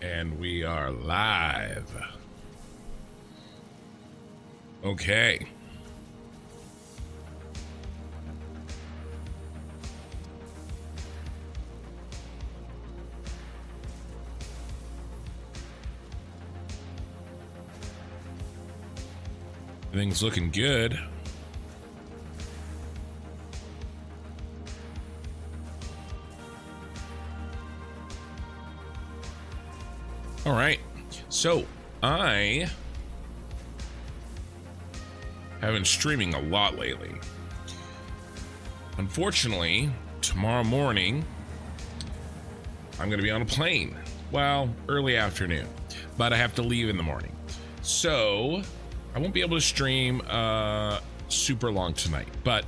And we are live. Okay. Everything's looking good. All right, so I have been streaming a lot lately. Unfortunately, tomorrow morning, I'm gonna be on a plane. Well, early afternoon, but I have to leave in the morning. So I won't be able to stream super long tonight, but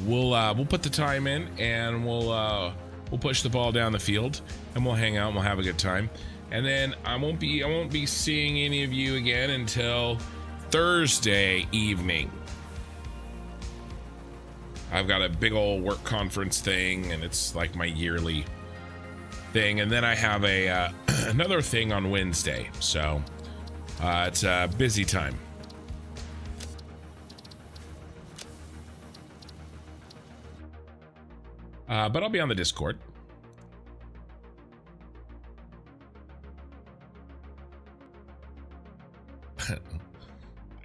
we'll put the time in and we'll push the ball down the field and we'll hang out and we'll have a good time. And then I won't be seeing any of you again until Thursday evening. I've got a big old work conference thing, and it's like my yearly thing. And then I have a another thing on Wednesday, so it's a busy time. But I'll be on the Discord.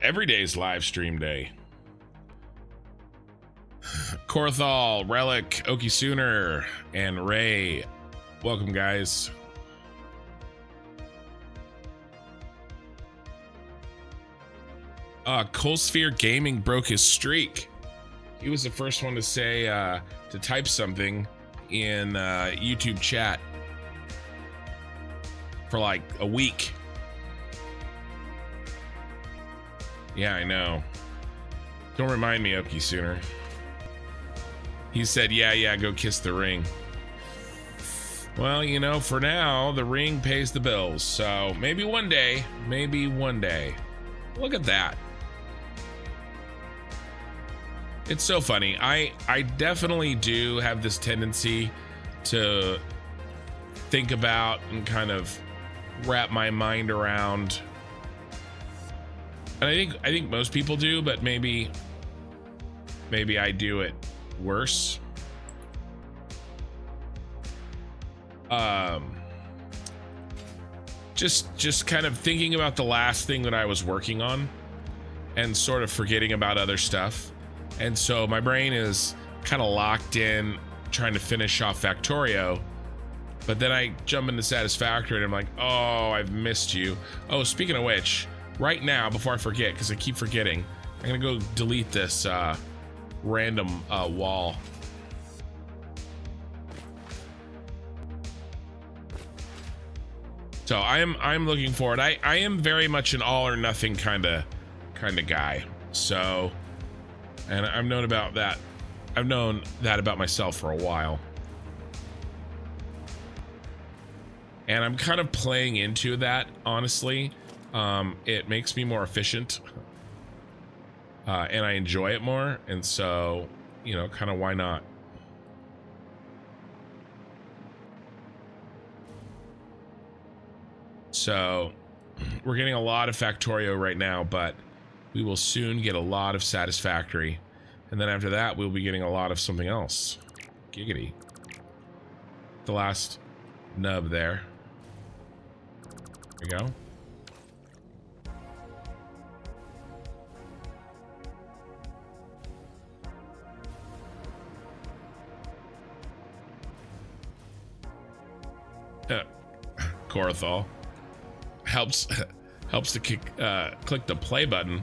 Every day's live stream day. Korthal, Relic, Okie Sooner, and Ray. Welcome, guys. Coldsphere Gaming broke his streak. He was the first one to say, to type something in YouTube chat for like a week. Yeah, I know. Don't remind me, Okie Sooner. He said, yeah, go kiss the ring. Well, you know, for now, the ring pays the bills. So maybe one day. Look at that. It's so funny. I definitely do have this tendency to think about and kind of wrap my mind around. And I think most people do, but maybe I do it worse. Just kind of thinking about the last thing that I was working on and sort of forgetting about other stuff. And so my brain is kind of locked in trying to finish off Factorio, but then I jump into Satisfactory and I'm like, oh, I've missed you. Oh, speaking of which, right now, before I forget, because I keep forgetting, I'm gonna go delete this random wall. So I'm looking forward. I am very much an all or nothing kind of guy. So, and I've known that about myself for a while. And I'm kind of playing into that, honestly. It makes me more efficient, and I enjoy it more. And so, you know, kind of why not? So we're getting a lot of Factorio right now, but we will soon get a lot of Satisfactory. And then after that, we'll be getting a lot of something else. Giggity. The last nub there. There we go. Korthal helps to click the play button.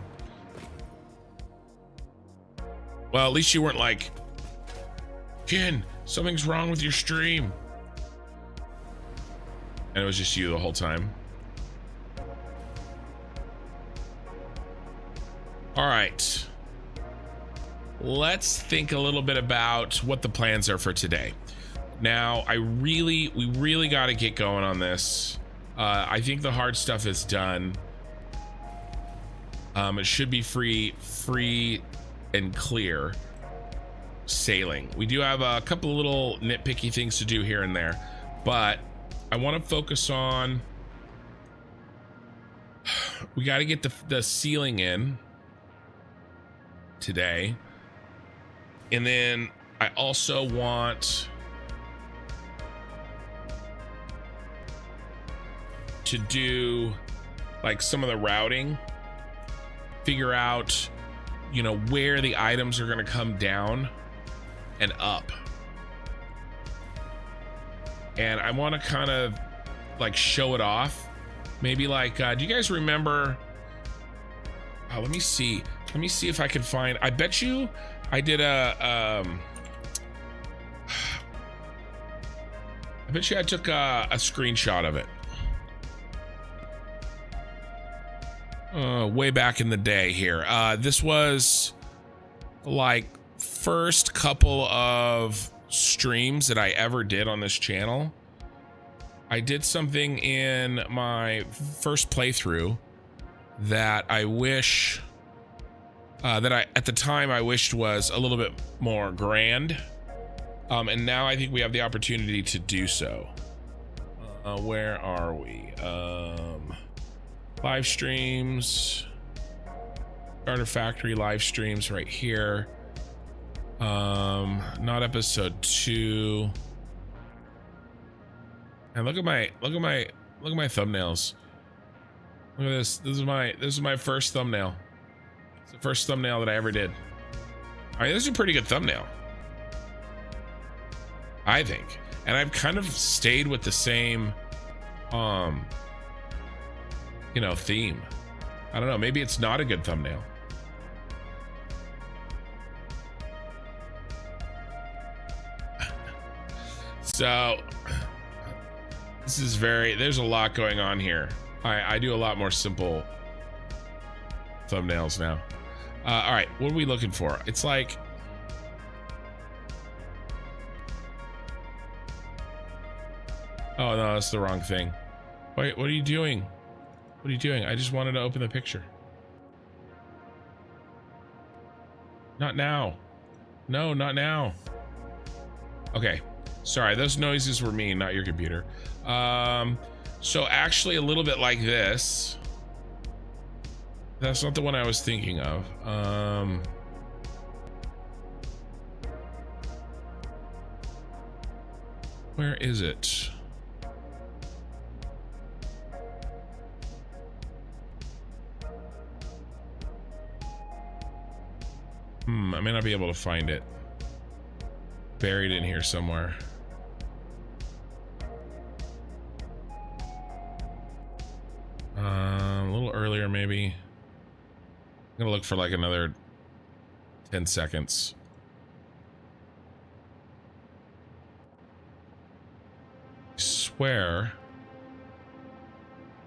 Well, at least you weren't like, Ken, something's wrong with your stream. And it was just you the whole time. All right. Let's think a little bit about what the plans are for today. Now, we really got to get going on this. I think the hard stuff is done. It should be free and clear sailing. We do have a couple of little nitpicky things to do here and there, but I want to focus on we got to get the ceiling in today. And then I also want to do like some of the routing, figure out, you know, where the items are going to come down and up. And I want to kind of like show it off. Maybe like, do you guys remember? Oh, let me see if I can find, I bet you I did I bet you I took a screenshot of it. Way back in the day here. This was like first couple of streams that I ever did on this channel. I did something in my first playthrough that I wish that I at the time I wished was a little bit more grand, and now I think we have the opportunity to do so. Where are we? Live streams, Satisfactory live streams right here. Not episode 2. And look at my thumbnails. Look at this. This is my first thumbnail. It's the first thumbnail that I ever did. All right, this is a pretty good thumbnail, I think. And I've kind of stayed with the same you know, theme. I don't know, maybe it's not a good thumbnail. So this is there's a lot going on here. I do a lot more simple thumbnails now. All right, what are we looking for? It's like, oh no, that's the wrong thing. Wait, what are you doing? What are you doing? I just wanted to open the picture. Not now. No, not now. Okay. Sorry, those noises were me, not your computer. So actually a little bit like this. That's not the one I was thinking of. Where is it? I may not be able to find it. Buried in here somewhere. A little earlier maybe. I'm gonna look for like another 10 seconds. I swear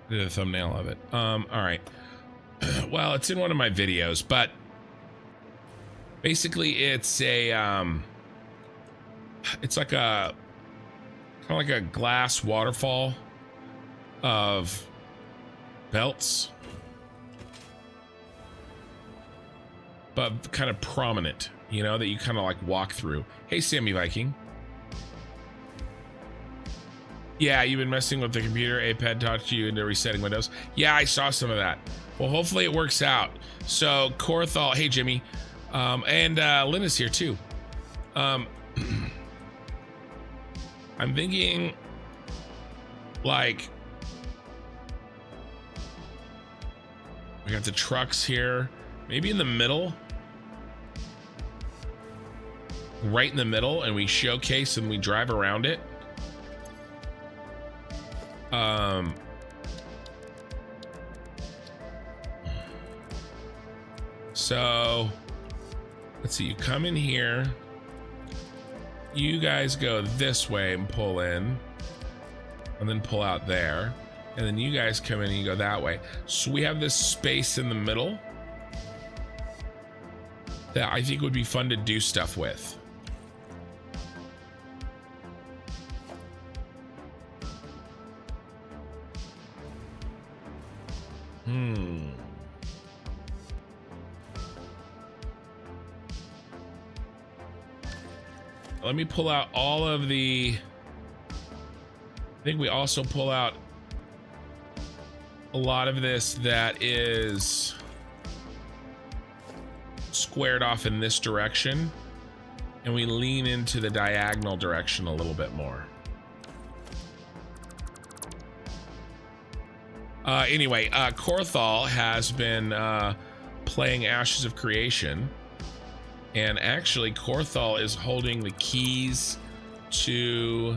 I did a thumbnail of it. All right. Well, it's in one of my videos, but basically it's a it's like a kind of like a glass waterfall of belts, but kind of prominent, you know, that you kind of like walk through. Hey, Sammy Viking. Yeah, you've been messing with the computer. APED talked to you into resetting Windows. Yeah, I saw some of that. Well, hopefully it works out. So Korthal, hey Jimmy, and Lynn is here too. I'm thinking like we got the trucks here, maybe in the middle, right in the middle, and we showcase and we drive around it. So let's see, you come in here, you guys go this way and pull in, and then pull out there, and then you guys come in and you go that way. So we have this space in the middle that I think would be fun to do stuff with. Let me pull out all of the, I think we also pull out a lot of this that is squared off in this direction, and we lean into the diagonal direction a little bit more. Anyway, Korthal has been playing Ashes of Creation, and actually Korthal is holding the keys to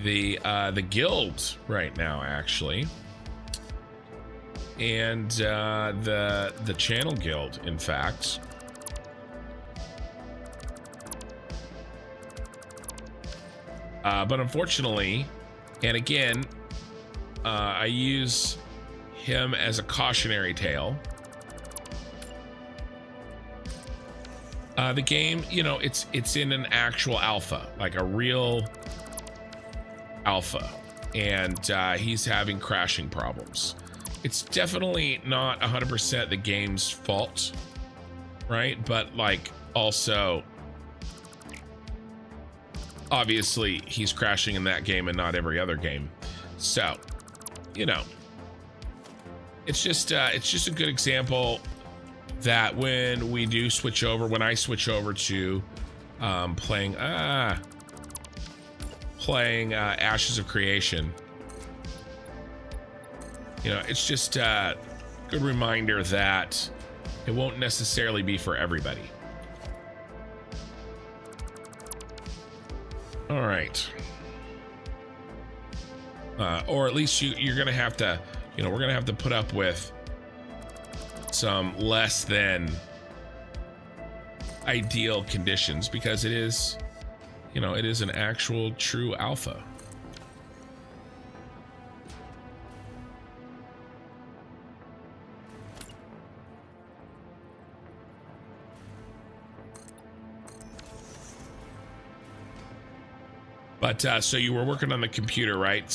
the guild right now, actually, and the channel guild, in fact. But unfortunately, and again, I use him as a cautionary tale. The game, you know, it's in an actual alpha, like a real alpha, and he's having crashing problems. It's definitely not 100% the game's fault, right? But like, also, obviously he's crashing in that game and not every other game. So, you know, it's just a good example that when we do switch over, when I switch over to playing Ashes of Creation, you know, it's just a good reminder that it won't necessarily be for everybody. All right. Or at least you're gonna have to, you know, we're gonna have to put up with some less than ideal conditions, because it is, you know, it is an actual true alpha. But so you were working on the computer, right?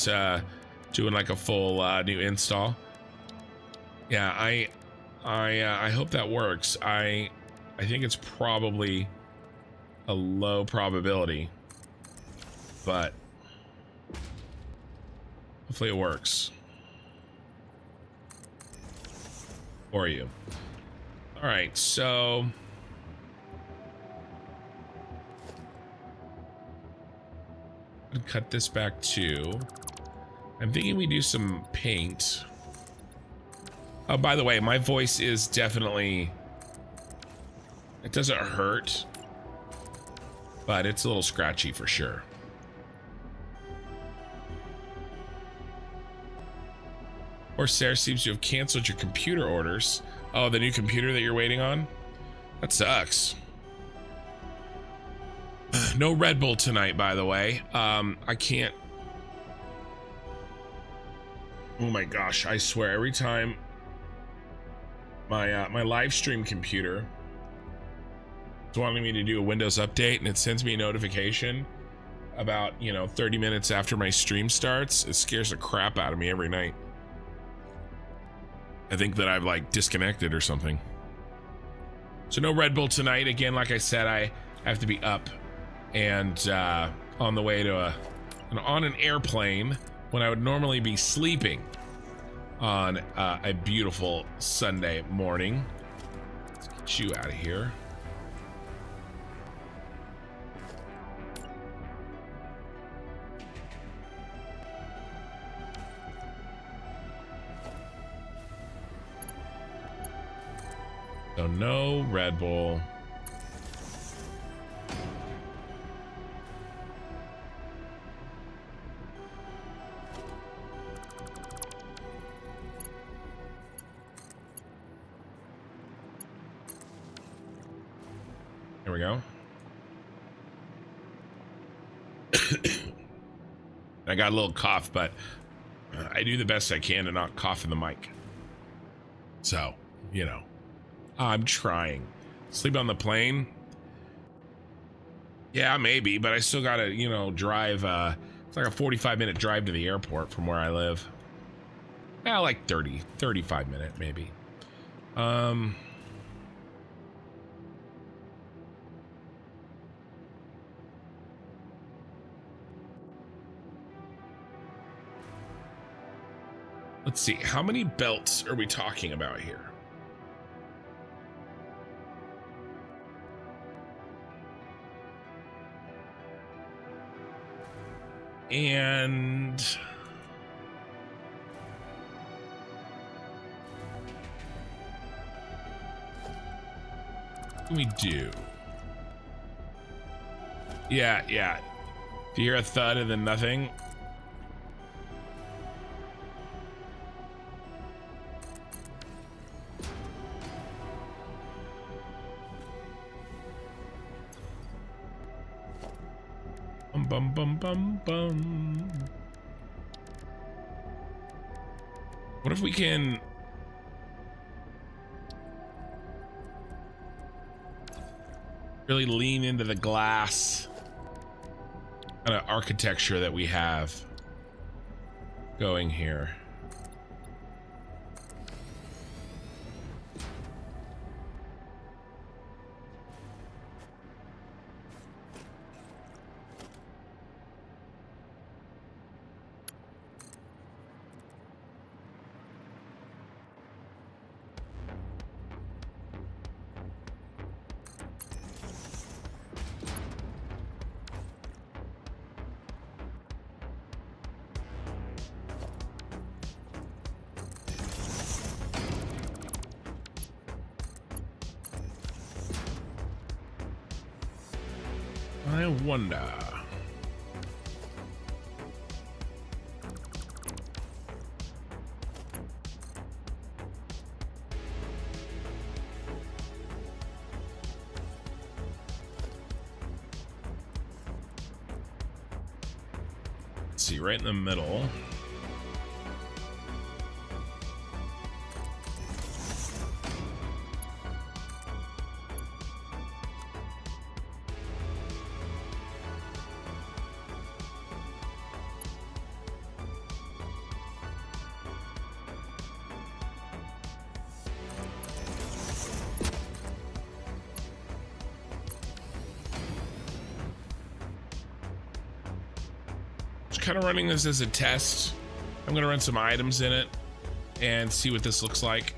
Doing like a full new install. Yeah, I hope that works. I think it's probably a low probability, but hopefully it works for you. All right, so cut this back to, I'm thinking we do some paint. Oh, by the way, my voice is definitely, it doesn't hurt, but it's a little scratchy for sure. Corsair seems to have canceled your computer orders. Oh, the new computer that you're waiting on? That sucks. No Red Bull tonight, by the way. I can't. Oh my gosh, I swear, every time my live stream computer is wanting me to do a Windows update and it sends me a notification about, you know, 30 minutes after my stream starts, it scares the crap out of me every night. I think that I've like disconnected or something. So no Red Bull tonight. Again, like I said, I have to be up and on the way to on an airplane when I would normally be sleeping on a beautiful Sunday morning. Let's get you out of here. So no Red Bull. There we go. I got a little cough, but I do the best I can to not cough in the mic. So, you know, I'm trying. Sleep on the plane? Yeah, maybe, but I still gotta, you know, drive. It's like a 45-minute drive to the airport from where I live. Yeah, like 35 minute maybe. Let's see, how many belts are we talking about here? And what can we do? Yeah. If you hear a thud and then nothing. Bum bum bum bum. What if we can really lean into the glass kind of architecture that we have going here? I wonder. Let's see, right in the middle. Kind of running this as a test. I'm going to run some items in it and see what this looks like.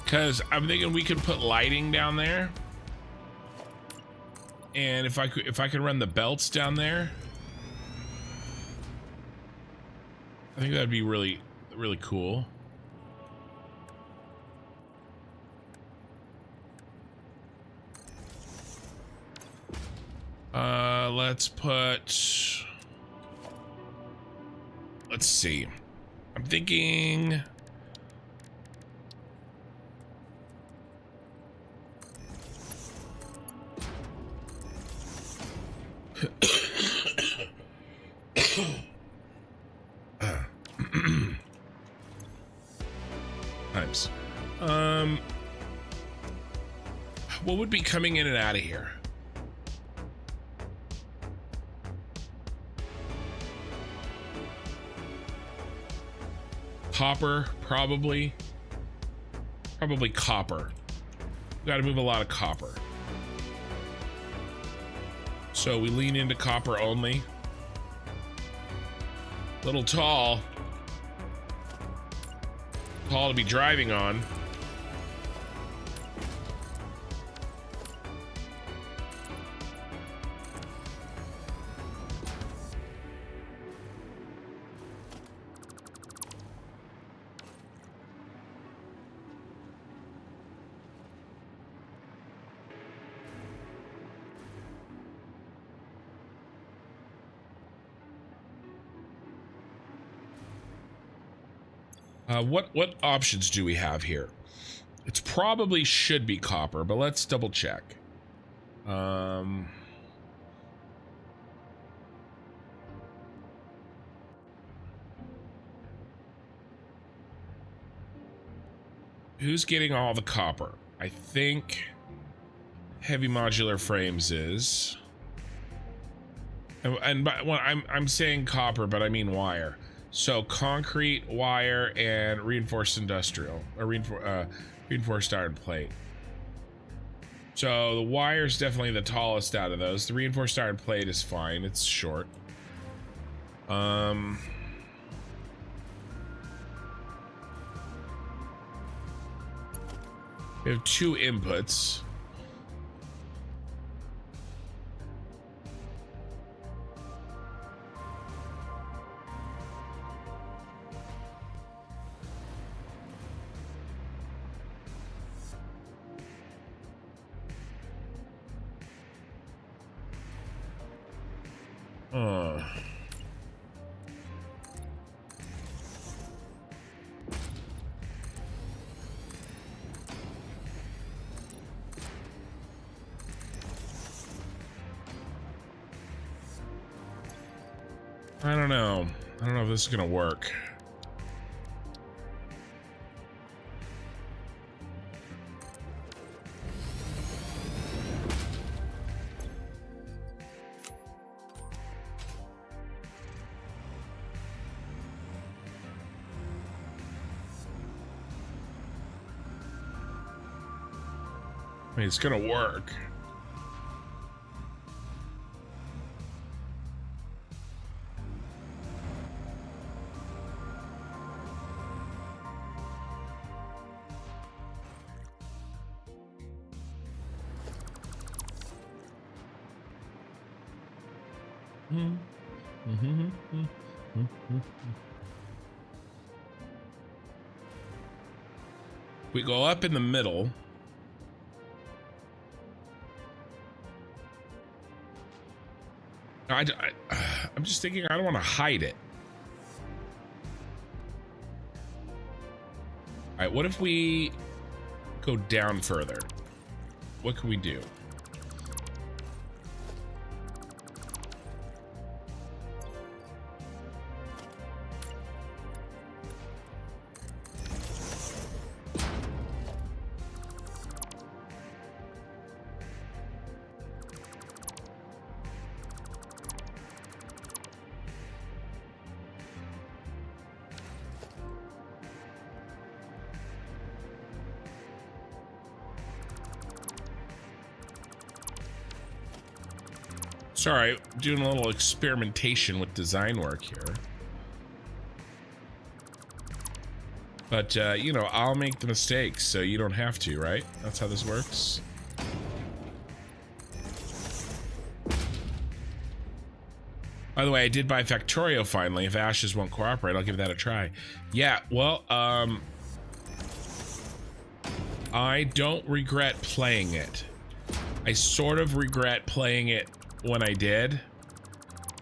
Because I'm thinking we could put lighting down there, and if I could run the belts down there, I think that'd be really cool. Let's see. I'm thinking. Times. What would be coming in and out of here? Copper, probably copper. Got to move a lot of copper. So we lean into copper only. Little tall to be driving on. What options do we have here? It's probably should be copper, but let's double check. Who's getting all the copper? I think heavy modular frames is. And well, I'm saying copper, but I mean wire. So concrete, wire, and reinforced industrial, or reinforced iron plate. So the wire is definitely the tallest out of those. The reinforced iron plate is fine. It's short. We have 2 inputs. I don't know. I don't know if this is gonna work. I mean, it's gonna work. We go up in the middle. I'm just thinking I don't want to hide it. All right, what if we go down further? What can we do? Sorry, doing a little experimentation with design work here. But, you know, I'll make the mistakes, so you don't have to, right? That's how this works. By the way, I did buy Factorio finally. If Ashes won't cooperate, I'll give that a try. Yeah, well, I don't regret playing it. I sort of regret playing it when I did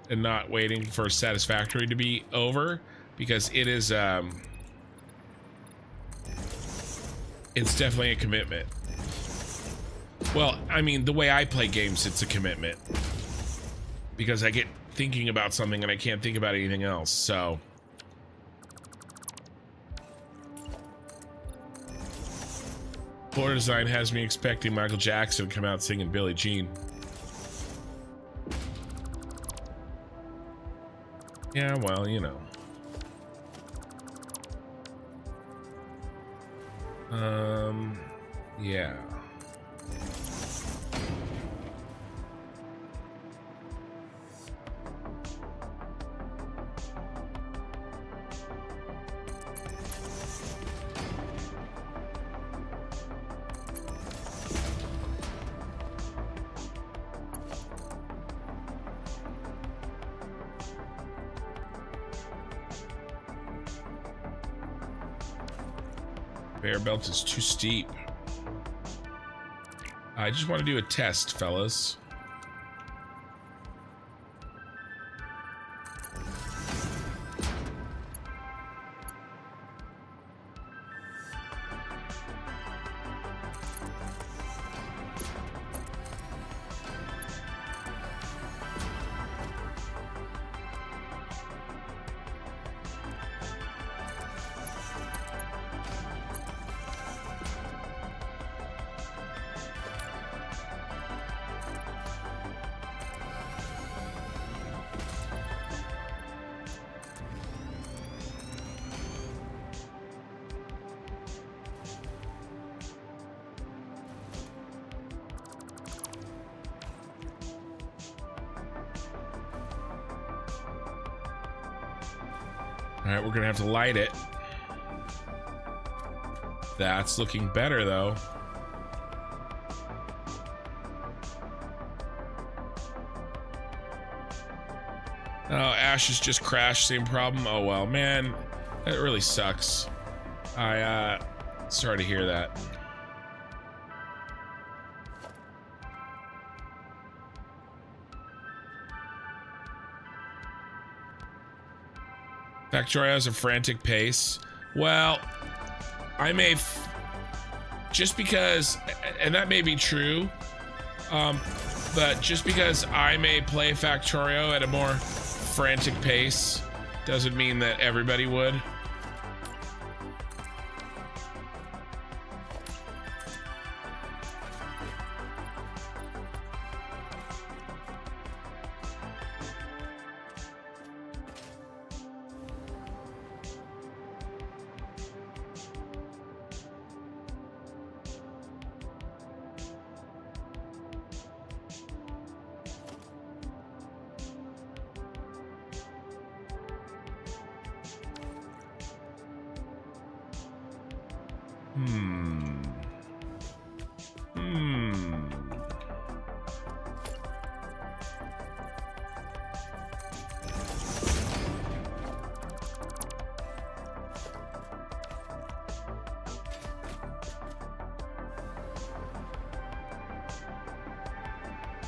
and not waiting for Satisfactory to be over, because it is it's definitely a commitment. Well, I mean, the way I play games, it's a commitment because I get thinking about something and I can't think about anything else. So floor design has me expecting Michael Jackson to come out singing Billie Jean. Yeah, well, you know. Yeah. Bear belt is too steep. I just want to do a test, fellas. All right, we're gonna have to light it. That's looking better though. Oh, Ash has just crashed, same problem. Oh well, man, that really sucks. Sorry to hear that. Factorio has a frantic pace. Well, I may, just because, and that may be true, but just because I may play Factorio at a more frantic pace doesn't mean that everybody would.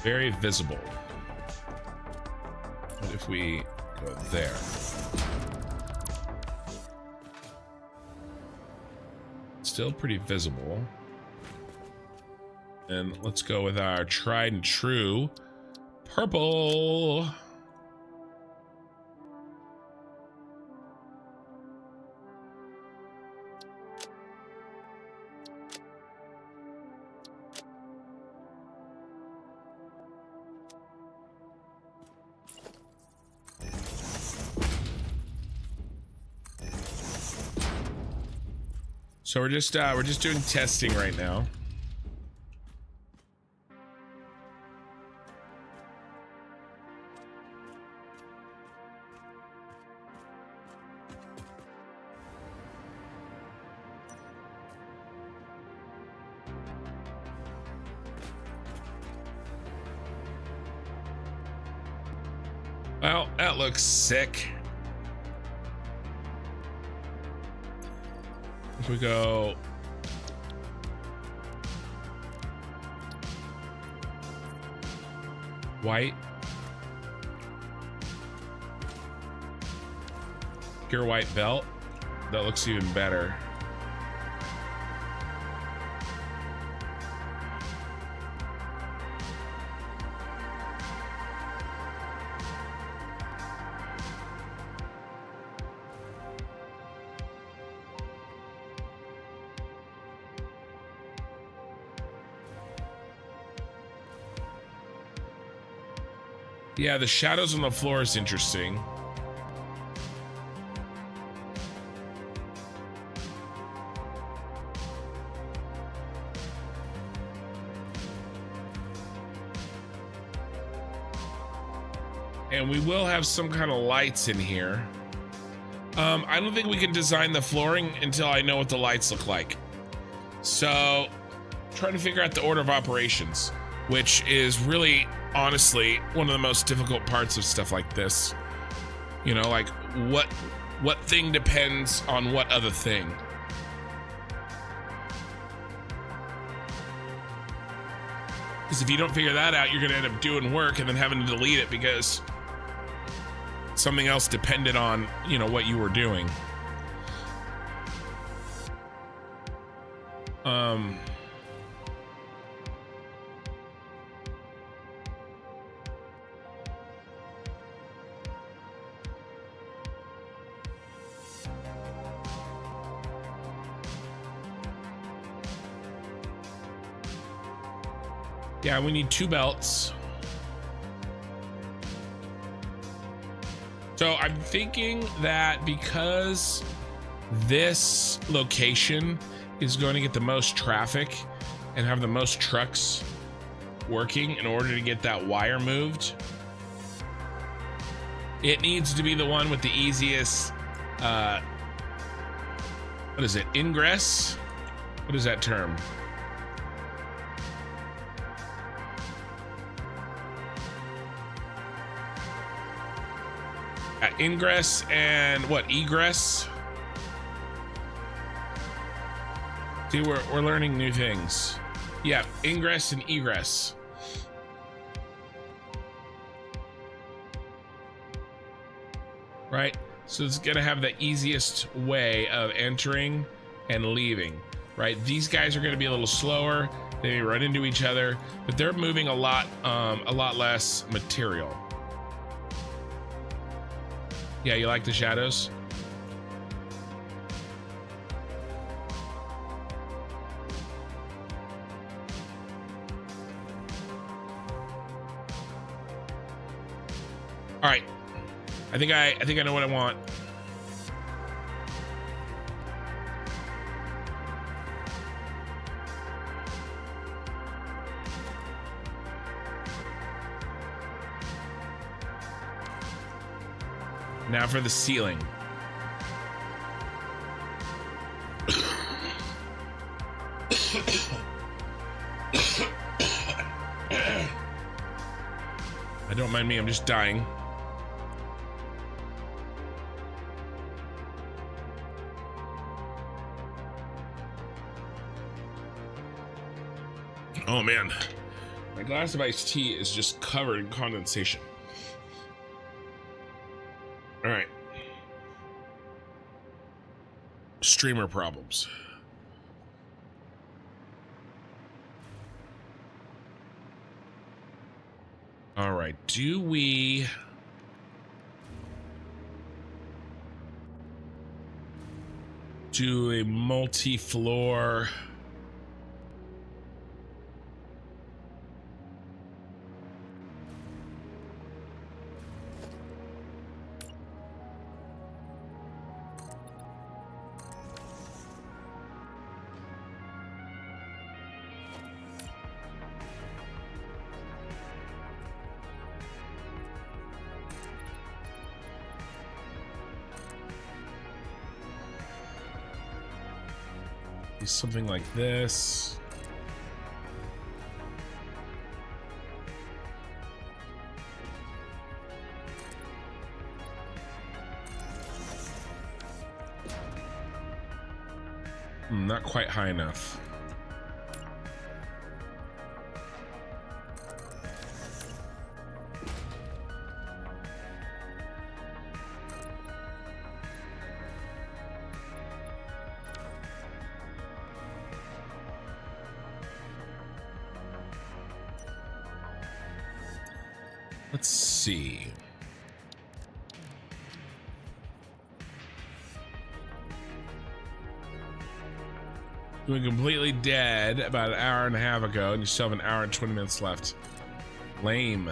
Very visible. What if we go there? Still pretty visible. And let's go with our tried and true purple. So we're just doing testing right now. Well, that looks sick. If we go white, pure white belt, that looks even better. Yeah, the shadows on the floor is interesting. And we will have some kind of lights in here. I don't think we can design the flooring until I know what the lights look like. So, trying to figure out the order of operations, which is really, honestly, one of the most difficult parts of stuff like this. You know, like what thing depends on what other thing. Because if you don't figure that out, you're gonna end up doing work and then having to delete it because something else depended on, you know, what you were doing. Yeah, we need 2 belts. So I'm thinking that because this location is going to get the most traffic and have the most trucks working in order to get that wire moved, it needs to be the one with the easiest what is it? Ingress? What is that term? Ingress and what? Egress? See, we're learning new things. Yeah, ingress and egress. Right? So it's gonna have the easiest way of entering and leaving, right? These guys are gonna be a little slower. They may run into each other, but they're moving a lot less material. Yeah, you like the shadows? All right. I think I know what I want. Now for the ceiling. Don't mind me, I'm just dying. Oh man, my glass of iced tea is just covered in condensation. All right. Streamer problems. All right, do we do a multi-floor? Something like this. Not quite high enough. Let's see. You went completely dead about an hour and a half ago, and you still have an hour and 20 minutes left. Lame.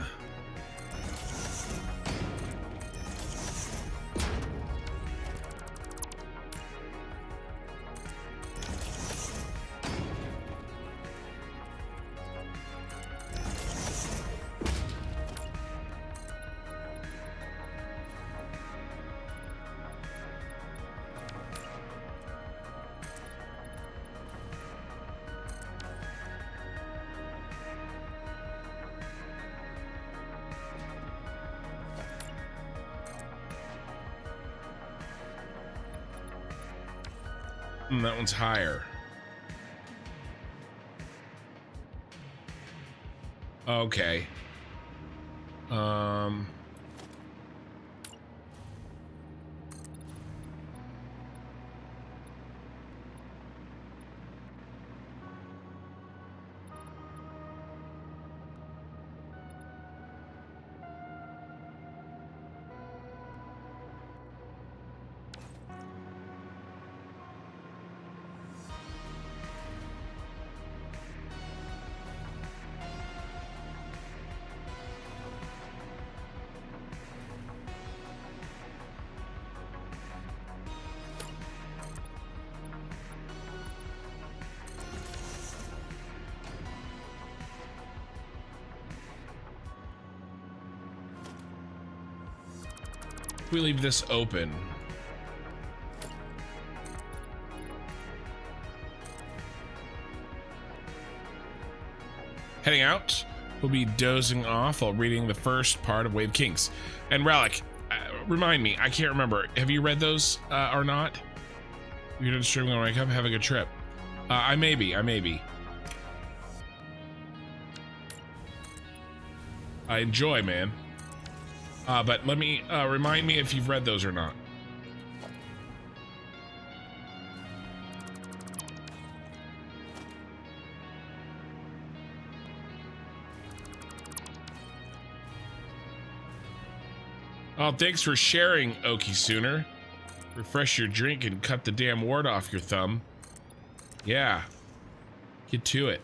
That one's higher. Okay. We leave this open. Heading out, we'll be dozing off while reading the first part of Wave Kings. And Relic, remind me, I can't remember. Have you read those or not? You're not streaming when I come. Have a good trip. I may be. I enjoy, man. But let me remind me if you've read those or not. Oh, thanks for sharing, Okie Sooner. Refresh your drink and cut the damn wart off your thumb. Yeah. Get to it.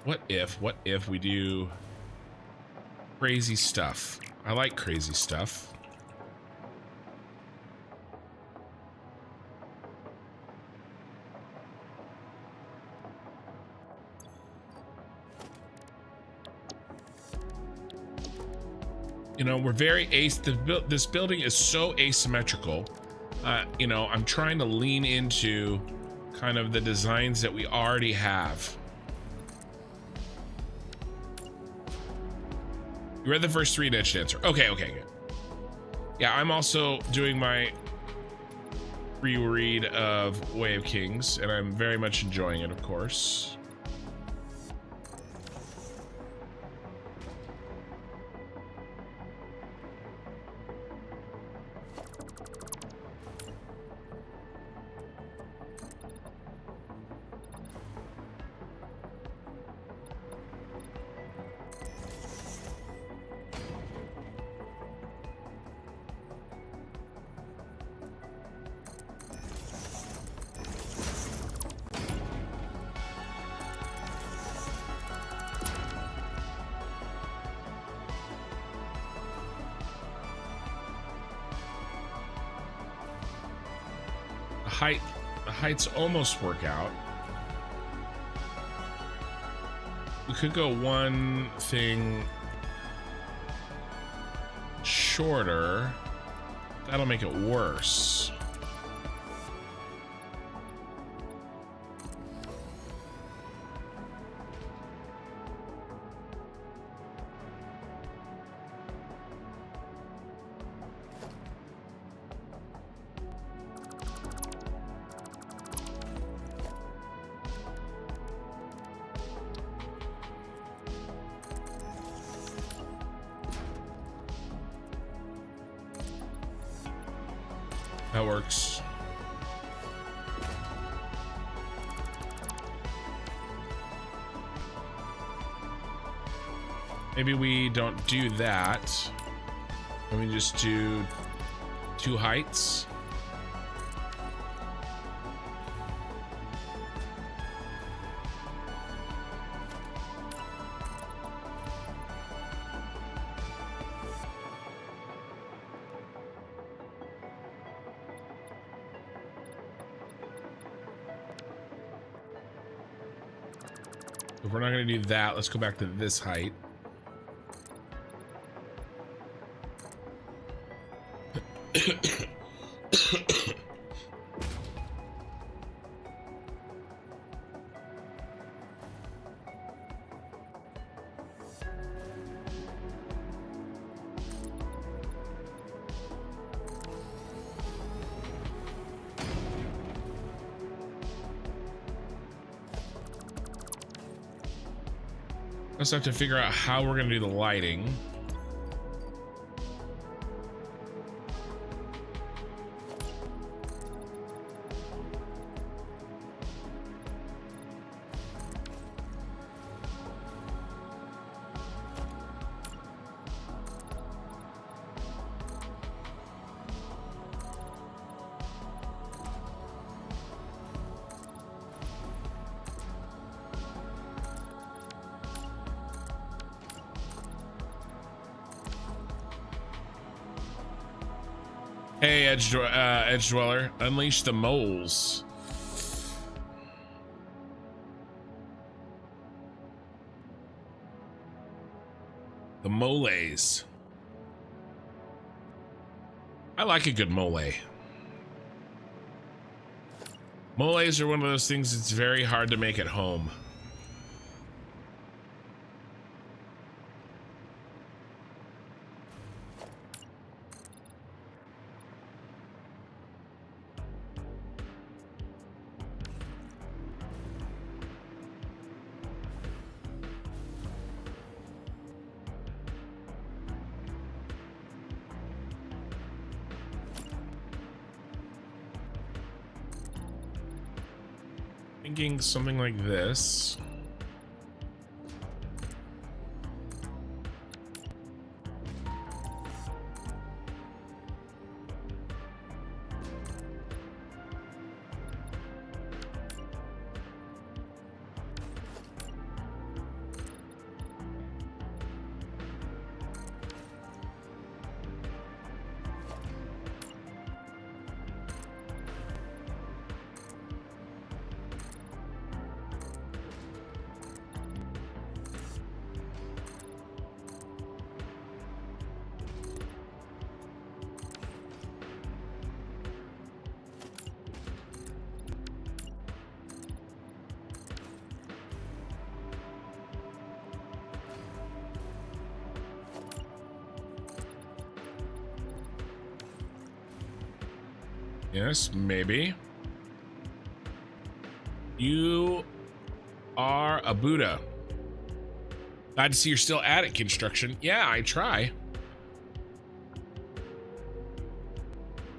What if we do crazy stuff? I like crazy stuff. You know, we're very this building is so asymmetrical. You know, I'm trying to lean into kind of the designs that we already have. You read the first 3 Ditch Dancer. Okay, good. Yeah, I'm also doing my reread of Way of Kings, and I'm very much enjoying it, of course. The heights almost work out. We could go one thing shorter. That'll make it worse. That works. Maybe we don't do that. Let me just do 2 heights. If we're not going to do that, let's go back to this height. Let's have to figure out how we're going to do the lighting. Hey, Edge Dweller, unleash the moles. The moles. I like a good mole. Moles are one of those things that's very hard to make at home. Thinking something like this. Yes, maybe. You are a Buddha. Glad to see you're still at it, construction. Yeah, I try.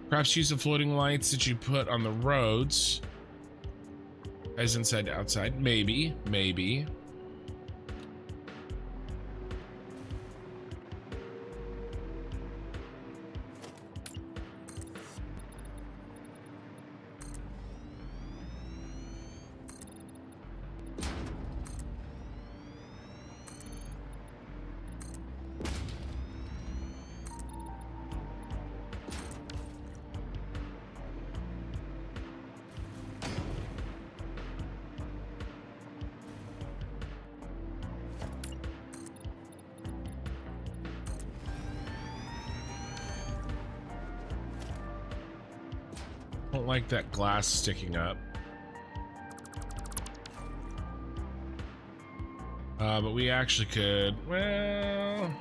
Perhaps use the floating lights that you put on the roads as inside to outside. Maybe, maybe. Don't like that glass sticking up. But we actually could, well...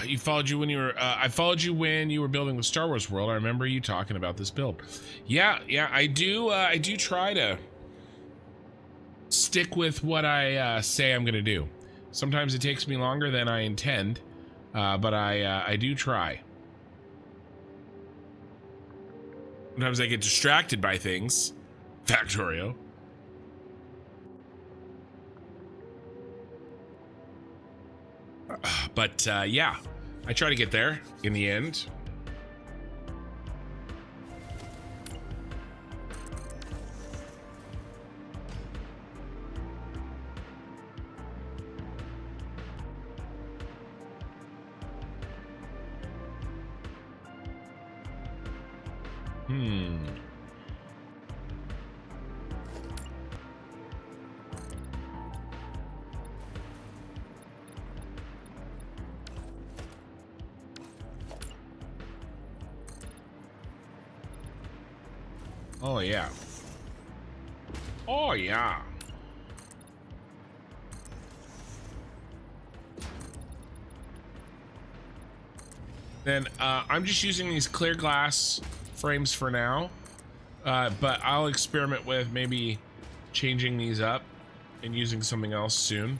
You followed you when you were, I followed you when you were building the Star Wars world. I remember you talking about this build. Yeah, I do try to stick with what I say I'm gonna do. Sometimes it takes me longer than I intend, but I do try. Sometimes I get distracted by things. Factorio. But yeah, I try to get there in the end. Oh yeah. Oh yeah. Then I'm just using these clear glass frames for now, but I'll experiment with maybe changing these up and using something else soon.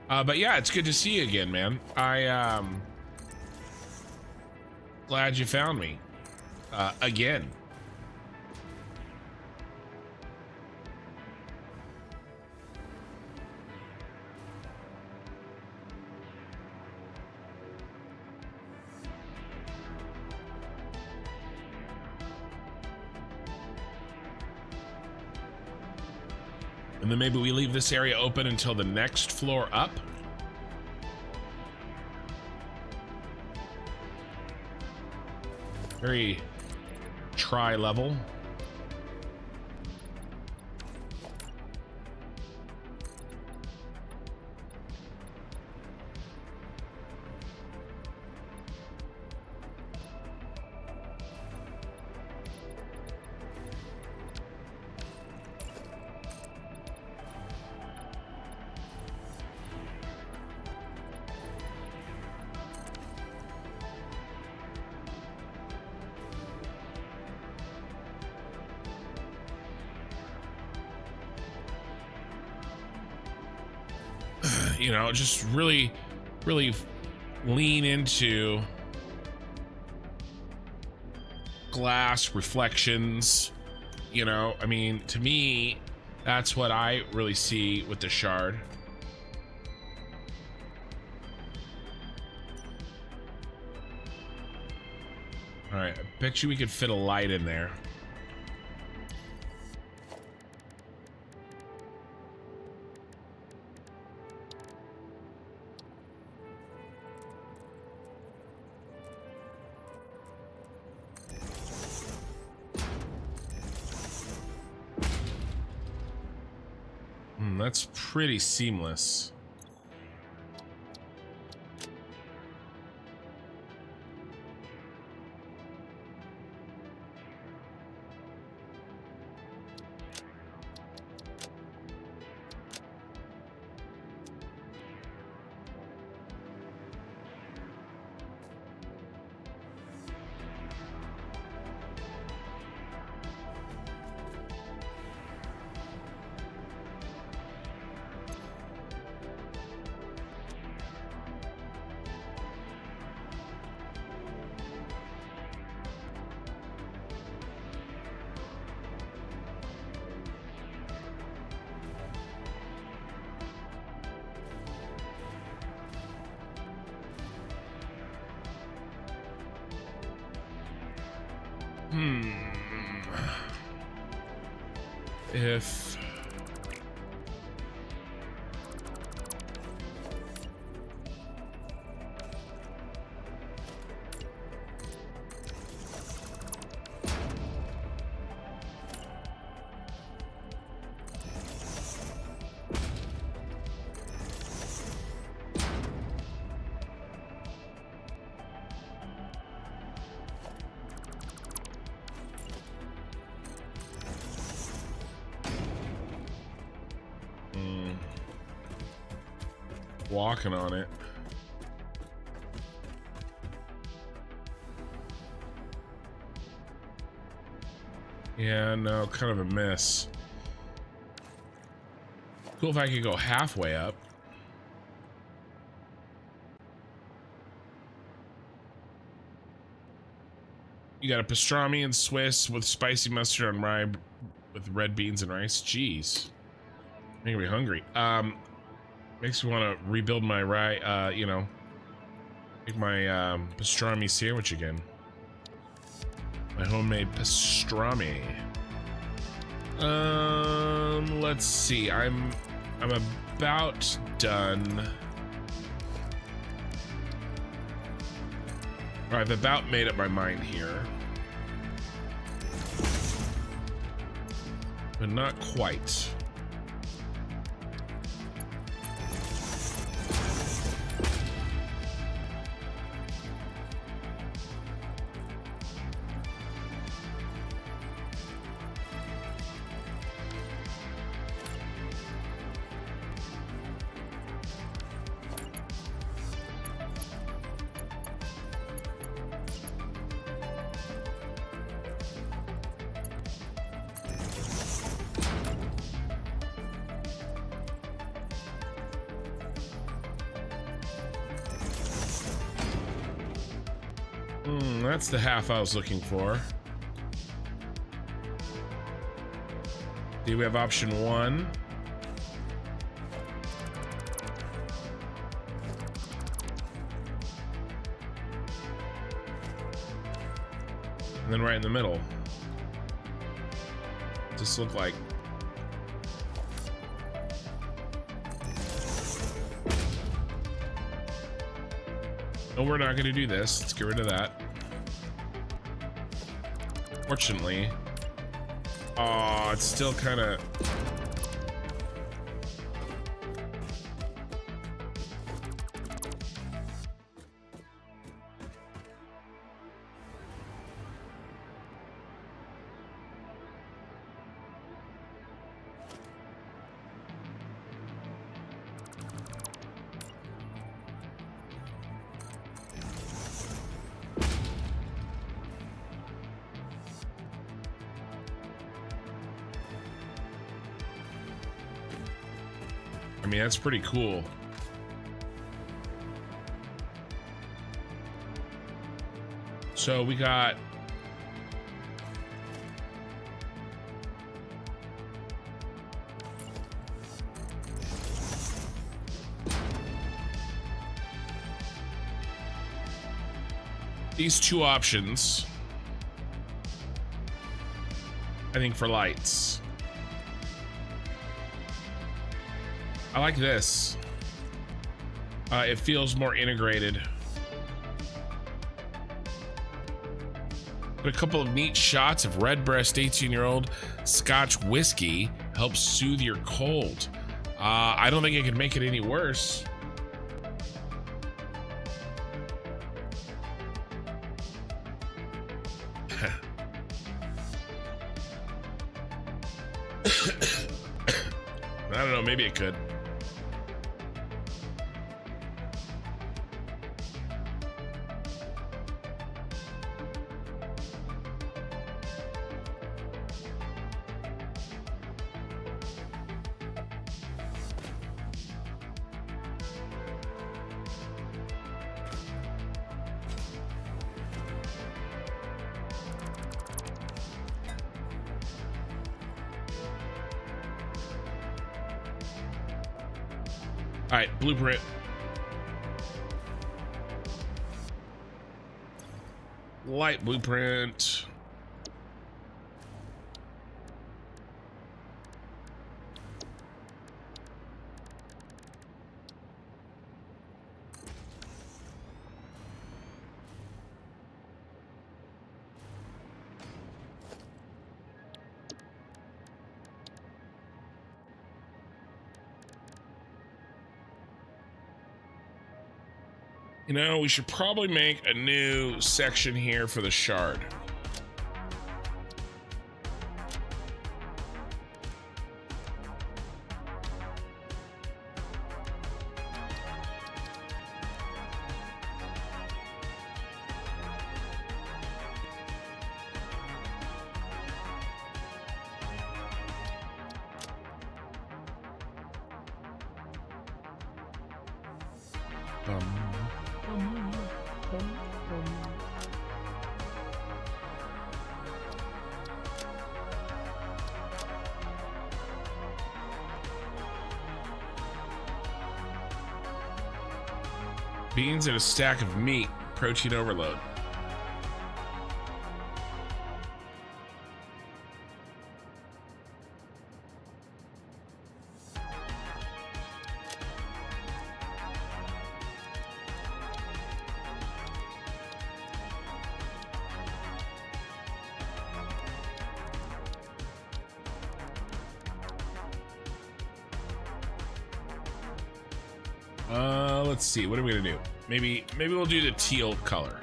But yeah, it's good to see you again, man. Glad you found me again. And then maybe we leave this area open until the next floor up. Very tri-level. You know, just really lean into glass reflections. You know, I mean, to me, that's what I really see with the shard. All right, I bet you we could fit a light in there. That's pretty seamless. If walking on it. Yeah, no, kind of a miss. Cool if I could go halfway up. You got a pastrami and Swiss with spicy mustard on rye with red beans and rice. Jeez. Making me hungry. Makes me want to rebuild my rye, you know, make my pastrami sandwich again. My homemade pastrami. Let's see. I'm about done. I've about made up my mind here, but not quite. That's the half I was looking for. Do we have option 1? And then right in the middle. Just look like No, we're not going to do this. Let's get rid of that. Fortunately. Oh, it's still kind of... I mean, that's pretty cool. So we got these two options, I think, for lights. I like this. It feels more integrated. But a couple of neat shots of Redbreast 18-year-old Scotch whiskey helps soothe your cold. I don't think it could make it any worse. I don't know, maybe it could. All right, blueprint. Light blueprint. You know, we should probably make a new section here for the shard. Beans and a stack of meat. Protein overload. Let's see, what are we gonna do? Maybe we'll do the teal color.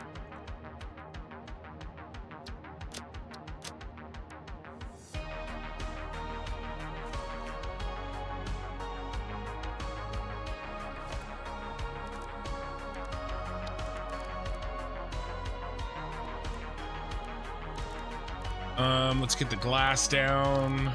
Let's get the glass down.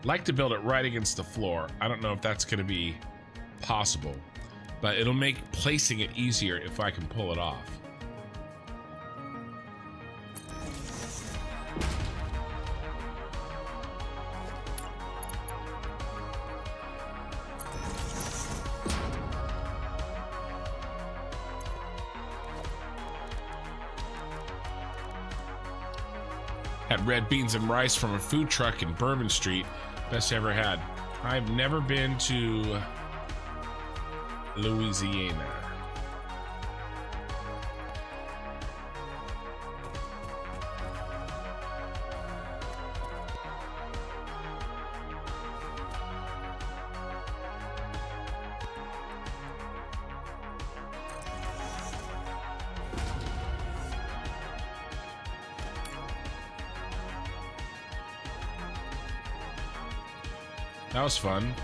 Like to build it right against the floor. I don't know if that's going to be possible, but it'll make placing it easier if I can pull it off. Had red beans and rice from a food truck in Bourbon Street. Best I ever had. I've never been to Louisiana. That was fun.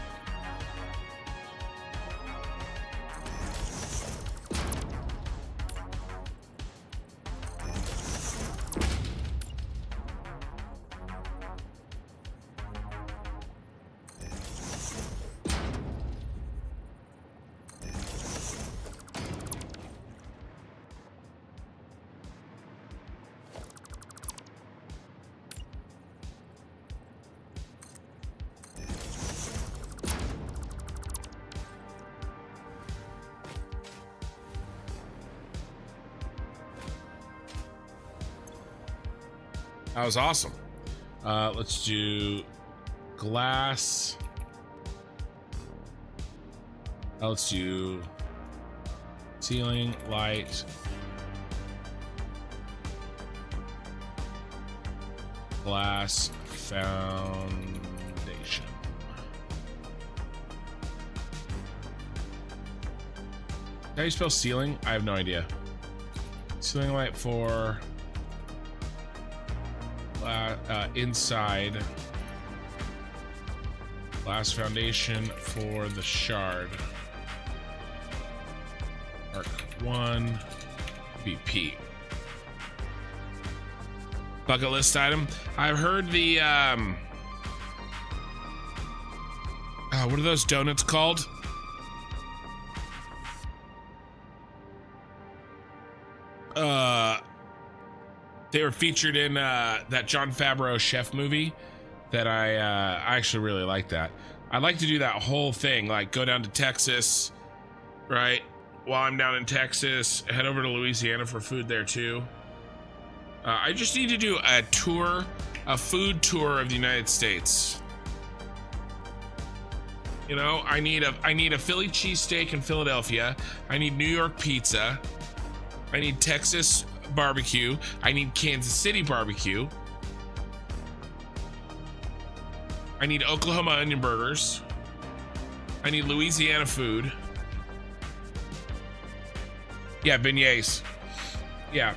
That was awesome. Let's do glass. Let's do ceiling, light, glass, foundation. How do you spell ceiling? I have no idea. Ceiling light for inside, glass foundation for the shard. Arc 1 BP. Bucket list item. I've heard the what are those donuts called? They were featured in that Jon Favreau chef movie that I actually really like that. I'd like to do that whole thing, like go down to Texas, right? While I'm down in Texas, head over to Louisiana for food there too. I just need to do a tour, a food tour of the United States. You know, I need a Philly cheesesteak in Philadelphia. I need New York pizza. I need Texas barbecue. I need Kansas City barbecue. I need Oklahoma onion burgers. I need Louisiana food. Yeah, beignets. Yeah.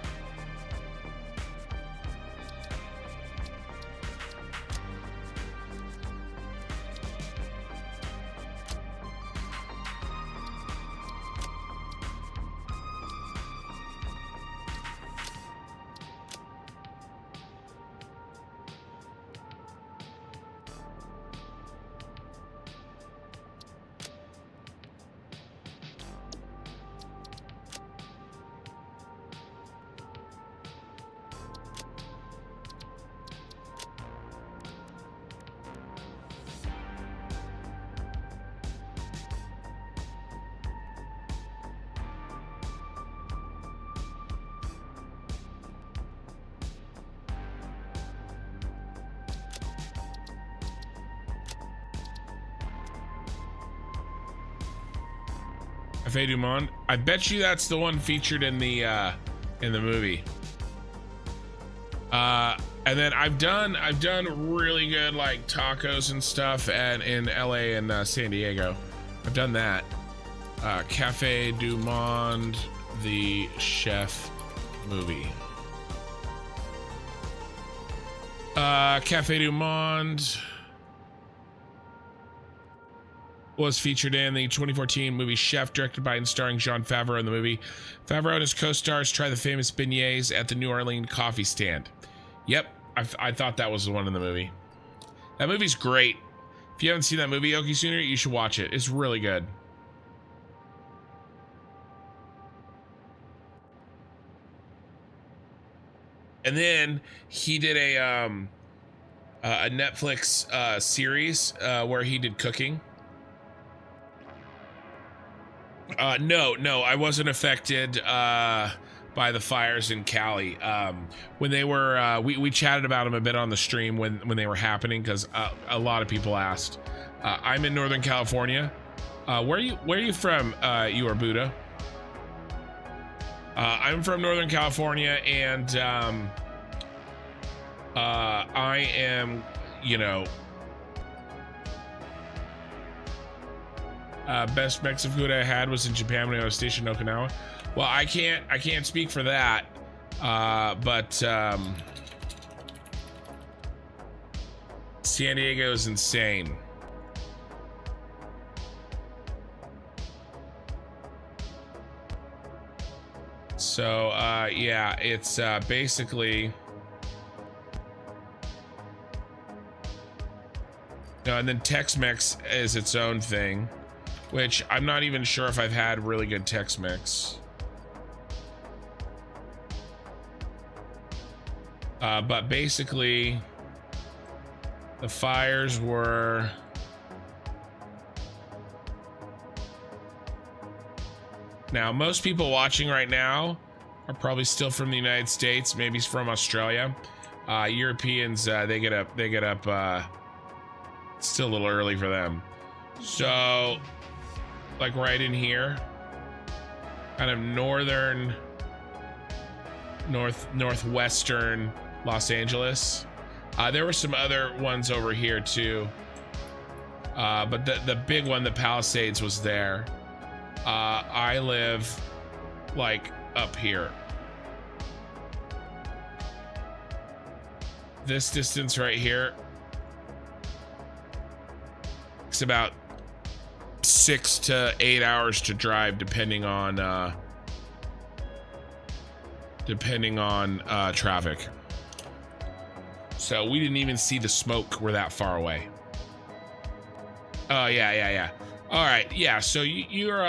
Cafe Du Monde. I bet you that's the one featured in the movie. And then I've done really good like tacos and stuff in LA and San Diego. I've done that. Cafe Du Monde, the chef movie. Cafe Du Monde was featured in the 2014 movie Chef, directed by and starring Jon Favreau in the movie. Favreau and his co-stars try the famous beignets at the New Orleans coffee stand. Yep, I thought that was the one in the movie. That movie's great. If you haven't seen that movie, Oki Sooner, you should watch it. It's really good. And then he did a Netflix series where he did cooking. No, I wasn't affected by the fires in Cali. When they were, we chatted about them a bit on the stream when they were happening, because a lot of people asked. I'm in Northern California. Where are you from? You are Buddha. I'm from Northern California, and I am, you know, best Mexican food I had was in Japan when I was stationed in Okinawa. Well, I can't speak for that, but San Diego is insane. So yeah, it's basically, and then Tex-Mex is its own thing, which I'm not even sure if I've had really good Tex-Mex. But basically, the fires were, now most people watching right now are probably still from the United States, maybe from Australia. Europeans, they get up still a little early for them. So like right in here, kind of northwestern Los Angeles. There were some other ones over here too, but the big one, the Palisades, was there. I live like up here. This distance right here, it's about 6 to 8 hours to drive, depending on traffic. So we didn't even see the smoke. We're that far away. Oh yeah. All right, yeah. So you're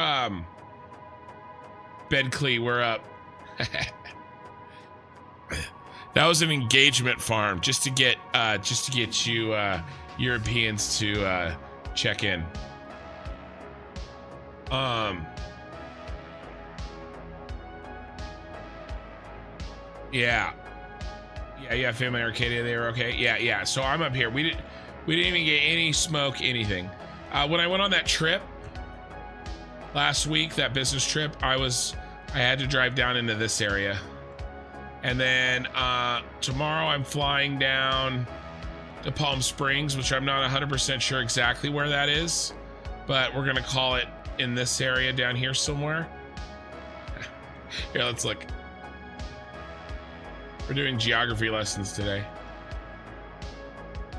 Bedcley, we're up. That was an engagement farm just to get you Europeans to check in. Yeah, family Arcadia, they were okay. Yeah. So I'm up here. We didn't even get any smoke, anything. When I went on that trip last week, that business trip, I had to drive down into this area. And then tomorrow I'm flying down to Palm Springs, which I'm not 100% sure exactly where that is, but we're gonna call it in this area down here somewhere. Here, let's look. We're doing geography lessons today.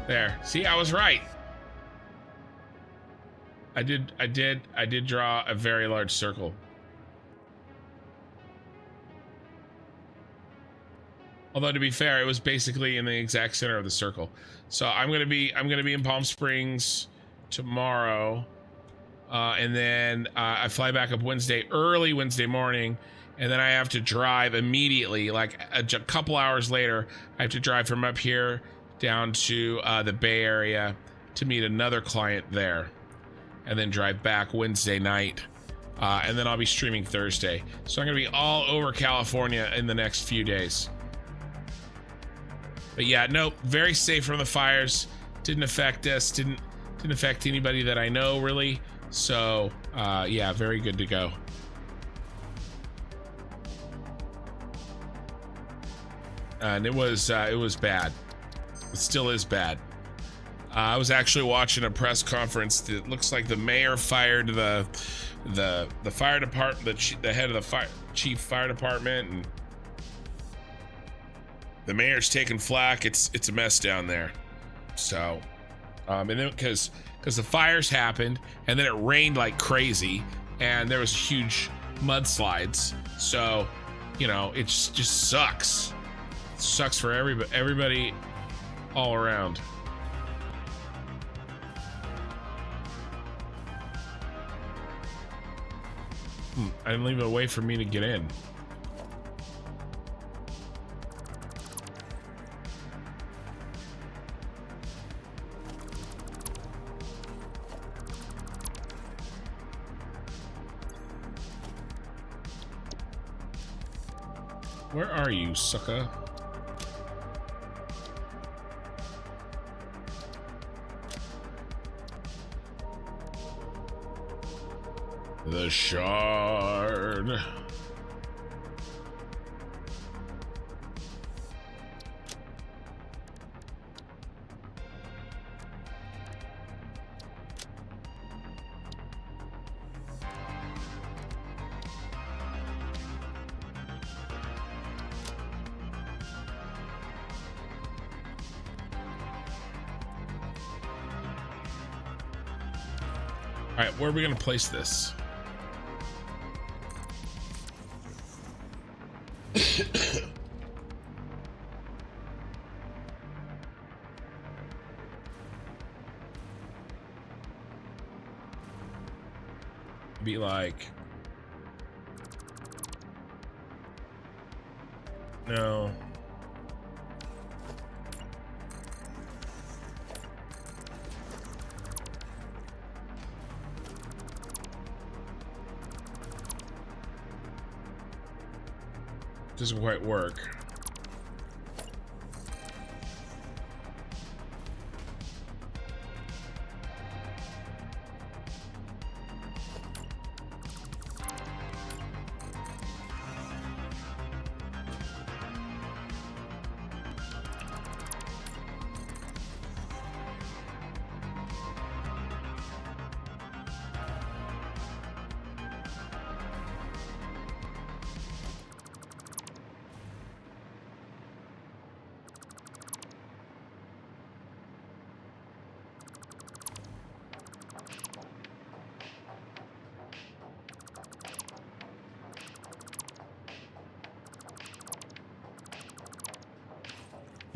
There, see, I was right. I did draw a very large circle. Although, to be fair, it was basically in the exact center of the circle. So I'm gonna be in Palm Springs tomorrow, and then I fly back up early Wednesday morning, and then I have to drive immediately, like a couple hours later. I have to drive from up here down to the Bay Area to meet another client there, and then drive back Wednesday night, and then I'll be streaming Thursday. So I'm gonna be all over California in the next few days. But yeah, nope, very safe from the fires. Didn't affect us, didn't affect anybody that I know, really. So yeah, very good to go. And it was bad. It still is bad. I was actually watching a press conference that looks like the mayor fired the fire department, the head of the chief fire department, and the mayor's taking flack. It's a mess down there. So, and then because the fires happened, and then it rained like crazy, and there was huge mudslides. So, you know, it just sucks. It sucks for everybody all around. I didn't leave a way for me to get in. Where are you, sucker? The shard. All right, where are we going to place this? Be like, no. Doesn't quite work.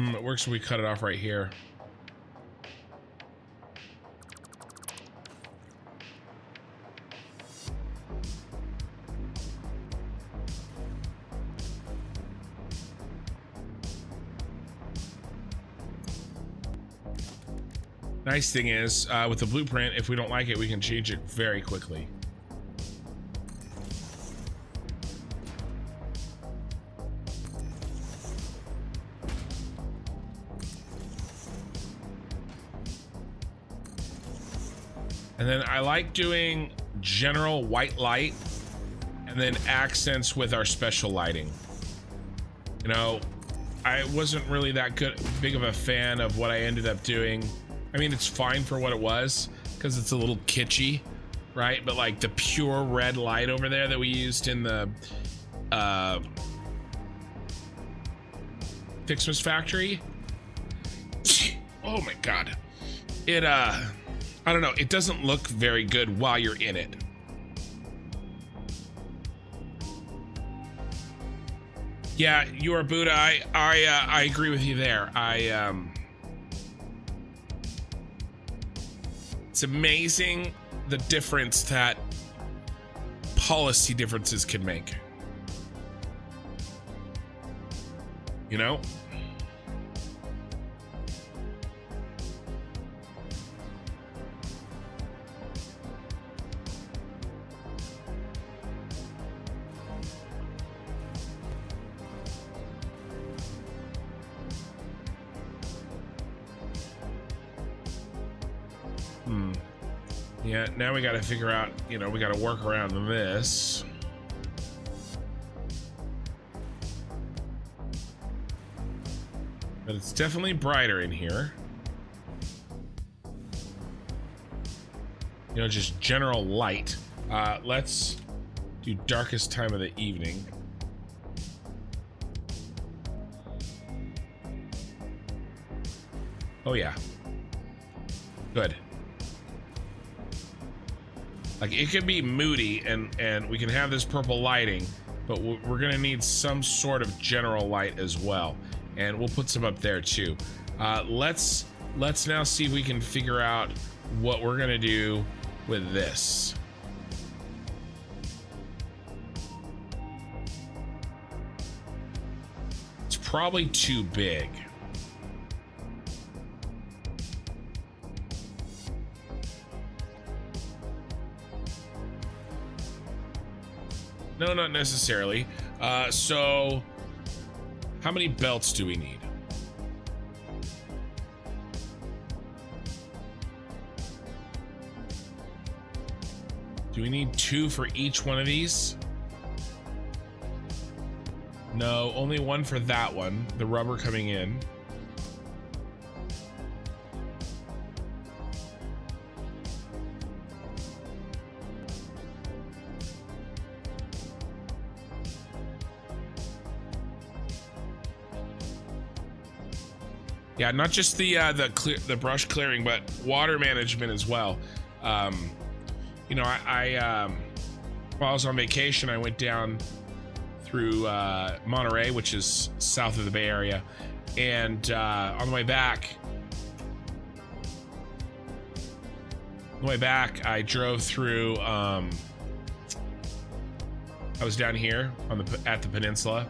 It works if we cut it off right here. Nice thing is, with the blueprint, if we don't like it, we can change it very quickly. And then I like doing general white light and then accents with our special lighting. You know, I wasn't really that big of a fan of what I ended up doing. I mean, it's fine for what it was because it's a little kitschy, right? But like the pure red light over there that we used in the Fixmas factory. Oh my God. It, I don't know. It doesn't look very good while you're in it. Yeah, you are Buddha. I agree with you there. It's amazing the difference that policy differences can make. You know? Yeah, now we got to figure out, you know, we got to work around this. But it's definitely brighter in here. You know, just general light. Let's do darkest time of the evening. Oh yeah. Good. Like, it could be moody and we can have this purple lighting, but we're gonna need some sort of general light as well. And we'll put some up there too. Let's now see if we can figure out what we're gonna do with this. probably too big. No, not necessarily. So how many belts do we need? Do we need 2 for each one of these? No, only 1 for that one. The rubber coming in. Yeah, not just the brush clearing, but water management as well. You know, while I was on vacation, I went down through Monterey, which is south of the Bay Area, and on the way back, I drove through. I was down here on at the peninsula,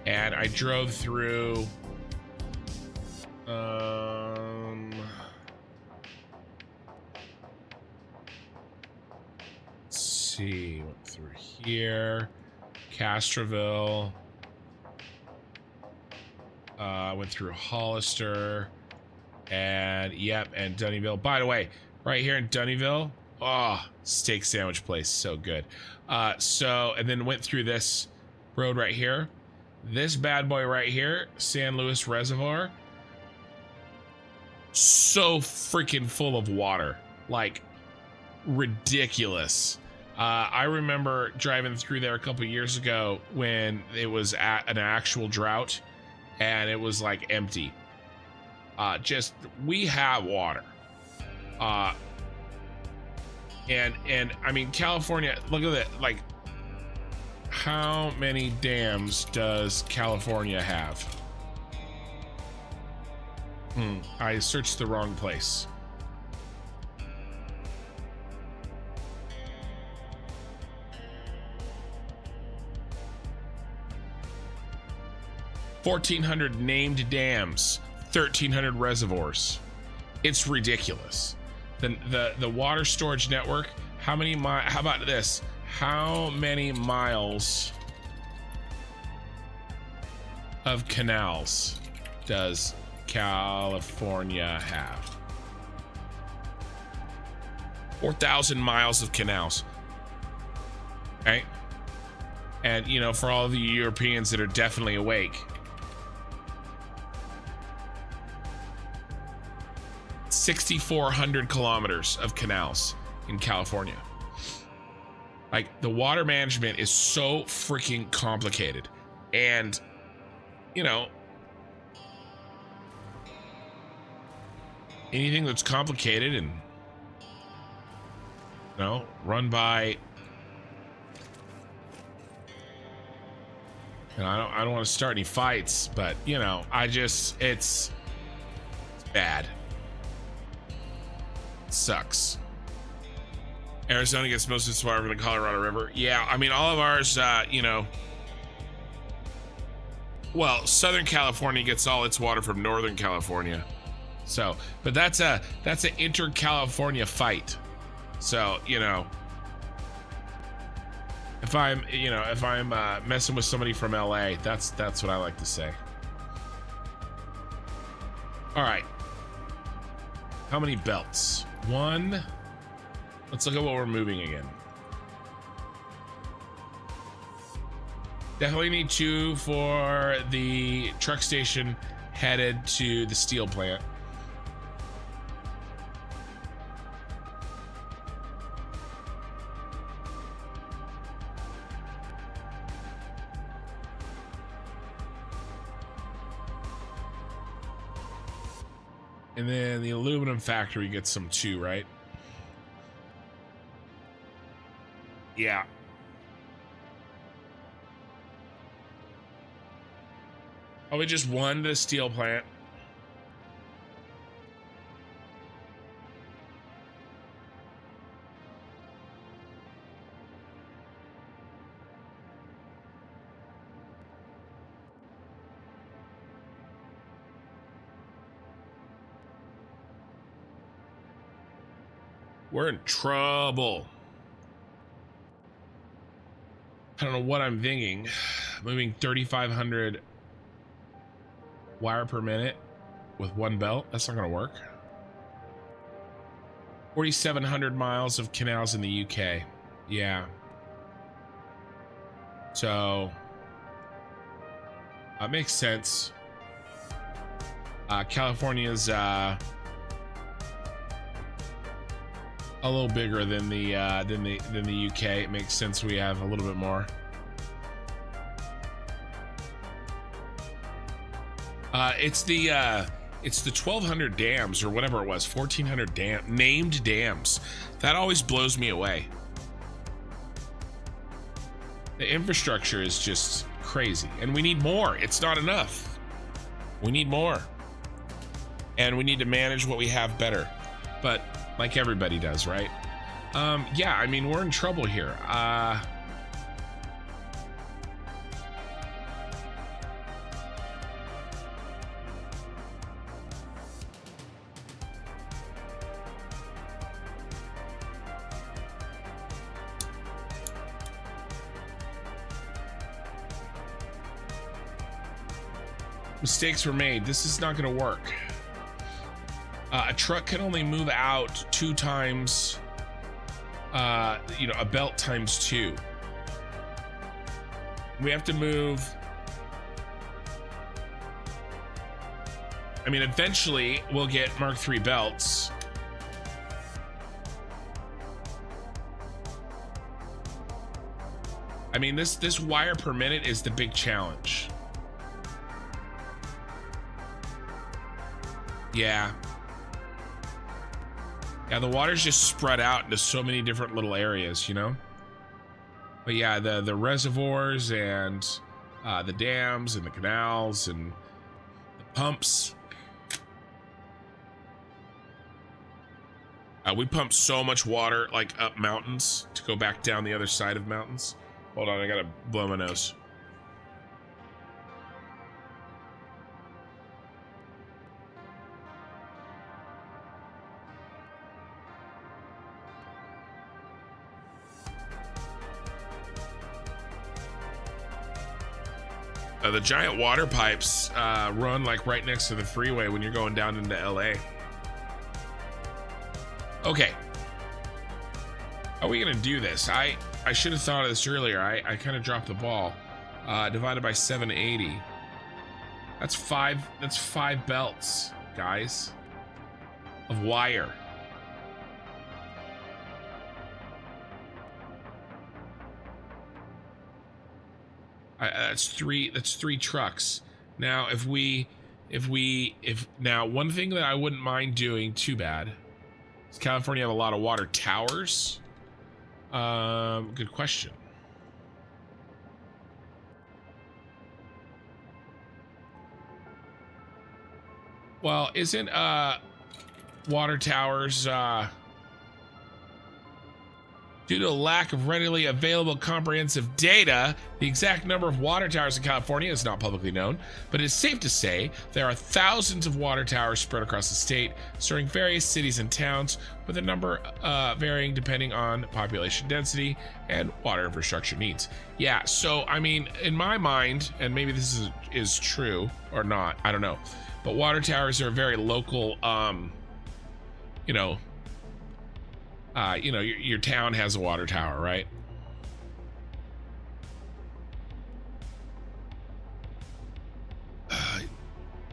and I drove through. Let's see, went through here, Castroville. Went through Hollister, and yep, and Dunnyville. By the way, right here in Dunnyville, oh, steak sandwich place, so good. And then went through this road right here, this bad boy right here, San Luis Reservoir. So freaking full of water, like ridiculous. I remember driving through there a couple years ago when it was at an actual drought and it was like empty. We have water. And I mean, California, look at that. Like, how many dams does California have? I searched the wrong place. $1,400 named dams, 1,300 reservoirs. It's ridiculous. The water storage network. How about this? How many miles of canals does California have? 4,000 miles of canals. Okay. And you know, for all the Europeans that are definitely awake, 6,400 kilometers of canals in California. Like, the water management is so freaking complicated. And you know, anything that's complicated and, you know, run by, and I don't want to start any fights, but you know, it's bad. It sucks. Arizona gets most of its water from the Colorado River. Yeah, I mean, all of ours, you know, well, Southern California gets all its water from Northern California. So, but that's an inter-California fight. So, you know, if I'm messing with somebody from LA, that's what I like to say. All right. How many belts? 1. Let's look at what we're moving again. Definitely need 2 for the truck station headed to the steel plant. And then the aluminum factory gets some too, right? Yeah. Oh, we just won the steel plant. We're in trouble. I don't know what I'm thinking. Moving 3,500 wire per minute with one belt. That's not going to work. 4,700 miles of canals in the UK. Yeah. So that makes sense. California's a little bigger than the UK. It makes sense we have a little bit more. It's the 1,200 dams or whatever it was, 1,400 named dams. That always blows me away. The infrastructure is just crazy, and we need more. It's not enough. We need more, and we need to manage what we have better. But like everybody does, right? Yeah, I mean, we're in trouble here. Mistakes were made. This is not going to work. A truck can only move out 2 times, you know, a belt times 2. We have to move. I mean, eventually we'll get Mark III belts. I mean, this wire per minute is the big challenge. Yeah. Yeah, the water's just spread out into so many different little areas, you know? But yeah, the reservoirs and the dams and the canals and the pumps. We pump so much water, like up mountains to go back down the other side of mountains. Hold on, I gotta blow my nose. The giant water pipes run like right next to the freeway when you're going down into LA. Okay. How are we gonna do this? I should have thought of this earlier. I kind of dropped the ball. Divided by 780. That's five belts, guys, of wire. That's three trucks. Now, if now one thing that I wouldn't mind doing too bad is California have a lot of water towers. Good question. Well, isn't water towers due to a lack of readily available comprehensive data, the exact number of water towers in California is not publicly known, but it's safe to say there are thousands of water towers spread across the state, serving various cities and towns, with a number varying depending on population density and water infrastructure needs. Yeah, so I mean, in my mind, and maybe this is true or not, I don't know, but water towers are a very local, you know, your town has a water tower, right?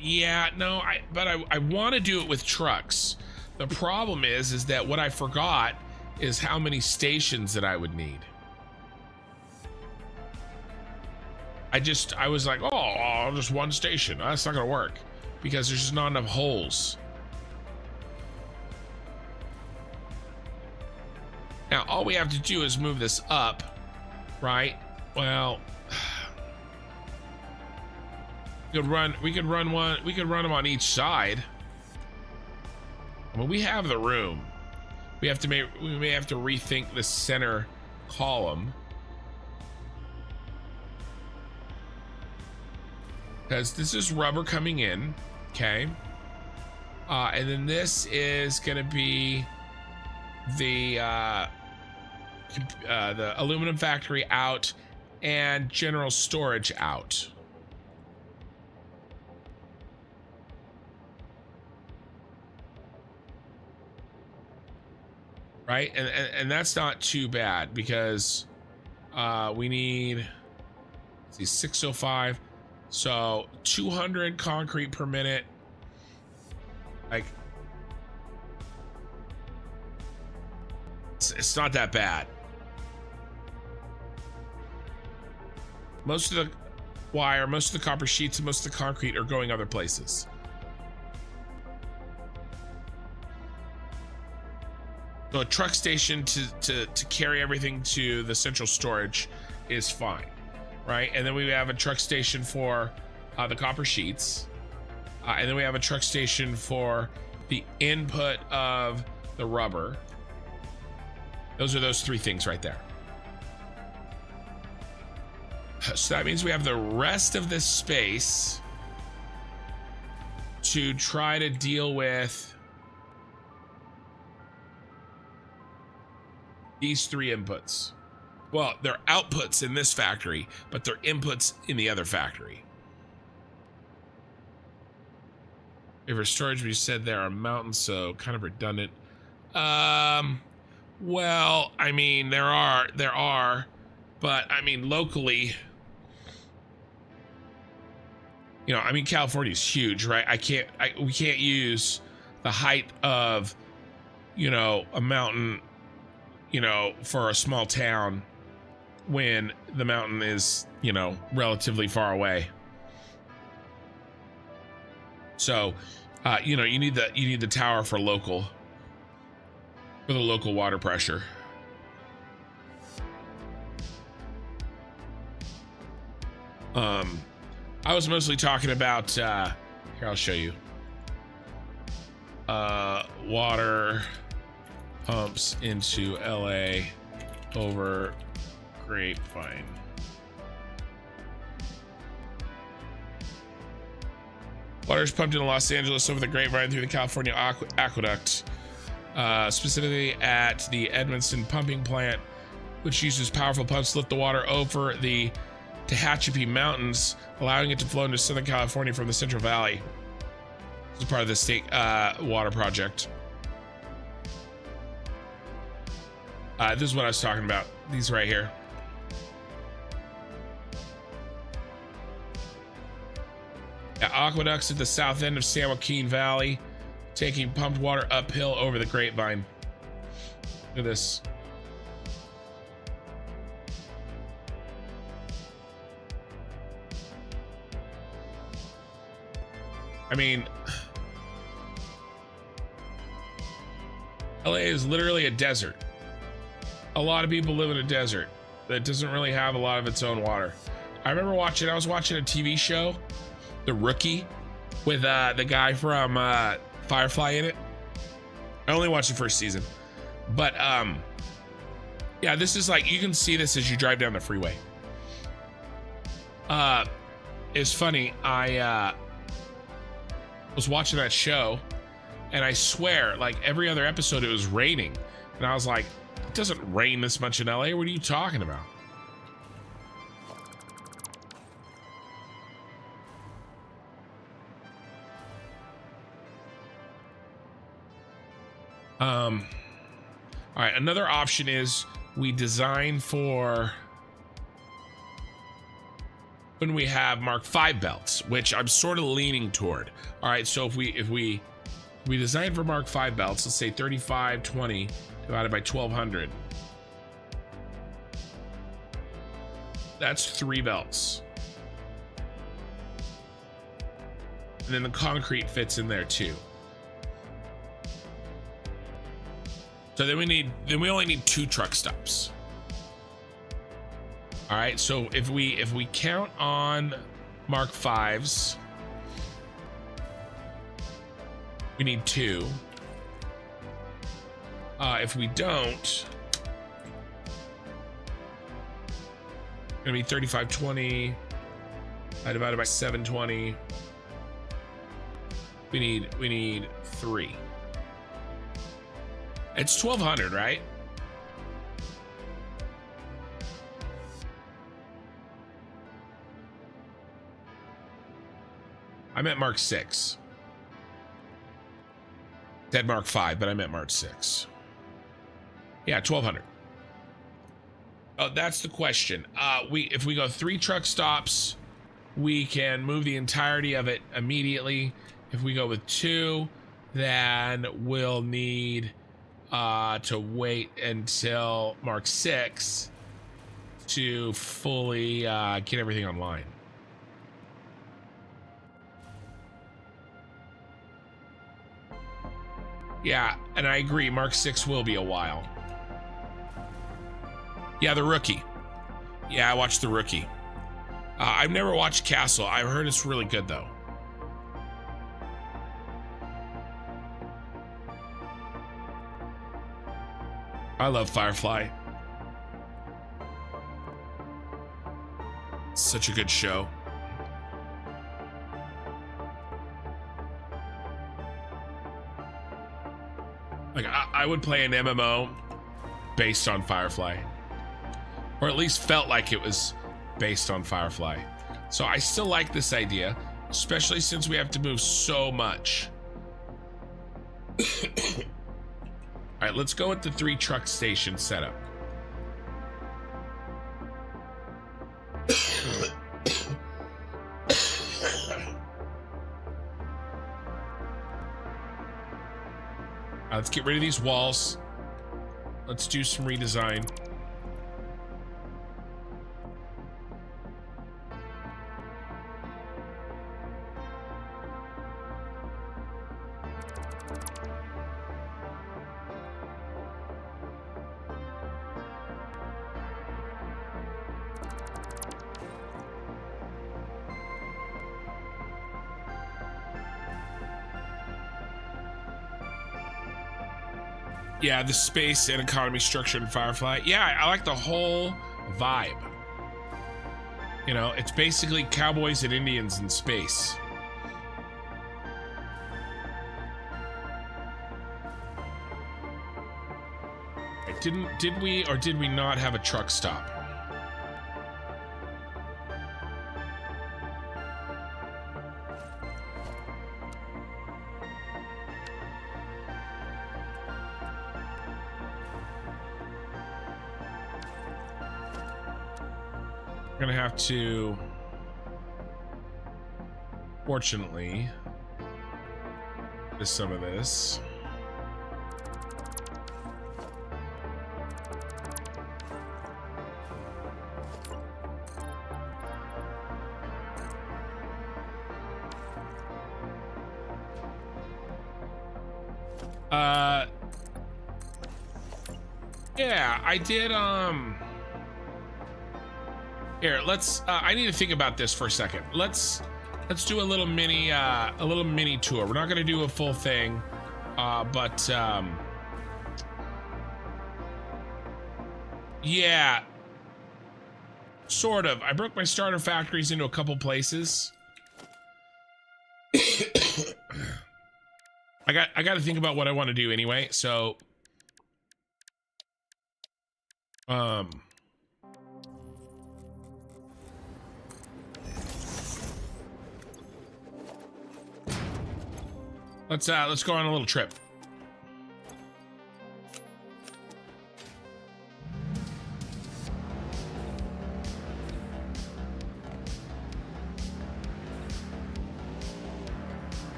Yeah, no, but I want to do it with trucks. The problem is that what I forgot is how many stations that I would need. I was like, oh, just one station. That's not gonna work because there's just not enough holes. Now, all we have to do is move this up, right? Well, we could run them on each side. I mean, we have the room. We may have to rethink the center column. Because this is rubber coming in, okay? And then this is gonna be the aluminum factory out and general storage out. Right, and that's not too bad because we need, let's see, 605, so 200 concrete per minute. Like, it's not that bad. Most of the wire, most of the copper sheets, and most of the concrete are going other places. So a truck station to carry everything to the central storage is fine, right? And then we have a truck station for the copper sheets. And then we have a truck station for the input of the rubber. Those are those three things right there. So that means we have the rest of this space to try to deal with these three inputs. Well, they're outputs in this factory, but they're inputs in the other factory. For storage, we said there are mountains, so kind of redundant. Well, I mean, there are, but I mean, locally, you know, I mean, California's huge, right? We can't use the height of, you know, a mountain, you know, for a small town when the mountain is, you know, relatively far away. So, you know, you need the tower for the local water pressure. I was mostly talking about, here, I'll show you. Water pumps into LA over Grapevine. Water is pumped into Los Angeles over the Grapevine through the California aqueduct, specifically at the Edmonston pumping plant, which uses powerful pumps to lift the water over the Tehachapi Mountains, allowing it to flow into Southern California from the Central Valley. This is part of the state water project. This is what I was talking about. These right here. Aqueducts at the south end of San Joaquin Valley, taking pumped water uphill over the Grapevine. Look at this. I mean, LA is literally a desert. A lot of people live in a desert that doesn't really have a lot of its own water. I remember I was watching a TV show, The Rookie, with the guy from Firefly in it. I only watched the first season, but yeah, this is like, you can see this as you drive down the freeway. It's funny, I was watching that show, and I swear, like every other episode, it was raining, and I was like, it doesn't rain this much in LA. What are you talking about? All right, another option is we design for when we have Mark V belts, which I'm sort of leaning toward. All right, so if we design for Mark V belts, let's say 3520 divided by 1200. That's 3 belts. And then the concrete fits in there too. So then we only need 2 truck stops. All right, so if we count on Mark V's, we need 2. If we don't, gonna be 3520 divided by 720. We need 3. It's 1200, right? I meant Mark 6. Said Mark 5, but I meant Mark 6. Yeah, 1200. Oh, that's the question. If we go 3 truck stops, we can move the entirety of it immediately. If we go with 2, then we'll need to wait until Mark 6 to fully get everything online. Yeah, and I agree, Mark 6 will be a while. Yeah, The Rookie. Yeah, I watched The Rookie. I've never watched Castle. I've heard it's really good, though. I love Firefly. Such a good show. Like, I would play an MMO based on Firefly. Or at least felt like it was based on Firefly. So I still like this idea, especially since we have to move so much. All right, let's go with the 3 truck station setup. Let's get rid of these walls. Let's do some redesign. Yeah, the space and economy structure in Firefly. Yeah, I like the whole vibe. You know, it's basically cowboys and Indians in space. Did we or did we not have a truck stop? Gonna have to, fortunately, do some of this. Yeah, I did, here, let's, I need to think about this for a second. Let's do a little mini tour. We're not gonna do a full thing, but, yeah, sort of. I broke my starter factories into a couple places. I got to think about what I want to do anyway, so, let's go on a little trip.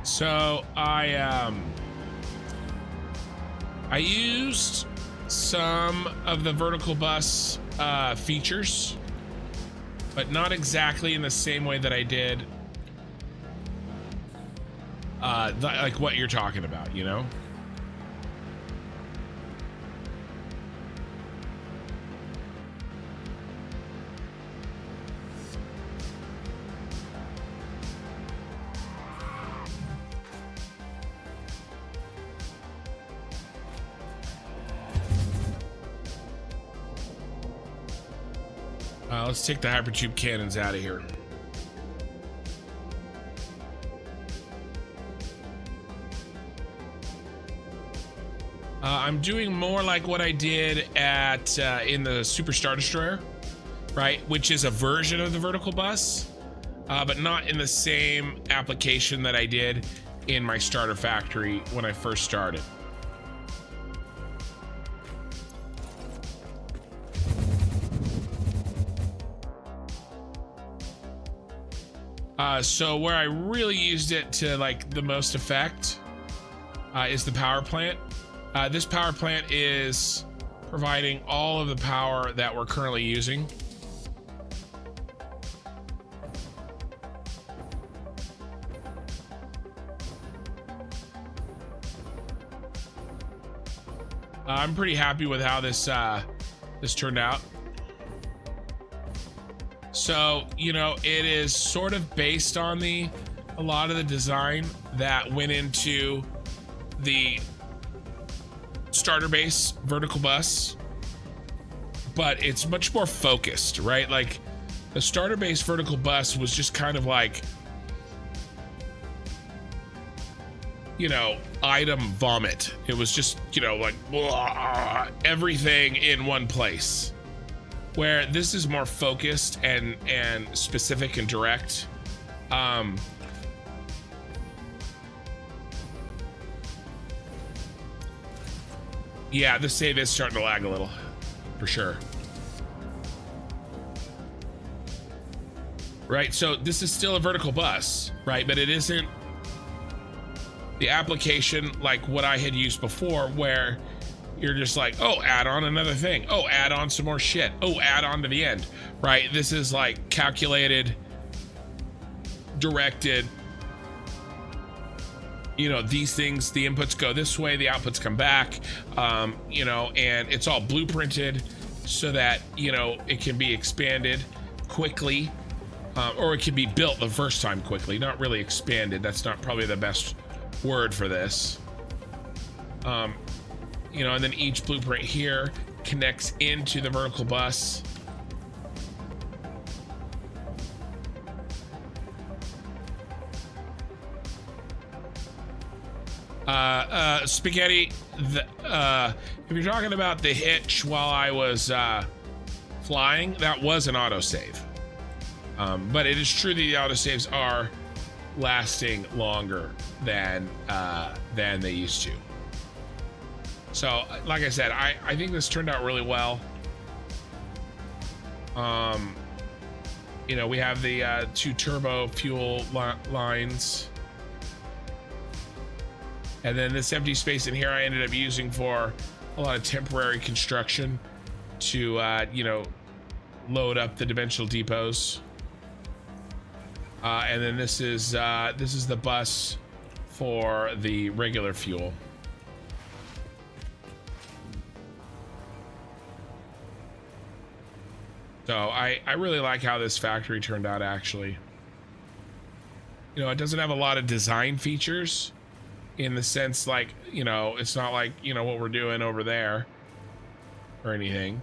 So I used some of the vertical bus features, but not exactly in the same way that I did like what you're talking about, you know? Let's take the hypertube cannons out of here. I'm doing more like what I did at in the Super Star Destroyer, right? Which is a version of the vertical bus, but not in the same application that I did in my starter factory when I first started. So where I really used it to like the most effect is the power plant. This power plant is providing all of the power that we're currently using. I'm pretty happy with how this turned out. So, you know, it is sort of based on a lot of the design that went into the starter base vertical bus, but it's much more focused, right? Like the starter base vertical bus was just kind of like, you know, item vomit. It was just, you know, like blah, everything in one place. Where this is more focused and specific and direct. Yeah, the save is starting to lag a little, for sure. Right, so this is still a vertical bus, right? But it isn't the application like what I had used before, where you're just like, oh, add on another thing. Oh, add on some more shit. Oh, add on to the end, right? This is like calculated, directed. You know, these things, the inputs go this way, the outputs come back, you know, and it's all blueprinted so that, you know, it can be expanded quickly, or it can be built the first time quickly, not really expanded. That's not probably the best word for this. You know, and then each blueprint here connects into the vertical bus. Spaghetti, if you're talking about the hitch while I was flying, that was an autosave. But it is true that the autosaves are lasting longer than they used to. So, like I said, I think this turned out really well. You know, we have the 2 turbo fuel lines. And then this empty space in here I ended up using for a lot of temporary construction to, you know, load up the dimensional depots. And then this is the bus for the regular fuel. So I really like how this factory turned out, actually. You know, it doesn't have a lot of design features in the sense, like, you know, it's not like, you know, what we're doing over there or anything,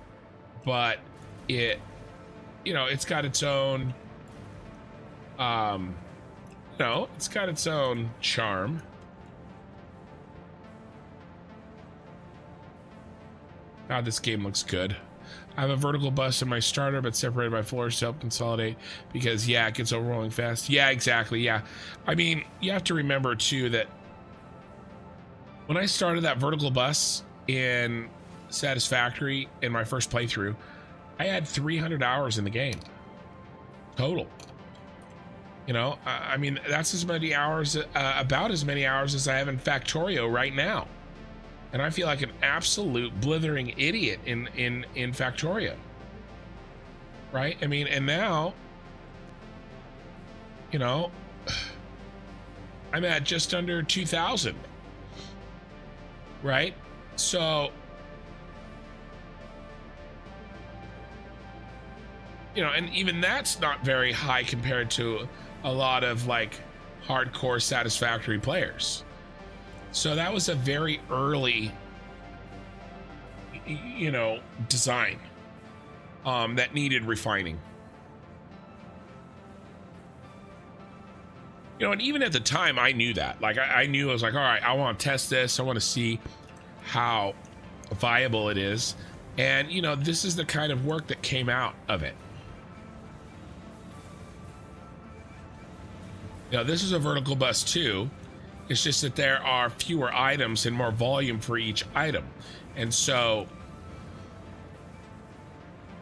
but it, you know, it's got its own, you know, it's got its own charm. God, this game looks good. I have a vertical bus in my starter, but separated by floors to help consolidate because, yeah, it gets overwhelming fast. Yeah, exactly. Yeah. I mean, you have to remember, too, that when I started that vertical bus in Satisfactory in my first playthrough, I had 300 hours in the game total. You know, I mean, that's as many hours, about as many hours as I have in Factorio right now. And I feel like an absolute blithering idiot in Factorio. Right? I mean, and now, you know, I'm at just under 2,000. Right? So, you know, and even that's not very high compared to a lot of like hardcore Satisfactory players. So that was a very early, you know, design. that needed refining. You know, and even at the time, I knew that. Like, I knew, I was like, all right, I want to test this. I want to see how viable it is. And, you know, this is the kind of work that came out of it. You know, this is a vertical bus too. It's just that there are fewer items and more volume for each item. And so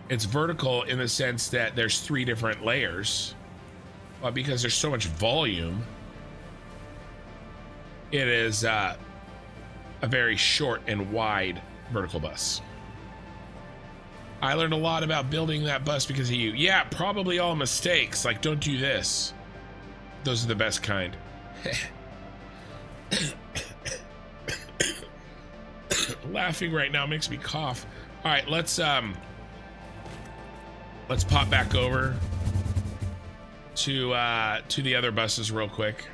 it's vertical in the sense that there's 3 different layers. But because there's so much volume, it is a very short and wide vertical bus. I learned a lot about building that bus because of you. Yeah, probably all mistakes. Like, don't do this. Those are the best kind. Laughing right now makes me cough. All right, let's pop back over to the other buses real quick.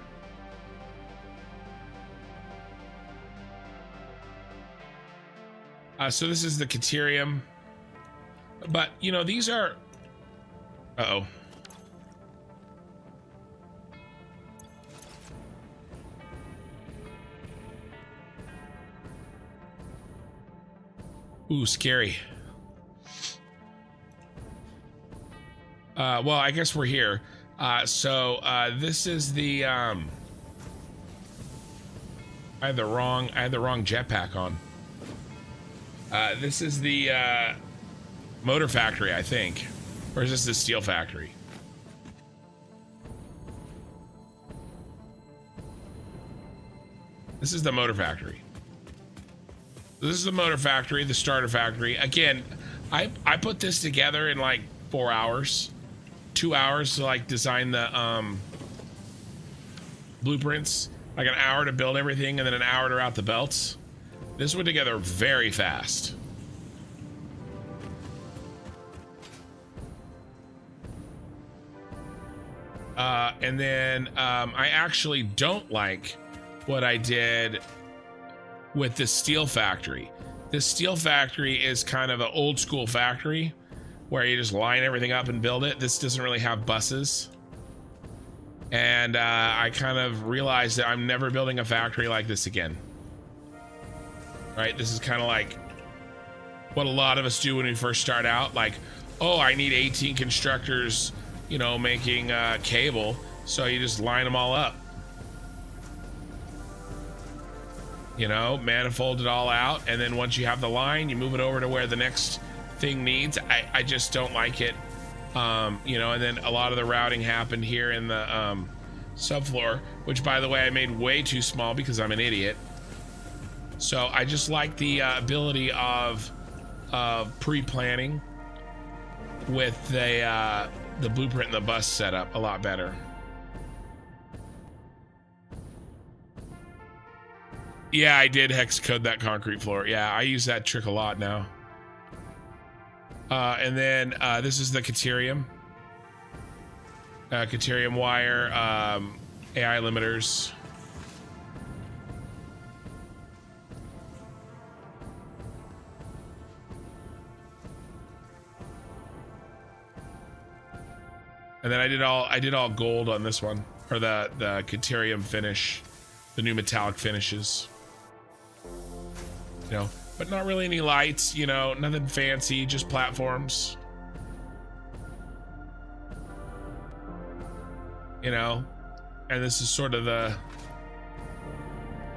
So this is the Caterium, but you know, these are, uh-oh. Ooh, scary. Well, I guess we're here. So this is the I had the wrong jetpack on. This is the motor factory, I think. Or is this the steel factory? This is the motor factory. This is the motor factory, the starter factory. Again, I put this together in like 4 hours. 2 hours to like design the blueprints. Like an hour to build everything and then an hour to route the belts. This went together very fast. And then I actually don't like what I did with the steel factory. This steel factory is kind of an old school factory where you just line everything up and build it. This doesn't really have buses. And I kind of realized that I'm never building a factory like this again. Right? This is kind of like what a lot of us do when we first start out. Like, oh, I need 18 constructors, you know, making cable. So you just line them all up. You know, manifold it all out. And then once you have the line, you move it over to where the next thing needs. I just don't like it. You know, and then a lot of the routing happened here in the subfloor, which by the way, I made way too small because I'm an idiot. So I just like the ability of pre-planning with the blueprint and the bus setup a lot better. Yeah, I did hex code that concrete floor. Yeah, I use that trick a lot now. And then this is the Caterium. Caterium wire, AI limiters. And then I did all gold on this one, or the Caterium finish, the new metallic finishes. You know, but not really any lights, you know, nothing fancy, just platforms. You know, and this is sort of the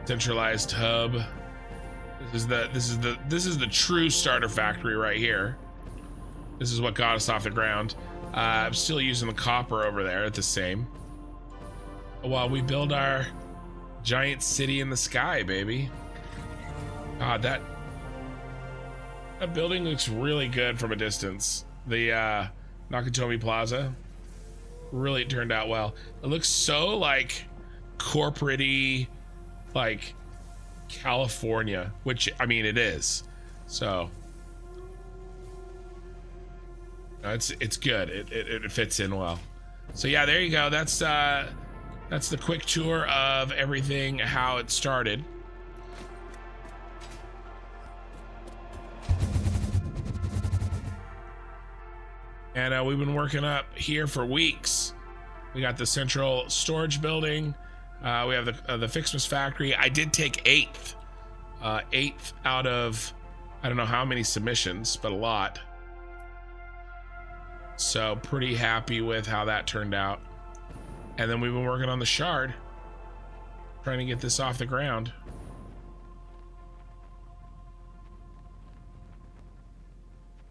centralized hub. This is the true starter factory right here. This is what got us off the ground. I'm still using the copper over there at the same, while we build our giant city in the sky, baby. God, that building looks really good from a distance. The Nakatomi Plaza really turned out well. It looks so like corporate-y, like California, which I mean it is. So it's good. It fits in well. So yeah, there you go. That's the quick tour of everything, how it started. And we've been working up here for weeks. We got the central storage building. We have the Fixmas factory. I did take eighth out of, I don't know how many submissions, but a lot. So pretty happy with how that turned out. And then we've been working on the shard, trying to get this off the ground.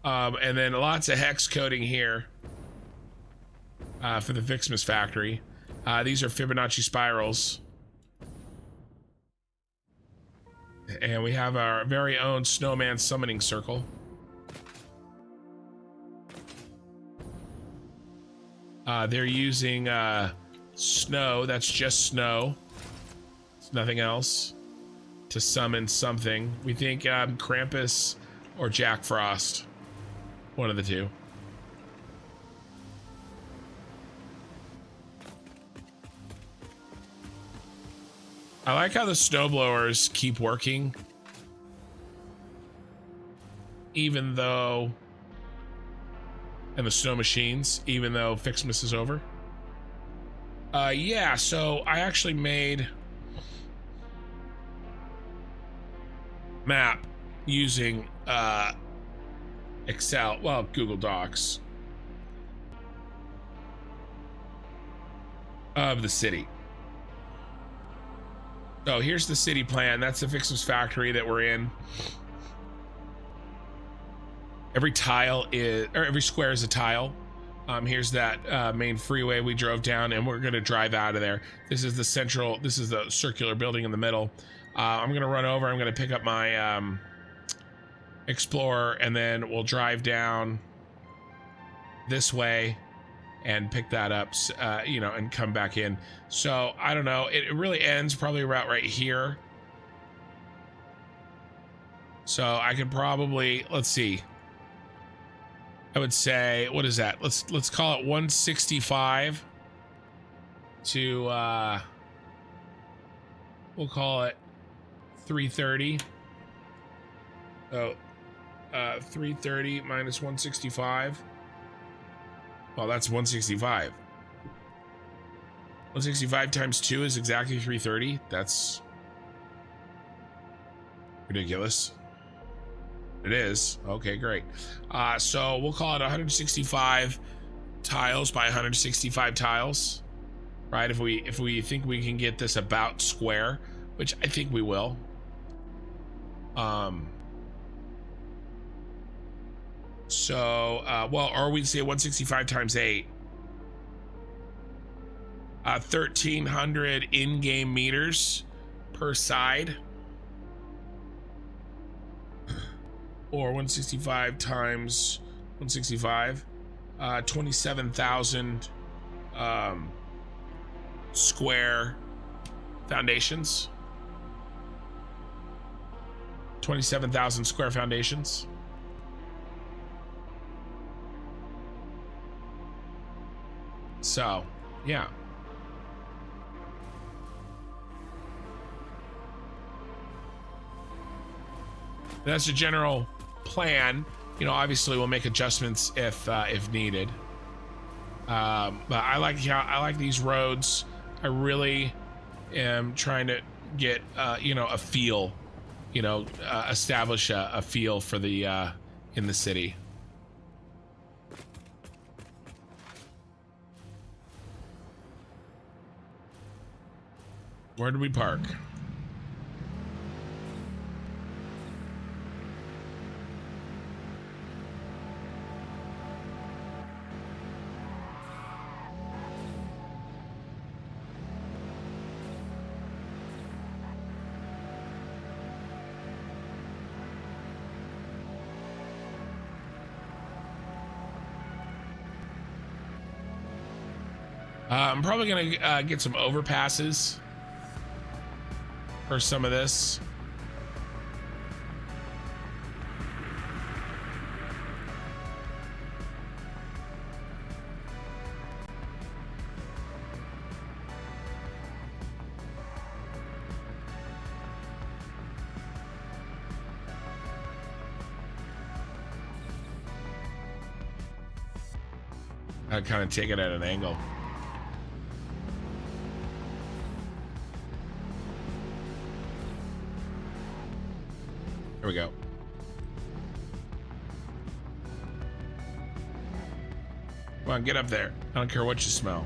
And then lots of hex coding here for the Fixmas factory. These are Fibonacci spirals. And we have our very own snowman summoning circle. They're using snow, that's just snow. It's nothing else to summon something. We think Krampus or Jack Frost. One of the two. I like how the snowblowers keep working, even though, and the snow machines, even though Fixmas is over. Yeah, so I actually made map using Excel, well, Google Docs of the city. So here's the city plan. That's the Fixmas factory that we're in. Every tile is, or every square is a tile. Here's that main freeway we drove down, and we're gonna drive out of there. This is the central, this is the circular building in the middle. I'm gonna run over, I'm gonna pick up my Explorer, and then we'll drive down this way and pick that up, you know, and come back in. So I don't know, it really ends probably about right here. So I could probably, let's see, I would say, what is that? Let's call it 165 to we'll call it 330. So 330 minus 165. Well, that's 165. 165 times 2 is exactly 330. That's ridiculous. It is. Okay, great. So we'll call it 165 tiles by 165 tiles, right? If we think we can get this about square, which I think we will. Well, or we'd say 165 times 8. 1,300 in-game meters per side. Or 165 times 165. 27,000 square foundations. 27,000 square foundations. So, yeah. That's the general plan. You know, obviously we'll make adjustments if needed. But I like these roads. I really am trying to get you know, a feel, you know, establish a feel for the in the city. Where did we park? I'm probably gonna get some overpasses for some of this. I kind of take it at an angle. There we go. Come on, get up there. I don't care what you smell.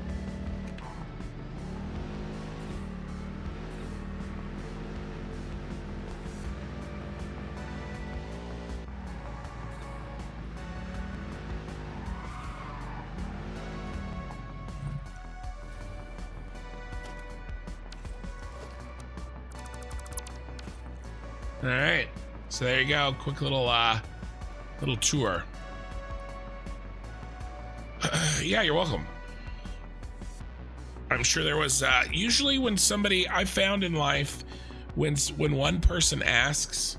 All right. So there you go. Quick little tour. Yeah, you're welcome. I'm sure there was usually when somebody I found in life, when one person asks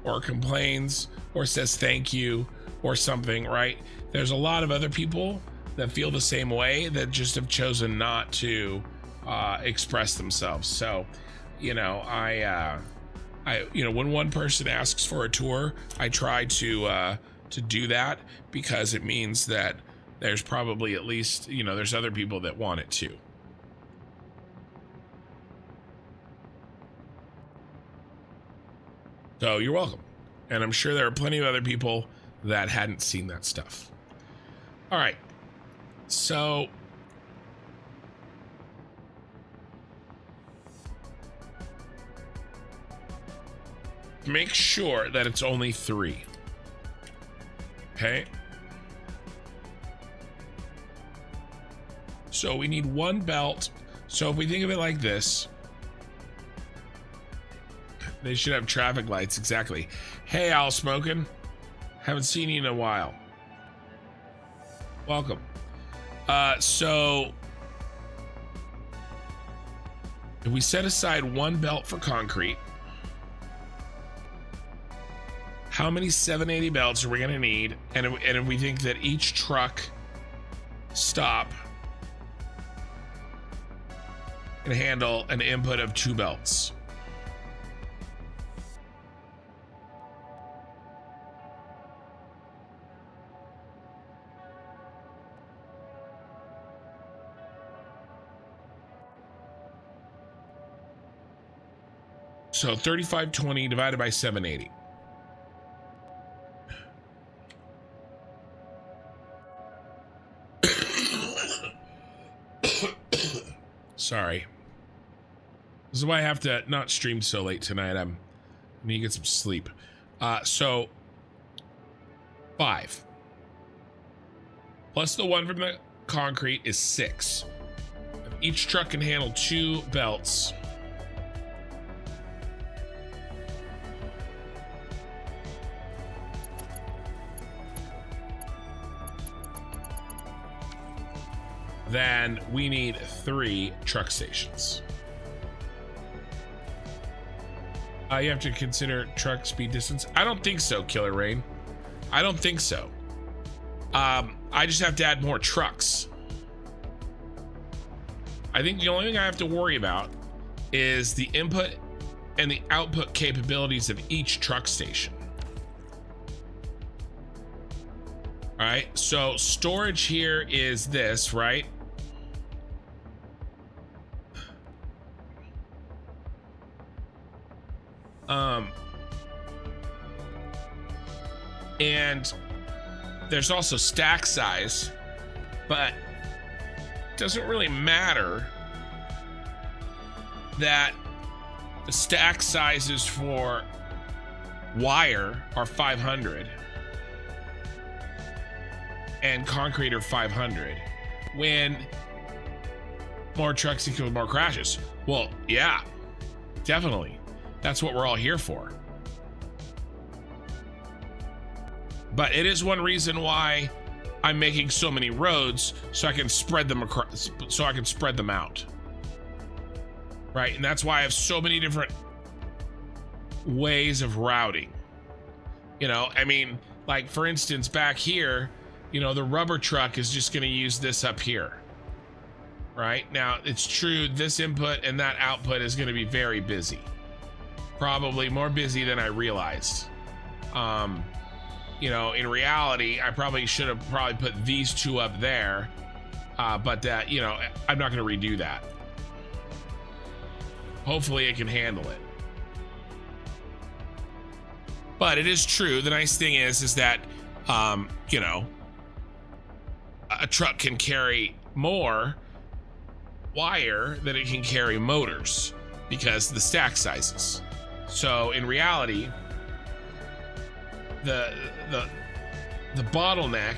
or complains or says thank you or something, right? There's a lot of other people that feel the same way that just have chosen not to express themselves. So, you know, I when one person asks for a tour, I try to do that, because it means that there's probably at least, you know, there's other people that want it too. So you're welcome. And I'm sure there are plenty of other people that hadn't seen that stuff. All right. So make sure that it's only 3. Okay. So we need 1 belt. So if we think of it like this, they should have traffic lights. Exactly. Hey, Al Smokin'. Haven't seen you in a while. Welcome. So if we set aside 1 belt for concrete, how many 780 belts are we gonna need? And if we think that each truck stop can handle an input of 2 belts. So 3520 divided by 780. Sorry. This is why I have to not stream so late tonight. I need to get some sleep. So 5 plus the 1 from the concrete is 6. If each truck can handle 2 belts, then we need 3 truck stations. You have to consider truck speed distance. I don't think so, Killer Rain. I don't think so. I just have to add more trucks. I think the only thing I have to worry about is the input and the output capabilities of each truck station. All right, so storage here is this, right? And there's also stack size, but it doesn't really matter that the stack sizes for wire are 500 and concrete are 500 when more trucks equal more crashes. Well, yeah, definitely. That's what we're all here for. But it is one reason why I'm making so many roads, so I can spread them across, so I can spread them out. Right, and that's why I have so many different ways of routing. You know, I mean, like for instance, back here, you know, the rubber truck is just going to use this up here. Right now, it's true, this input and that output is going to be very busy. Probably more busy than I realized. You know, in reality, I probably should have put these 2 up there but you know, I'm not going to redo that. Hopefully it can handle it. But it is true. The nice thing is that, you know, a truck can carry more wire than it can carry motors because of the stack sizes. So in reality, the bottleneck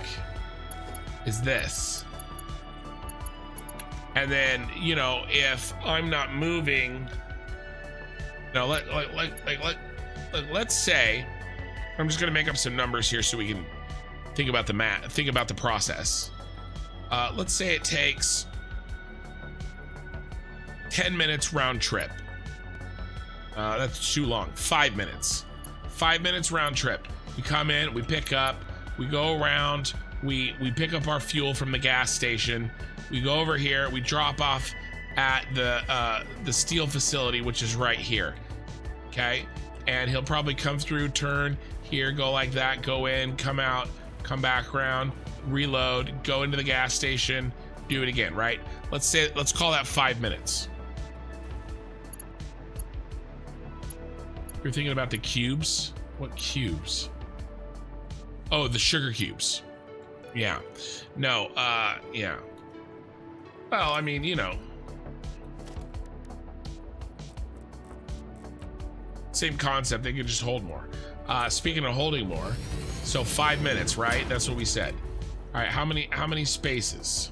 is this. And then, you know, if I'm not moving, you know, let's say, I'm just gonna make up some numbers here so we can think about the math, think about the process. Let's say it takes 10 minutes round trip. That's too long. 5 minutes. 5 minutes round trip. We come in, we pick up, we go around, we pick up our fuel from the gas station. We go over here, we drop off at the steel facility, which is right here. Okay, and he'll probably come through, turn here, go like that, go in, come out, come back around, reload, go into the gas station, do it again, right? Let's call that 5 minutes. You're thinking about the cubes? What cubes? Oh, the sugar cubes. Yeah. No, yeah. Well, I mean, you know. Same concept, they could just hold more. Speaking of holding more, so 5 minutes, right? That's what we said. All right, how many spaces?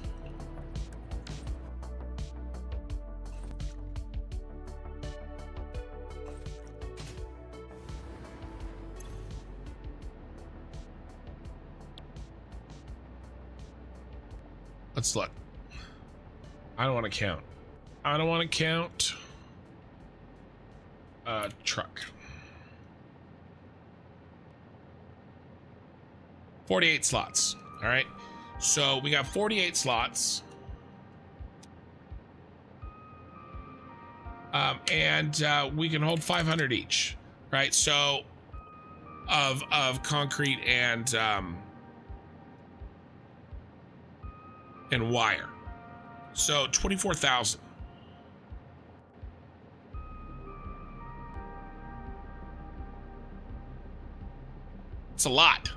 Let's look. I don't want to count. I don't want to count. Truck. 48 slots. All right. So we got 48 slots. And we can hold 500 each, right? So of concrete and wire. So 24,000. It's a lot.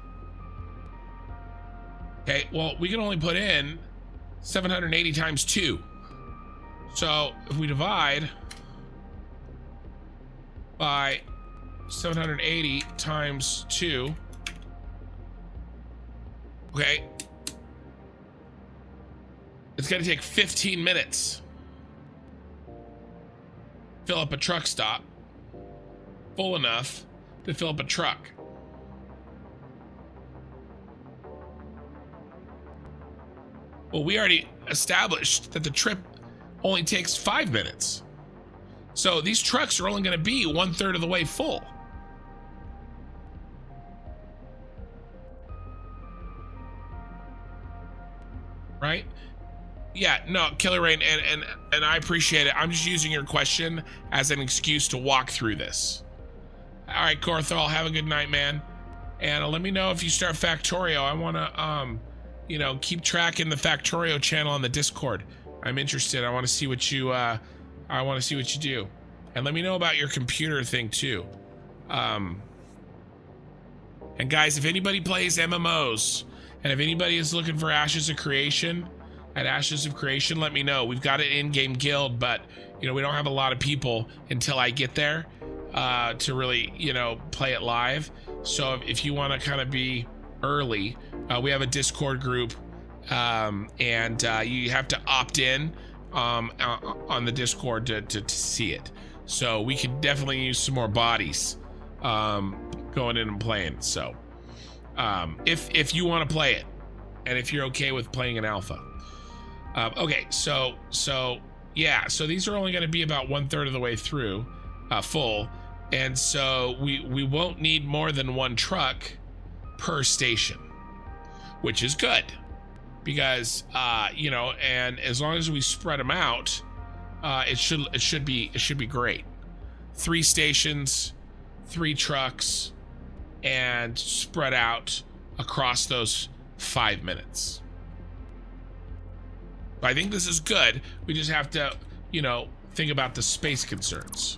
Okay, well, we can only put in 780 times 2. So if we divide by 780 times 2, okay, it's gonna take 15 minutes. Fill up a truck stop full enough to fill up a truck. Well, we already established that the trip only takes 5 minutes. So these trucks are only gonna be 1/3 of the way full. Right? Yeah, no, Killer Rain, and I appreciate it. I'm just using your question as an excuse to walk through this. All right, Corthal, have a good night, man. And let me know if you start Factorio. I wanna, you know, keep tracking the Factorio channel on the Discord. I'm interested. I want to see what you, I want to see what you do. And let me know about your computer thing too. And guys, if anybody plays MMOs, and if anybody is looking for Ashes of Creation, at Ashes of Creation, let me know. We've got an in-game guild, but you know, we don't have a lot of people until I get there to really, you know, play it live. So if you want to kind of be early, we have a Discord group, and you have to opt in on the Discord to see it. So we could definitely use some more bodies going in and playing. So if you want to play it, and if you're okay with playing an alpha. Okay, so yeah, so these are only going to be about 1/3 of the way through full, and so we won't need more than one truck per station, which is good because you know, and as long as we spread them out, it should be great. 3 stations, 3 trucks, and spread out across those 5 minutes. I think this is good. We just have to, you know, think about the space concerns.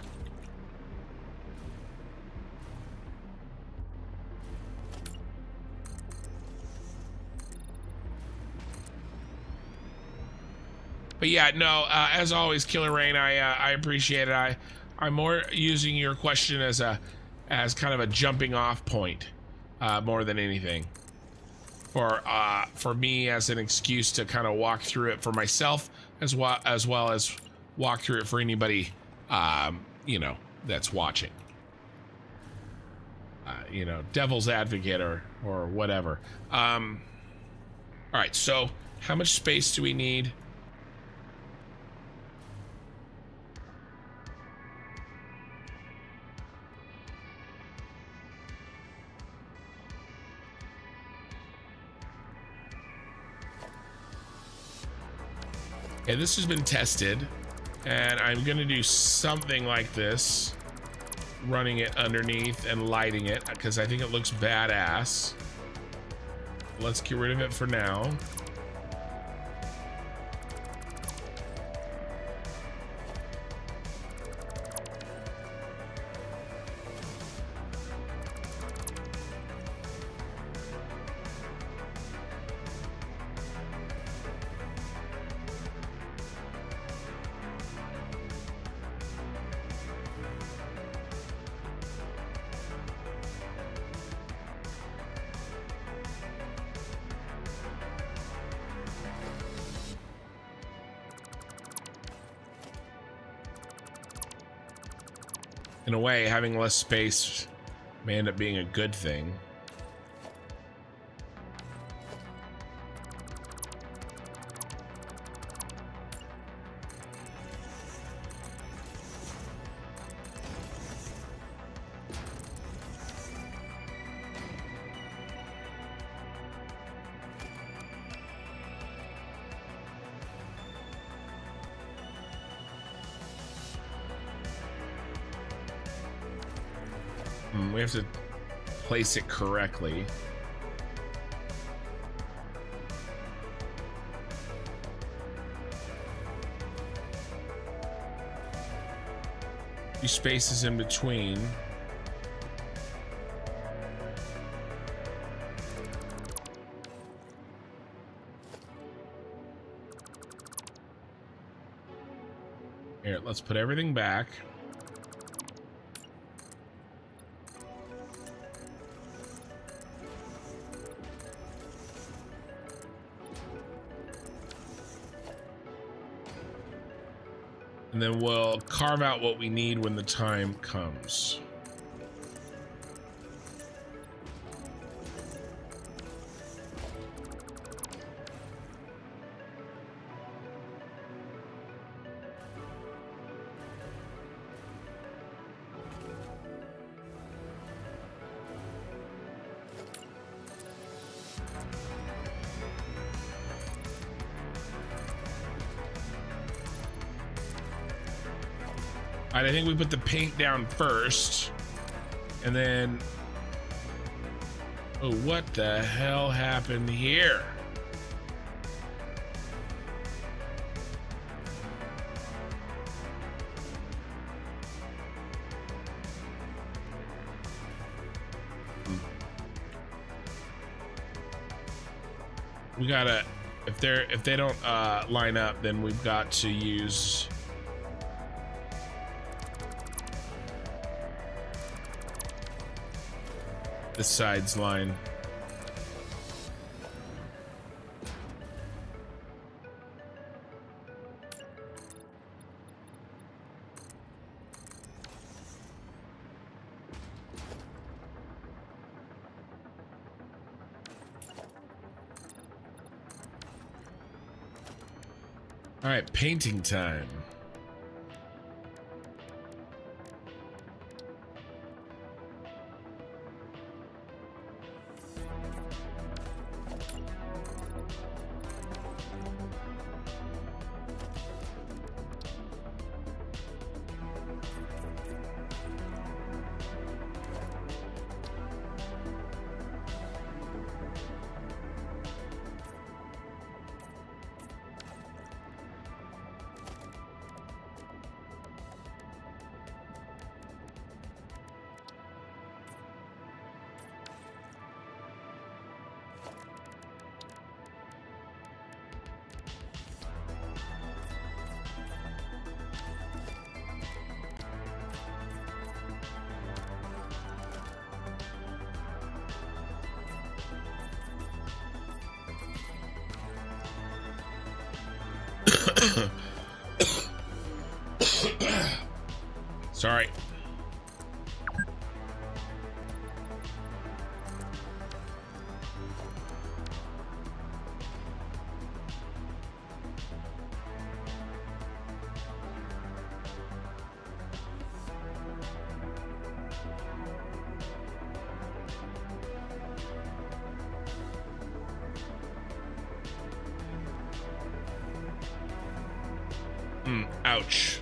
But yeah, no, as always, Killer Rain, I appreciate it. I'm more using your question as kind of a jumping off point, more than anything. For me as an excuse to kind of walk through it for myself, as well as walk through it for anybody, you know, that's watching. You know, devil's advocate or whatever. All right, so how much space do we need? Okay, this has been tested, and I'm gonna do something like this, running it underneath and lighting it because I think it looks badass. Let's get rid of it for now. In a way, having less space may end up being a good thing. We have to place it correctly. Few spaces in between. Here, let's put everything back. And then we'll carve out what we need when the time comes. I think we put the paint down first, and then, oh, what the hell happened here? We gotta, if they don't line up, then we've got to use the sides line. All right, painting time. Sorry. Ouch.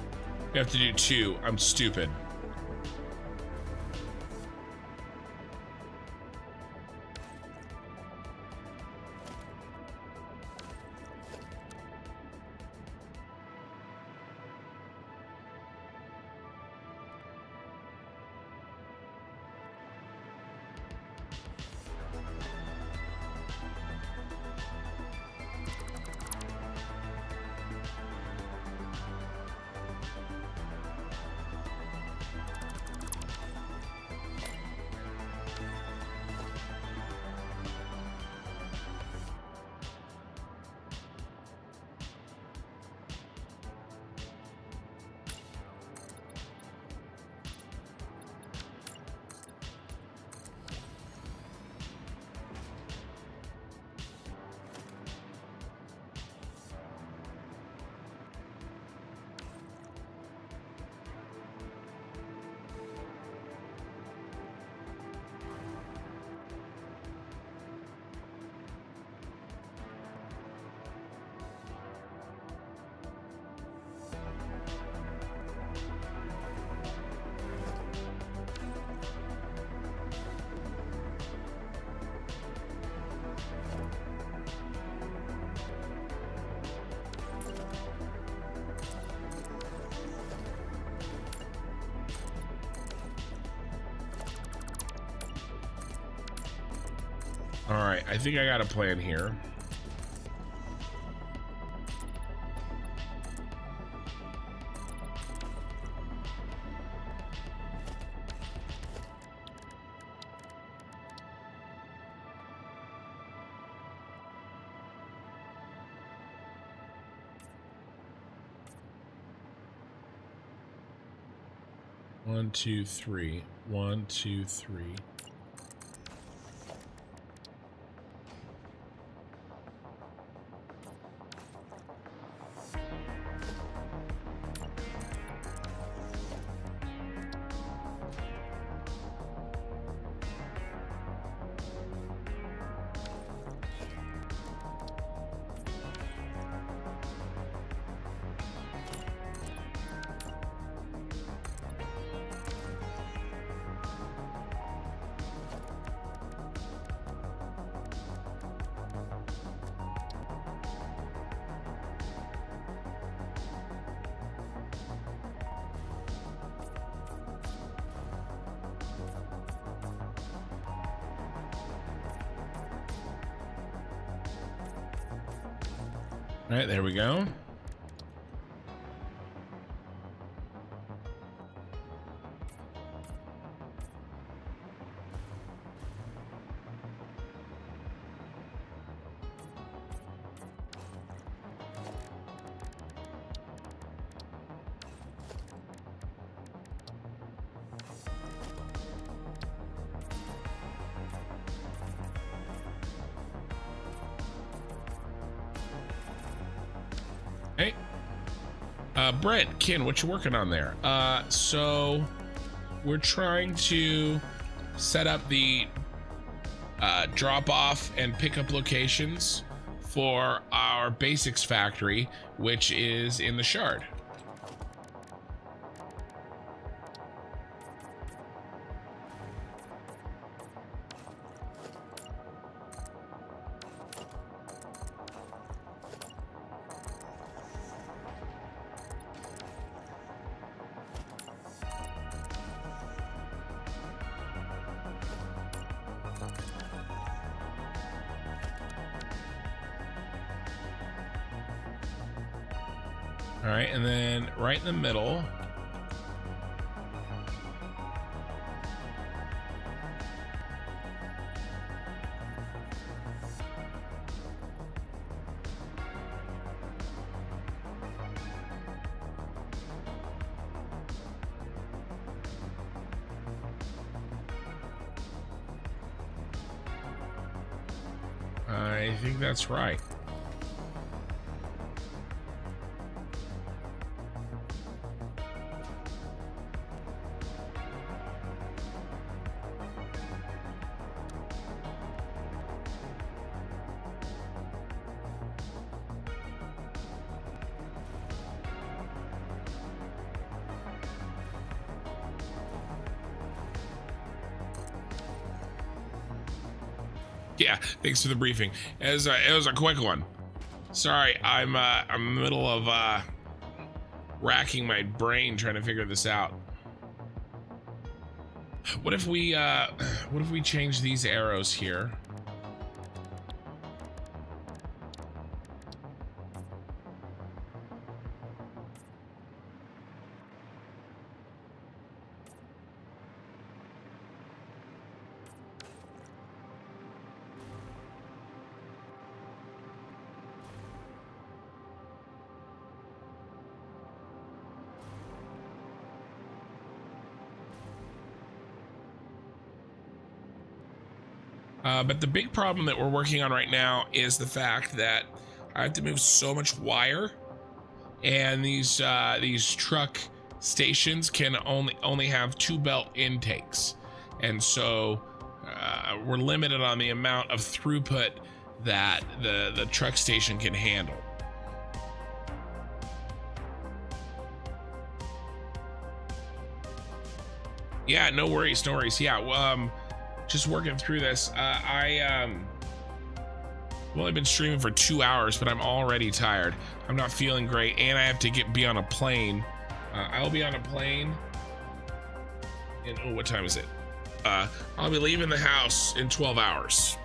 We have to do 2. I'm stupid. All right, I think I got a plan here. One, two, three. 1, 2, 3. All right, there we go. Hey, Brent, Ken, what you working on there? So we're trying to set up the drop off and pick up locations for our basics factory, which is in the Shard. All right, and then right in the middle, I think that's right. Yeah, thanks for the briefing. It was a quick one. Sorry, I'm in the middle of racking my brain trying to figure this out. What if we change these arrows here? But the big problem that we're working on right now is the fact that I have to move so much wire, and these truck stations can only have 2 belt intakes, and so we're limited on the amount of throughput that the truck station can handle. Yeah, no worries, no worries. Yeah, just working through this. I've only been streaming for 2 hours, but I'm already tired. I'm not feeling great, and I have to be on a plane. I'll be on a plane. And oh, what time is it? I'll be leaving the house in 12 hours.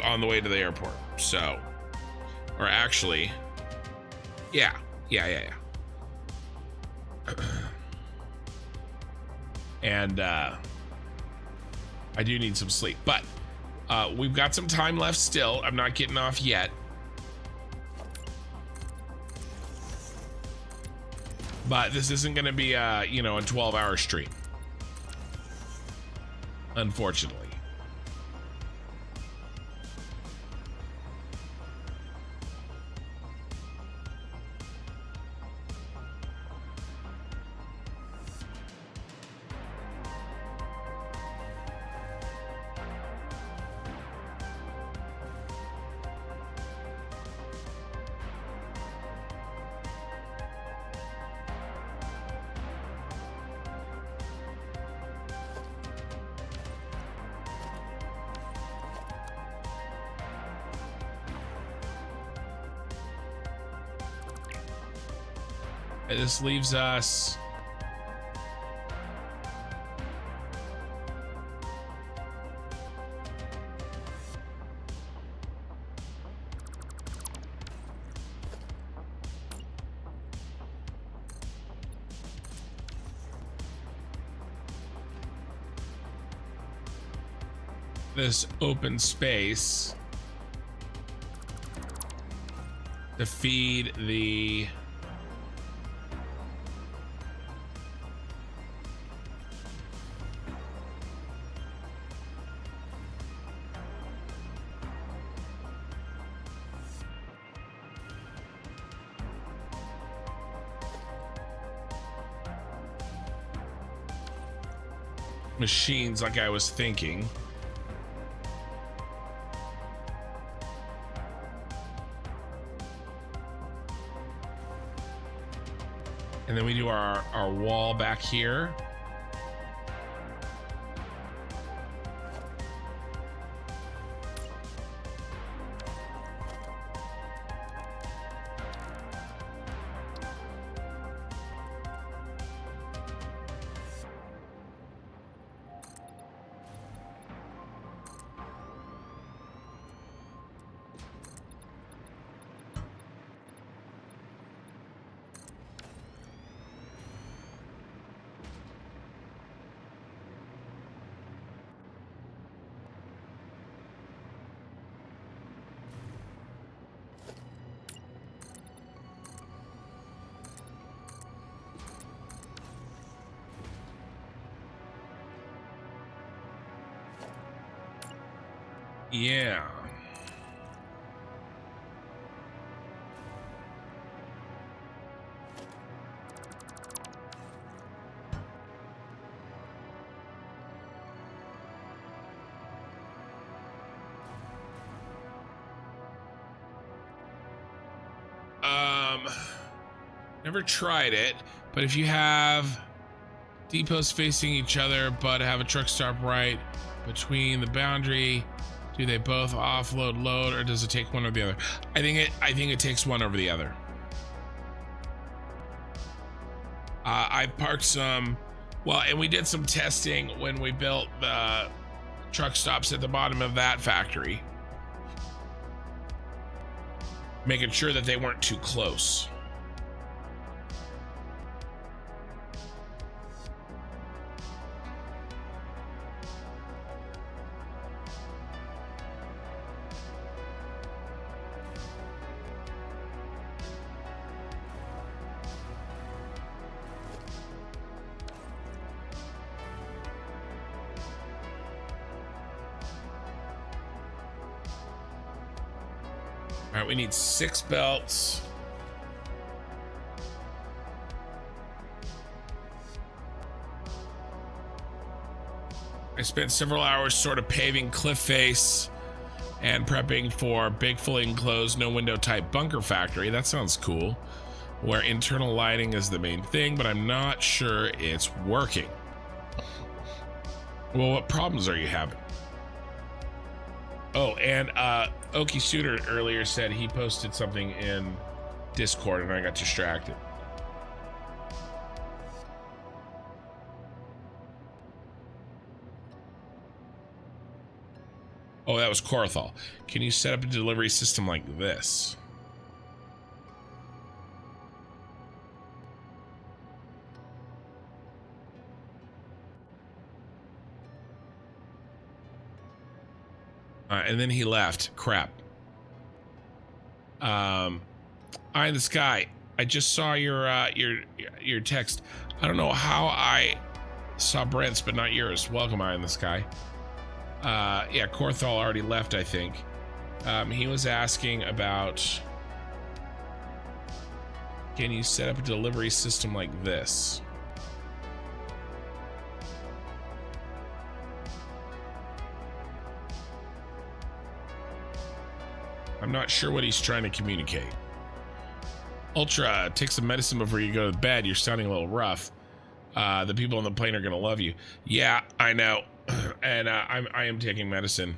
On the way to the airport. So, or actually, yeah. And I do need some sleep, but we've got some time left still. I'm not getting off yet. But this isn't going to be a 12-hour stream, unfortunately. This leaves us this open space to feed the machines like I was thinking. And then we do our wall back here. Yeah. Never tried it, but if you have depots facing each other but have a truck stop right between the boundary, do they both offload load, or does it take one or the other? I think it takes one over the other. I parked some, well, and we did some testing when we built the truck stops at the bottom of that factory, making sure that they weren't too close. All right, we need 6 belts. I spent several hours sort of paving cliff face and prepping for big fully enclosed no window type bunker factory. That sounds cool, where internal lighting is the main thing, but I'm not sure it's working. Well, what problems are you having? Oh, and Okie Suitor earlier said he posted something in Discord and I got distracted. Oh, that was Corthal. Can you set up a delivery system like this? And then he left. Crap. Eye in the sky. I just saw your text. I don't know how I saw Brent's, but not yours. Welcome, Eye in the sky. Yeah, Corthal already left, I think. He was asking about, can you set up a delivery system like this? I'm not sure what he's trying to communicate. Ultra, take some medicine before you go to bed. You're sounding a little rough. The people on the plane are gonna love you. Yeah, I know. And I am taking medicine,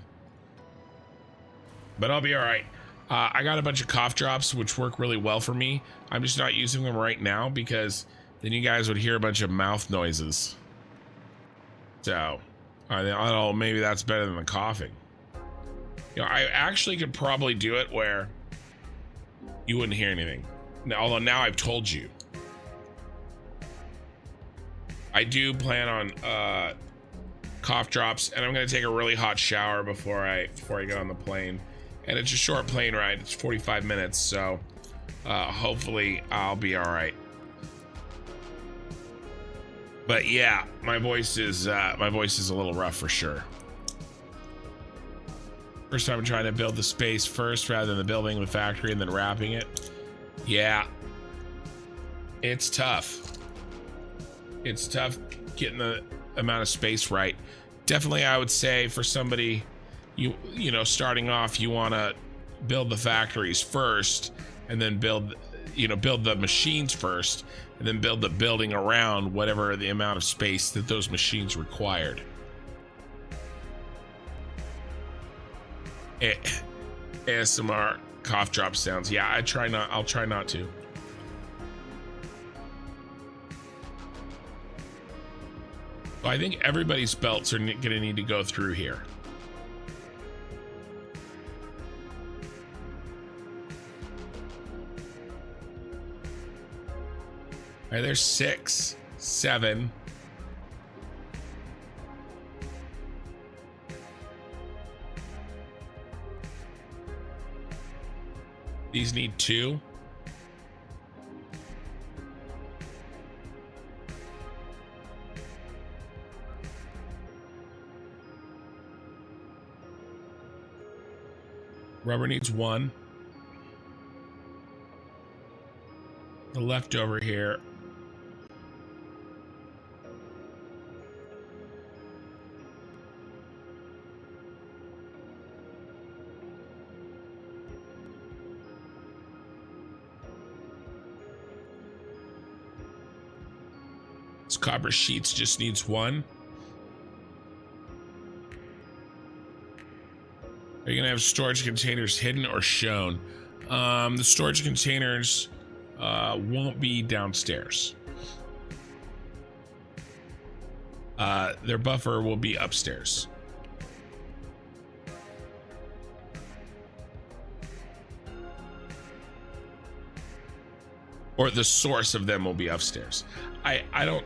but I'll be all right. I got a bunch of cough drops, which work really well for me. I'm just not using them right now because then you guys would hear a bunch of mouth noises. So I don't know, maybe that's better than the coughing. You know, I actually could probably do it where you wouldn't hear anything. Now, although now I've told you, I do plan on cough drops, and I'm gonna take a really hot shower before I get on the plane. And it's a short plane ride. It's 45 minutes, so hopefully I'll be all right. But yeah, my voice is a little rough for sure. First time I'm trying to build the space first rather than building the factory and then wrapping it. Yeah, it's tough. It's tough getting the amount of space right. Definitely, I would say for somebody, you know, starting off, you want to build the factories first, and then build the machines first, and then build the building around whatever the amount of space that those machines required. ASMR cough drop sounds. Yeah, I'll try not to. I think everybody's belts are gonna need to go through here. All right, there's 6, 7. These need 2. Rubber needs 1. The leftover here. This copper sheets just needs 1. Are you gonna have storage containers hidden or shown? The storage containers won't be downstairs. Their buffer will be upstairs. Or the source of them will be upstairs. I don't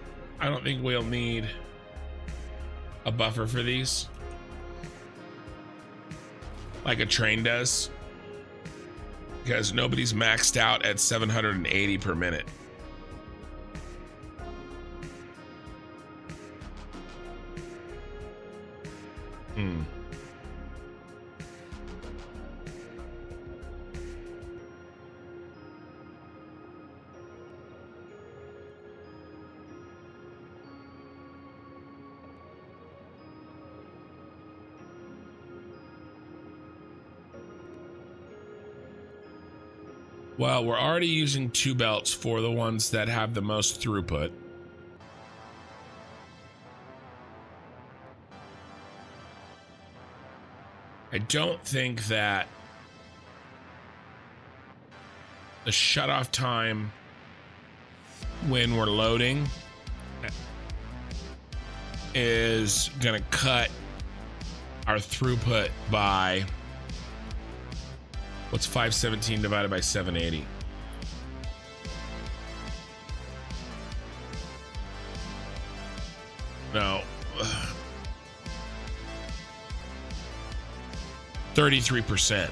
think we'll need a buffer for these, like a train does, because nobody's maxed out at 780 per minute. Well, we're already using 2 belts for the ones that have the most throughput. I don't think that the shutoff time when we're loading is gonna cut our throughput by, what's 517 divided by 780? No. 33%.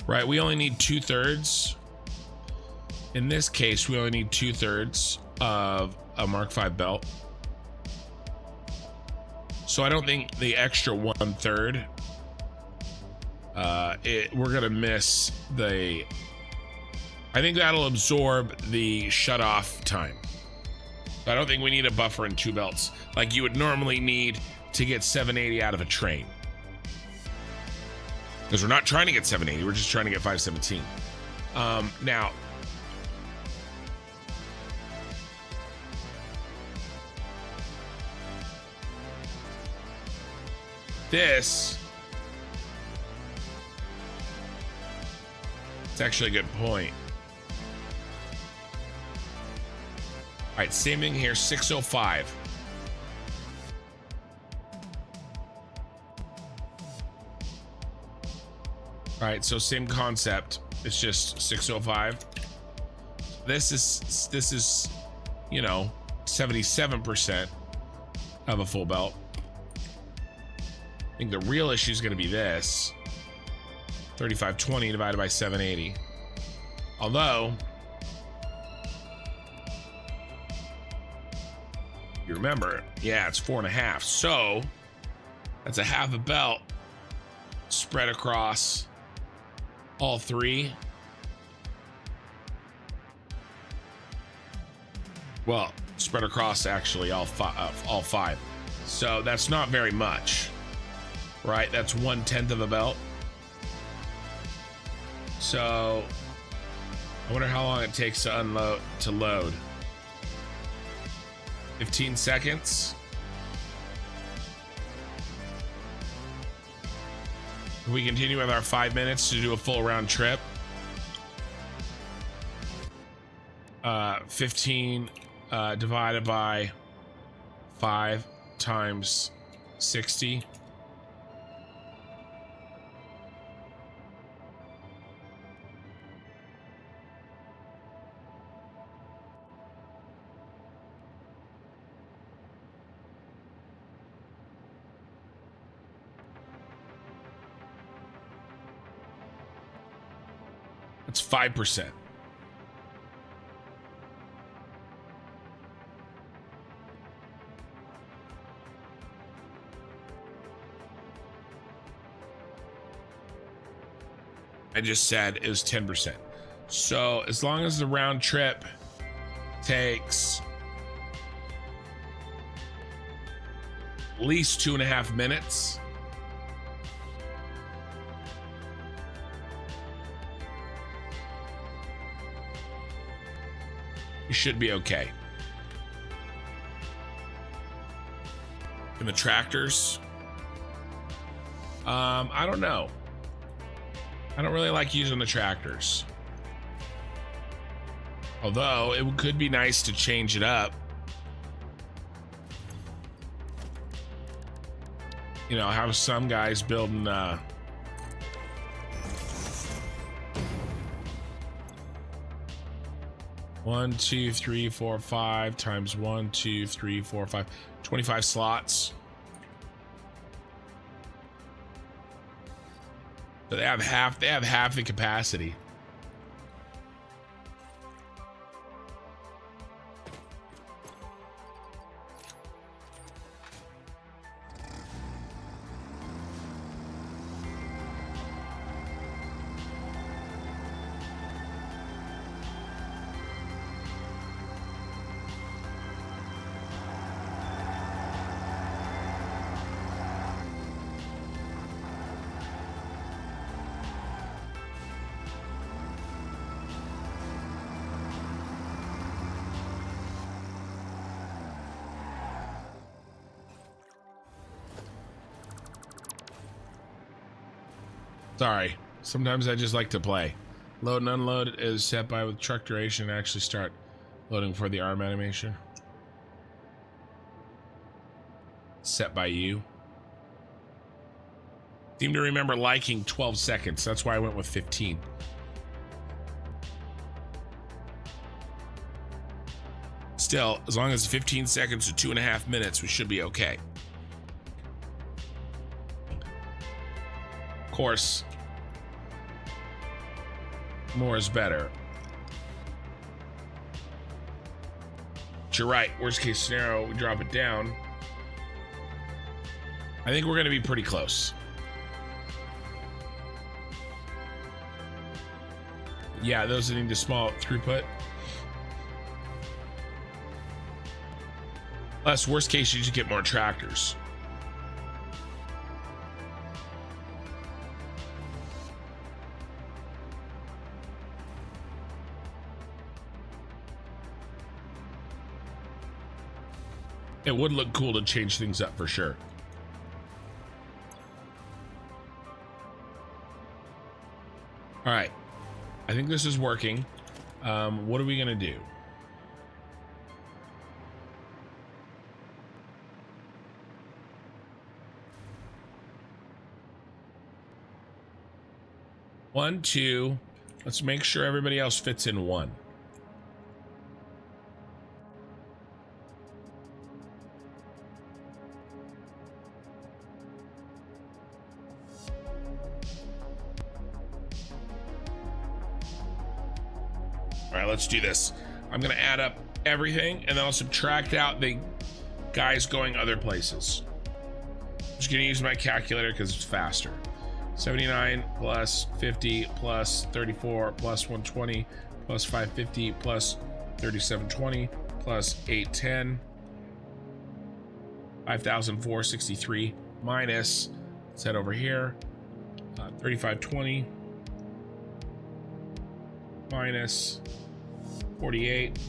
Right, we only need 2/3. In this case, we only need 2/3 of a Mark V belt. So I don't think the extra 1/3, we're gonna miss the, I think that'll absorb the shut off time. I don't think we need a buffer in 2 belts like you would normally need to get 780 out of a train. Because we're not trying to get 780, we're just trying to get 517. Now, this, it's actually a good point. All right, same thing here, 605. All right, so same concept. It's just 605. This is, you know, 77% of a full belt. I think the real issue is going to be this 3520 divided by 780. Although, you remember, yeah, it's 4.5. So that's a half a belt spread across all 3. Well, spread across actually all 5. So that's not very much, right? That's 1/10 of a belt. So I wonder how long it takes to load. 15 seconds. We continue with our 5 minutes to do a full round trip. 15 divided by 5 times 60. That's 5%. I just said it was 10%. So as long as the round trip takes at least 2.5 minutes, you should be okay. And the tractors, I don't know. I don't really like using the tractors. Although it could be nice to change it up. You know, have some guys building 1, 2, 3, 4, 5 times 1, 2, 3, 4, 5, 25 slots. So they have half the capacity. Sorry, sometimes I just like to play. Load and unload is set by with truck duration. Actually start loading for the arm animation. Set by you. Seem to remember liking 12 seconds. That's why I went with 15. Still, as long as 15 seconds to 2.5 minutes, we should be okay. Of course, more is better. But you're right. Worst case scenario, we drop it down. I think we're going to be pretty close. Yeah, those that need the small throughput. Plus, worst case, you just get more tractors. It would look cool to change things up for sure. All right, I think this is working. What are we gonna do? One, two. Let's make sure everybody else fits in one. All right, let's do this. I'm gonna add up everything and then I'll subtract out the guys going other places. I'm just gonna use my calculator because it's faster. 79 plus 50 plus 34 plus 120 plus 550 plus 3720 plus 810. 5,463 minus, let's head over here, 3520 minus 48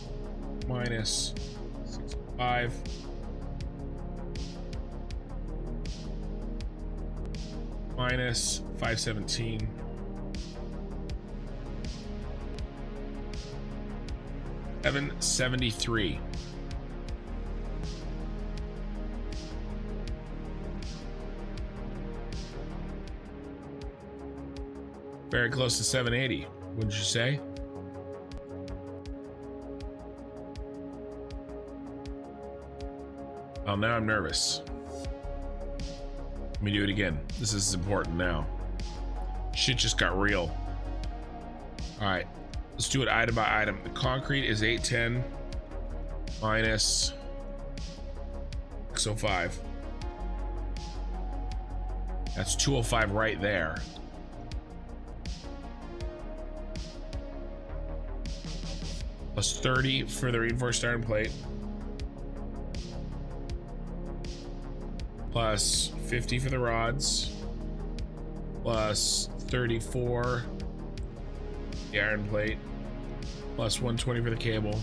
minus 65 minus 517 773. Very close to 780, wouldn't you say? Well, now I'm nervous. Let me do it again. This is important now. Shit just got real. All right, let's do it item by item. The concrete is 810 minus 605. That's 205 right there. plus 30 for the reinforced iron plate, plus 50 for the rods, plus 34 the iron plate, plus 120 for the cable.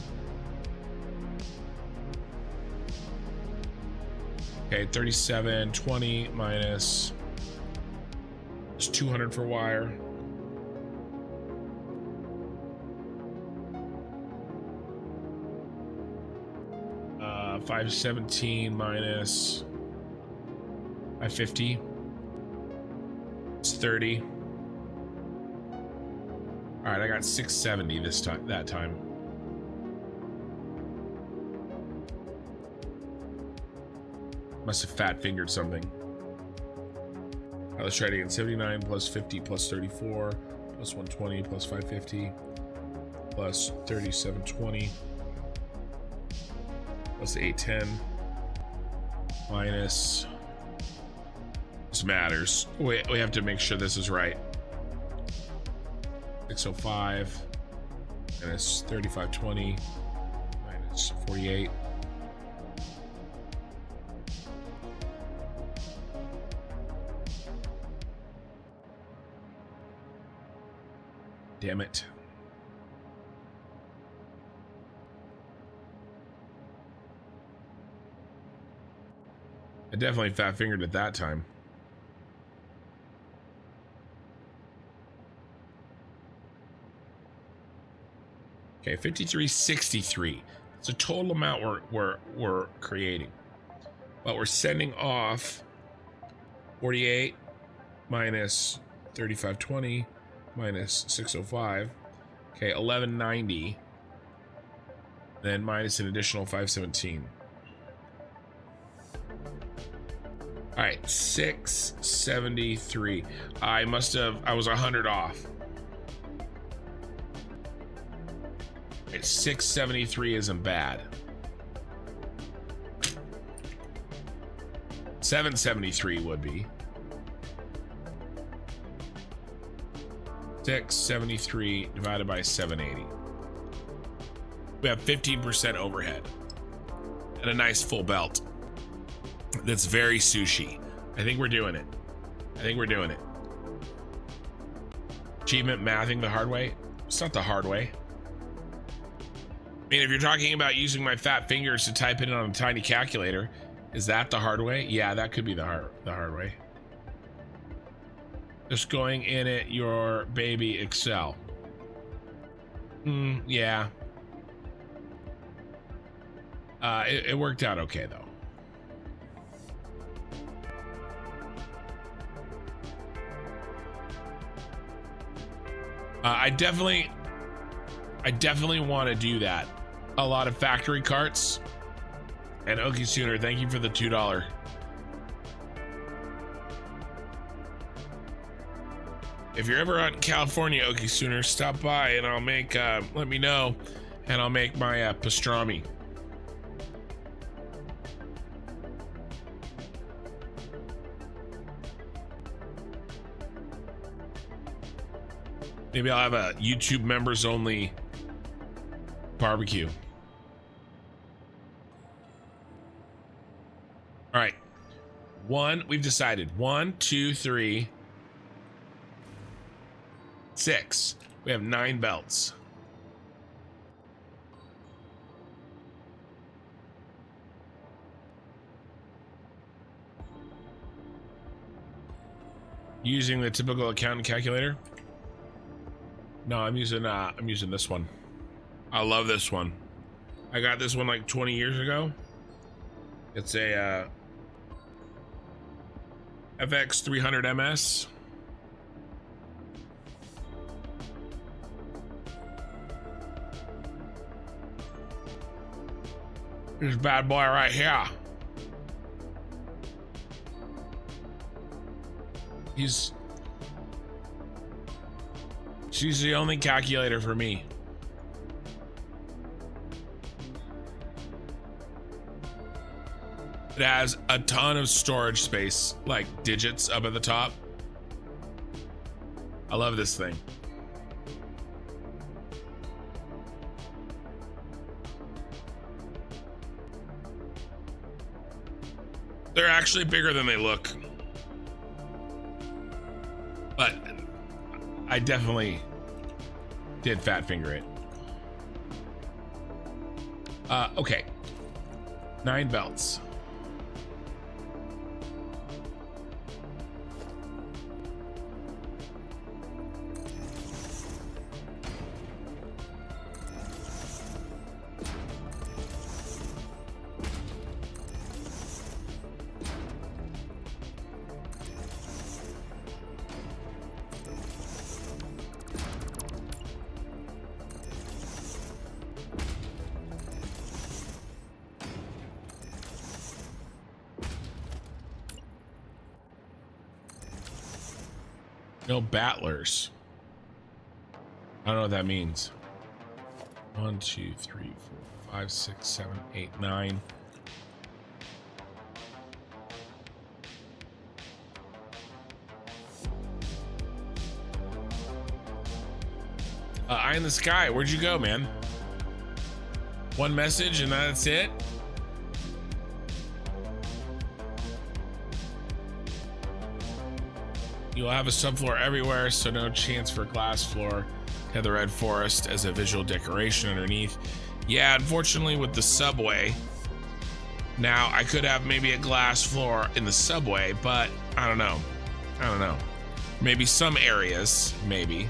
Okay, 37, 20 minus, it's 200 for wire. Uh, 517 minus 550. It's 30. All right, I got 670 this time, that time. Must have fat fingered something. All right, let's try it again. 79 plus 50 plus 34 plus 120 plus 550 plus 3720 plus 810 minus, this matters. We have to make sure this is right. 605 minus 3520 minus 48. Damn it. I definitely fat fingered it that time. Okay, 5363. It's a total amount we're creating. But we're sending off 48 minus 3520 minus 605. Okay, 1190. Then minus an additional 517. All right, 673. I was 100 off. Right, 673 isn't bad. 773 would be. 673 divided by 780. We have 15% overhead and a nice full belt. That's very sushi. I think we're doing it. I think we're doing it. Achievement mathing the hard way. It's not the hard way. I mean, if you're talking about using my fat fingers to type it in on a tiny calculator, is that the hard way? Yeah, that could be the hard way. Just going in at your baby Excel. Yeah. It worked out okay though. I definitely want to do that. A lot of factory carts. And Okie Sooner, thank you for the $2. If you're ever out in California, Okie Sooner, stop by and I'll make, let me know, and I'll make my pastrami. Maybe I'll have a YouTube members only barbecue. All right. We've decided 1, 2, 3, 6. We have 9 belts. Using the typical accountant calculator. No, I'm using this one. I love this one. I got this one like 20 years ago. It's a FX 300 MS. This bad boy right here. She's the only calculator for me. It has a ton of storage space, like digits up at the top. I love this thing. They're actually bigger than they look. But I definitely did fat finger it. Okay. 9 belts. No battlers. I don't know what that means. 1, 2, 3, 4, 5, 6, 7, 8, 9. Eye in the sky. Where'd you go, man? One message and that's it? You'll have a subfloor everywhere, so no chance for a glass floor. Have the red forest as a visual decoration underneath. Yeah, unfortunately with the subway. Now, I could have maybe a glass floor in the subway, but I don't know. I don't know. Maybe some areas, maybe.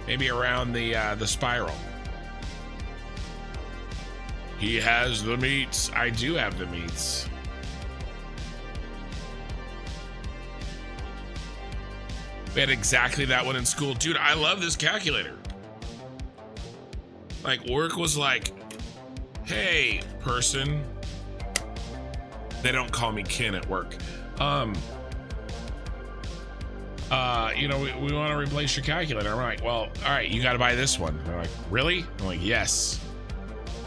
Maybe around the spiral. He has the meats. I do have the meats. We had exactly that one in school. Dude, I love this calculator. Like, work was like, hey, person. They don't call me kin at work. You know, we want to replace your calculator. I'm like, well, all right, you got to buy this one. They're like, really? I'm like, yes.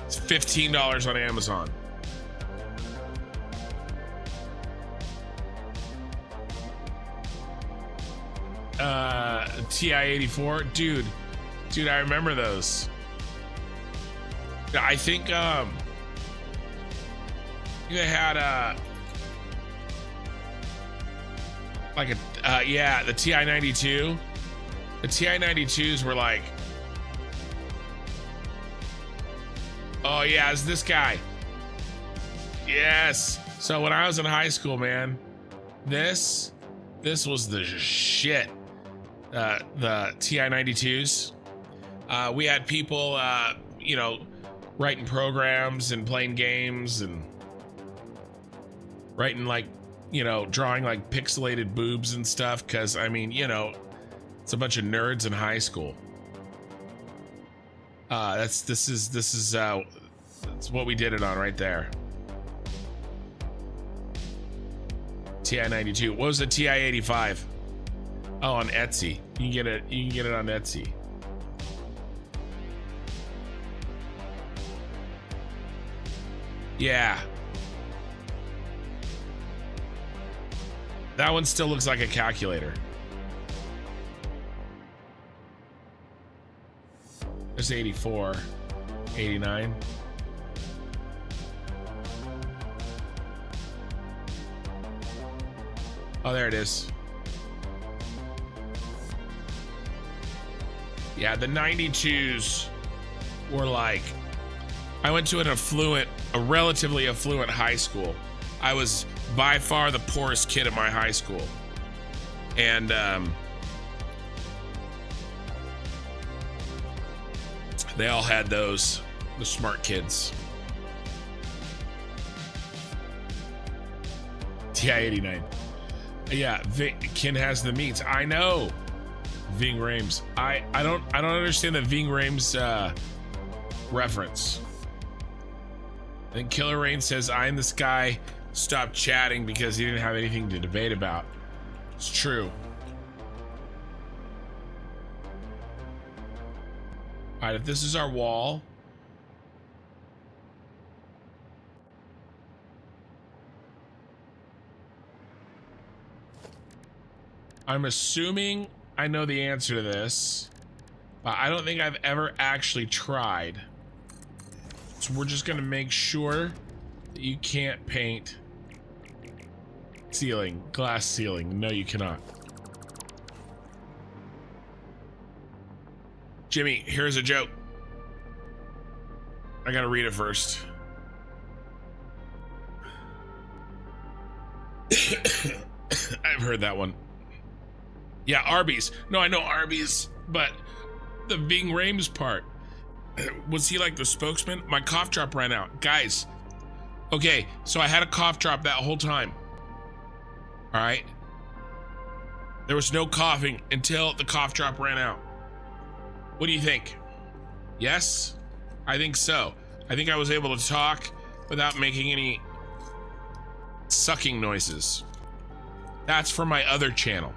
It's $15 on Amazon. TI-84, dude, I remember those. I think they had like a yeah, the TI-92. The TI-92s were like, oh yeah, it's this guy. Yes. So when I was in high school, man, this was the shit. The TI-92s. We had people, you know, writing programs and playing games and writing, like, you know, drawing like pixelated boobs and stuff. Cause I mean, you know, it's a bunch of nerds in high school. This is what we did it on right there. TI-92. What was the TI-85? Oh, on Etsy. You can get it. You can get it on Etsy. Yeah. That one still looks like a calculator. There's 84, 89. Oh, there it is. Yeah, the 92s were like, I went to a relatively affluent high school. I was by far the poorest kid at my high school. And they all had those, the smart kids. TI-89. Yeah, Kin has the meats. I know. Ving Rhames. I don't understand the Ving Rhames reference. I think Killer Rain says, "I in the sky stopped chatting because he didn't have anything to debate about." It's true. All right, if this is our wall. I'm assuming I know the answer to this, but I don't think I've ever actually tried. So we're just gonna make sure that you can't paint ceiling, glass ceiling. No, you cannot. Jimmy, here's a joke. I gotta read it first. I've heard that one. Yeah, Arby's. No, I know Arby's, but the Ving Rhames part. Was he like the spokesman? My cough drop ran out. Guys, okay, so I had a cough drop that whole time. All right. There was no coughing until the cough drop ran out. What do you think? Yes? I think so. I think I was able to talk without making any sucking noises. That's for my other channel.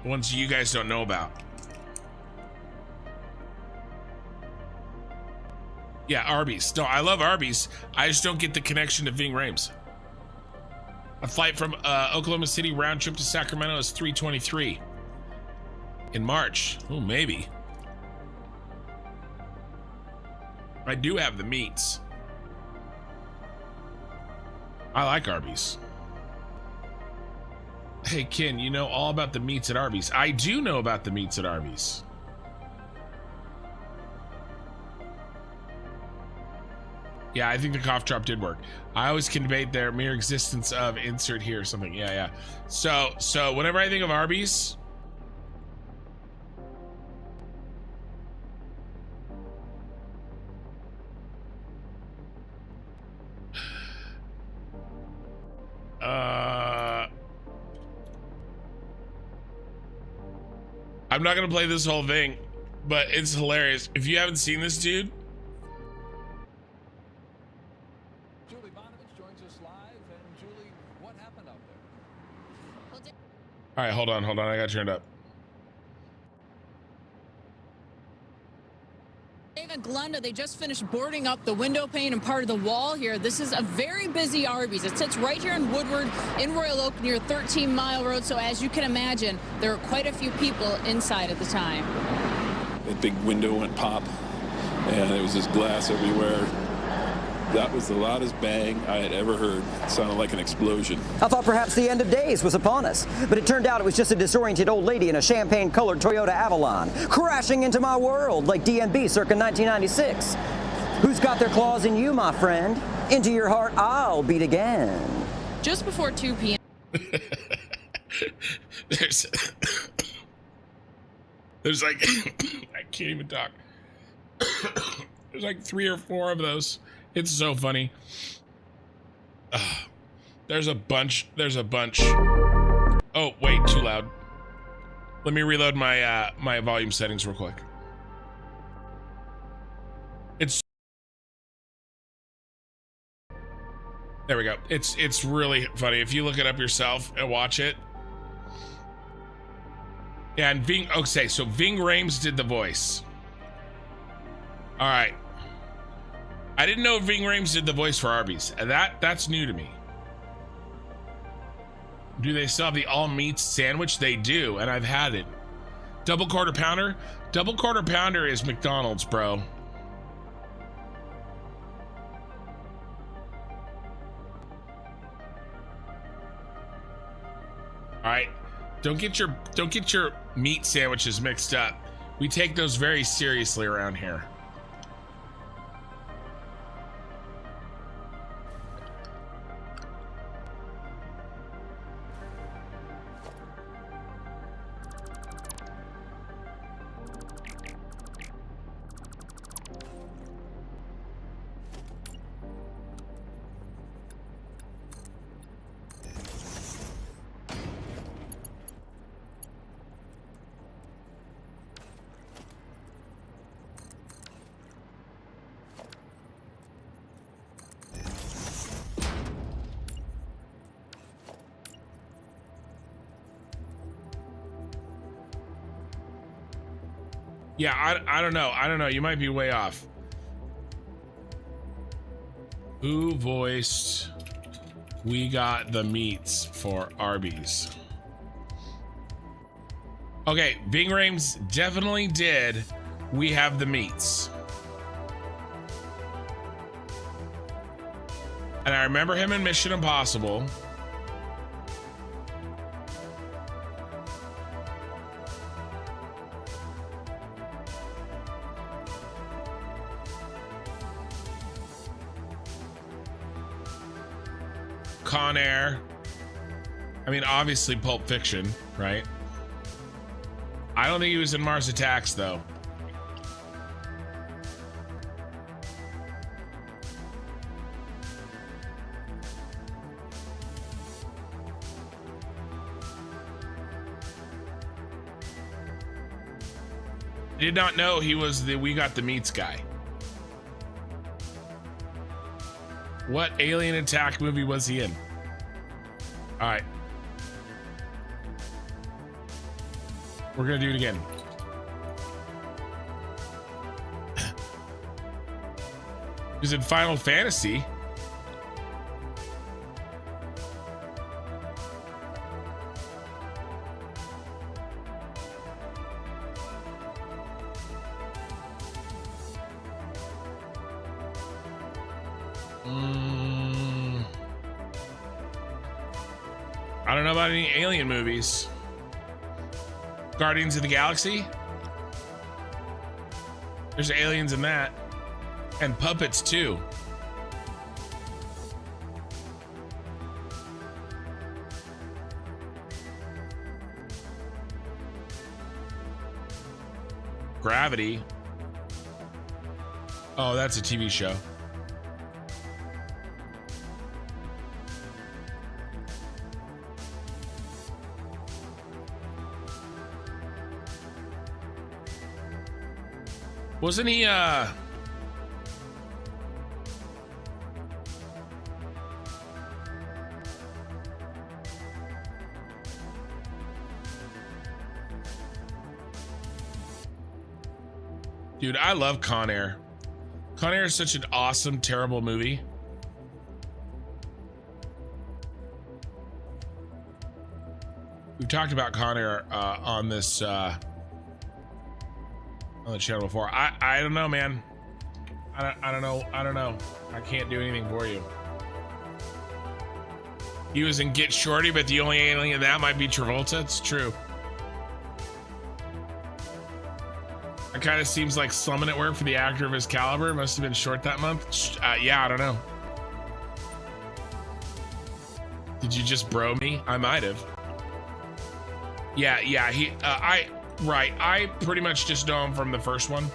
The ones you guys don't know about. Yeah, Arby's. No, I love Arby's. I just don't get the connection to Ving Rhames. A flight from Oklahoma City round trip to Sacramento is $323 in March. Oh, maybe. I do have the meats. I like Arby's. Hey, Ken, you know all about the meats at Arby's. I do know about the meats at Arby's. Yeah, I think the cough drop did work. I always can debate their mere existence of insert here or something. Yeah, yeah. So whenever I think of Arby's, I'm not gonna play this whole thing, but it's hilarious. If you haven't seen this dude, all right, hold on. I got turned up. David Glenda, they just finished boarding up the window pane and part of the wall here. This is a very busy Arby's. It sits right here in Woodward in Royal Oak near 13 Mile Road. So as you can imagine, there were quite a few people inside at the time. A big window went pop and there was just glass everywhere. That was the loudest bang I had ever heard. It sounded like an explosion. I thought perhaps the end of days was upon us, but it turned out it was just a disoriented old lady in a champagne-colored Toyota Avalon, crashing into my world like DMB circa 1996. Who's got their claws in you, my friend? Into your heart I'll beat again. Just before 2 p.m. There's like, I can't even talk. There's like 3 or 4 of those. It's so funny. There's a bunch. Oh, wait, too loud. Let me reload my my volume settings real quick. There we go. It's really funny. If you look it up yourself and watch it. Yeah, and okay, so Ving Rhames did the voice. All right. I didn't know Ving Rhames did the voice for Arby's. That's new to me. Do they still have the all meats sandwich? They do, and I've had it. Double quarter pounder? Double quarter pounder is McDonald's, bro. All right. Don't get your meat sandwiches mixed up. We take those very seriously around here. Yeah, I don't know. You might be way off. Who voiced We Got the Meats for Arby's? Okay, Ving Rhames definitely did We Have the Meats. And I remember him in Mission Impossible. Con Air. I mean, obviously Pulp Fiction, right? I don't think he was in Mars Attacks, though. Did not know he was the We Got the Meats guy. What alien attack movie was he in? All right. We're gonna do it again. He was in Final Fantasy. I don't know about any alien movies. Guardians of the Galaxy? There's aliens in that. And puppets too. Gravity. Oh, that's a TV show. Wasn't he, Dude, I love Con Air. Con Air is such an awesome, terrible movie. We've talked about Con Air on this on the channel before. I don't know, man. I don't know. I can't do anything for you. He was in Get Shorty, but the only alien in that might be Travolta. It's true. It kind of seems like slumming at work for the actor of his caliber. Must have been short that month. Yeah, I don't know. Did you just bro me? I might have. Yeah. He. I pretty much just know him from the first one.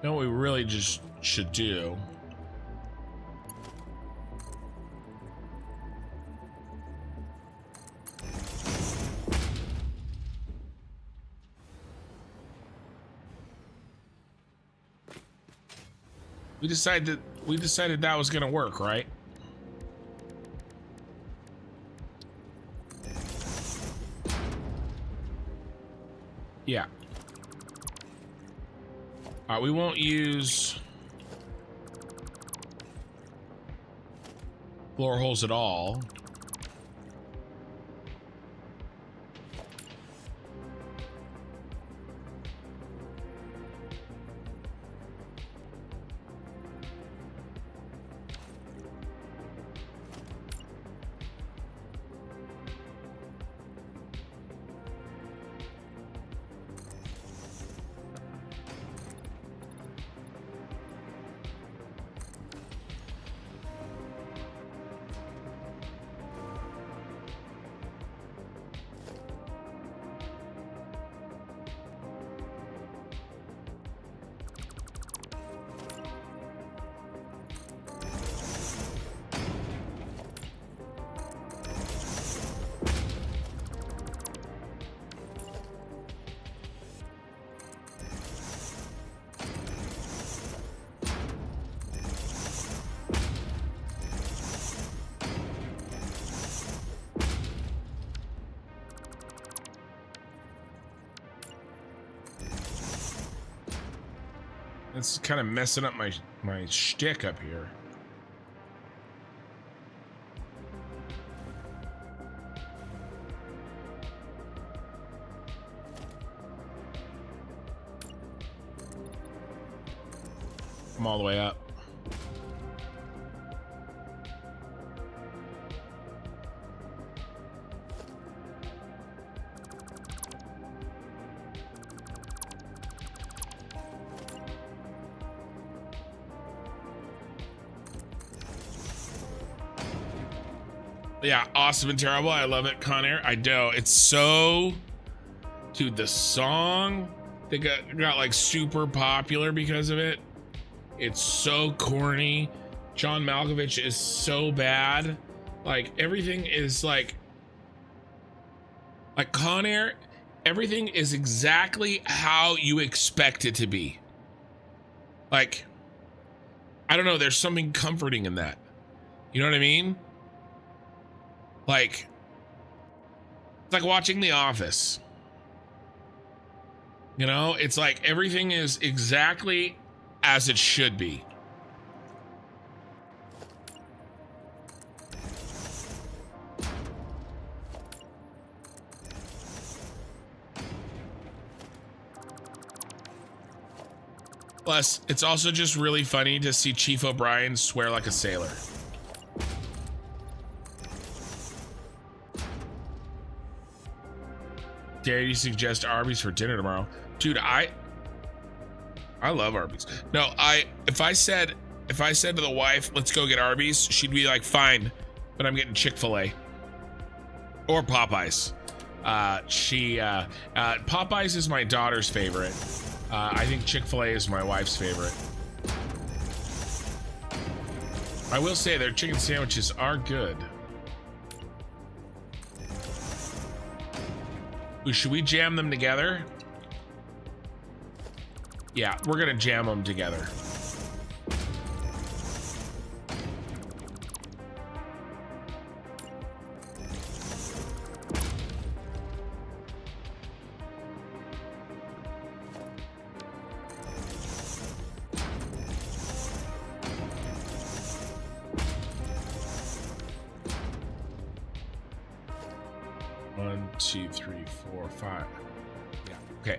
You know what we really just should do? We decided that was gonna work, right? Yeah. All right, we won't use blower holes at all. It's kind of messing up my shtick up here. I'm all the way up. Yeah, awesome and terrible. I love it, Con Air. I do. It's so, dude, the song, they got like super popular because of it. It's so corny. John Malkovich is so bad. Like everything is like Con Air, everything is exactly how you expect it to be. Like, I don't know, there's something comforting in that. You know what I mean? Like, it's like watching The Office. You know, it's like everything is exactly as it should be. Plus, it's also just really funny to see Chief O'Brien swear like a sailor. Dare you suggest Arby's for dinner tomorrow? Dude, I love Arby's. No, if I said to the wife, let's go get Arby's, she'd be like, fine, but I'm getting Chick-fil-A or Popeyes. Popeyes is my daughter's favorite. I think Chick-fil-A is my wife's favorite. I will say their chicken sandwiches are good. Ooh, should we jam them together? Yeah, we're gonna jam them together. One, two, three, four, five. Yeah, okay.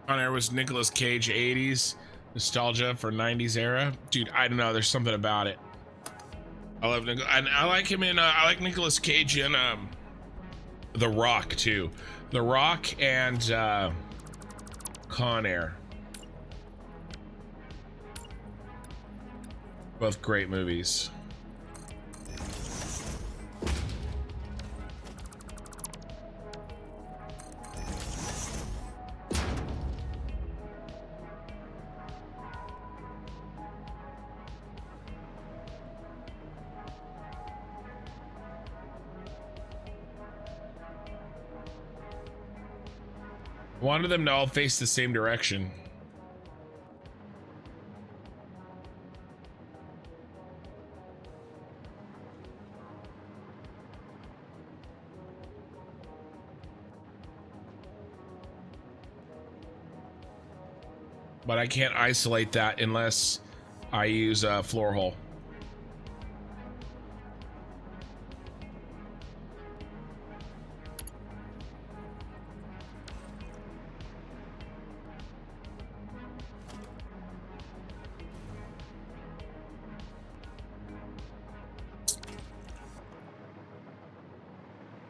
On air was Nicolas Cage 80s nostalgia for 90s era. Dude, I don't know, there's something about it. I love and I like him in I like Nicolas Cage in The Rock too. The Rock and Con Air. Both great movies. Wanted them to all face the same direction. but I can't isolate that unless I use a floor hole.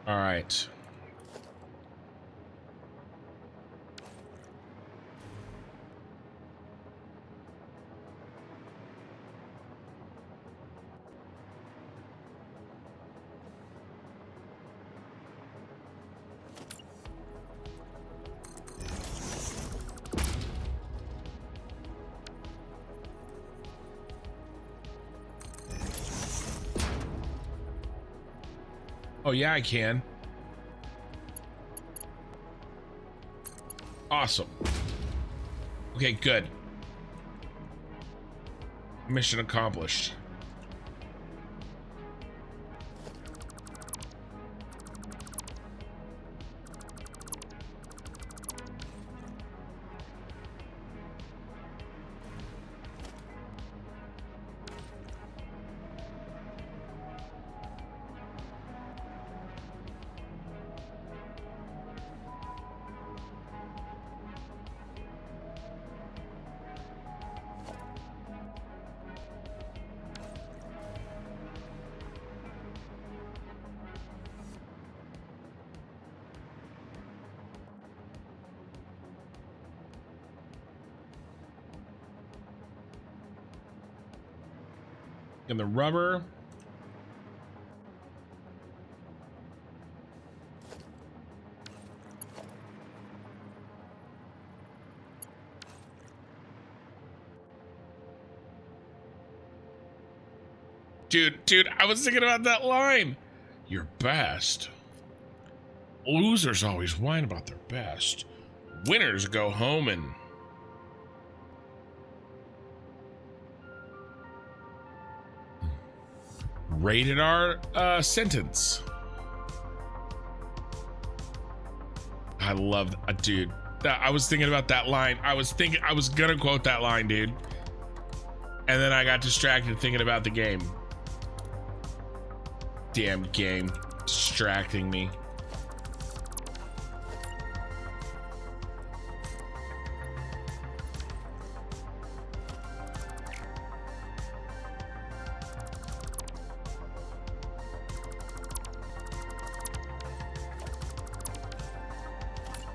All right. Oh yeah, I can. Awesome. Okay, good. Mission accomplished. And the rubber. Dude, I was thinking about that line. Your best. Losers always whine about their best. Winners go home and rated R sentence. I love dude. I was thinking about that line. I was gonna quote that line, dude. And then I got distracted thinking about the game. Damn game distracting me.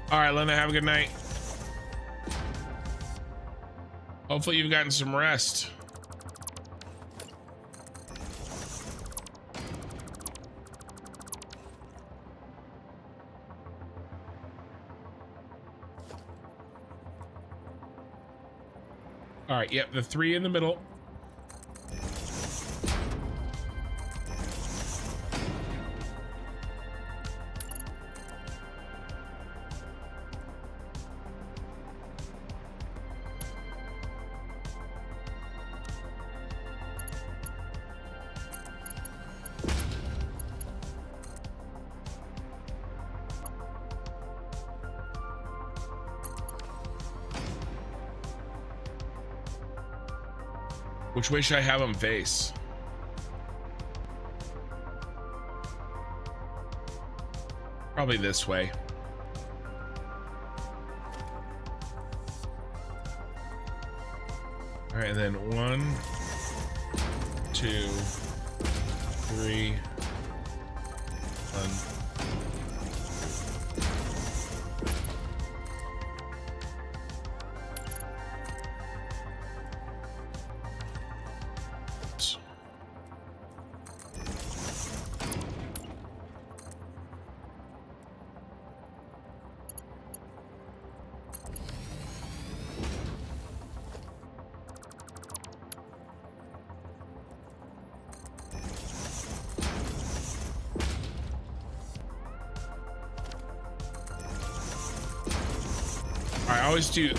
All right, Linda, have a good night. Hopefully you've gotten some rest. All right, yep, the 3 in the middle. Which way should I have him face? Probably this way. All right, and then 1, 2, 3, 1.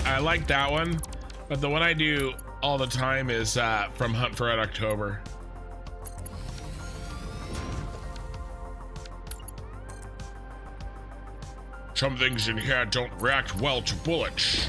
I like that one, but the one I do all the time is from Hunt for Red October. Some things in here don't react well to bullets.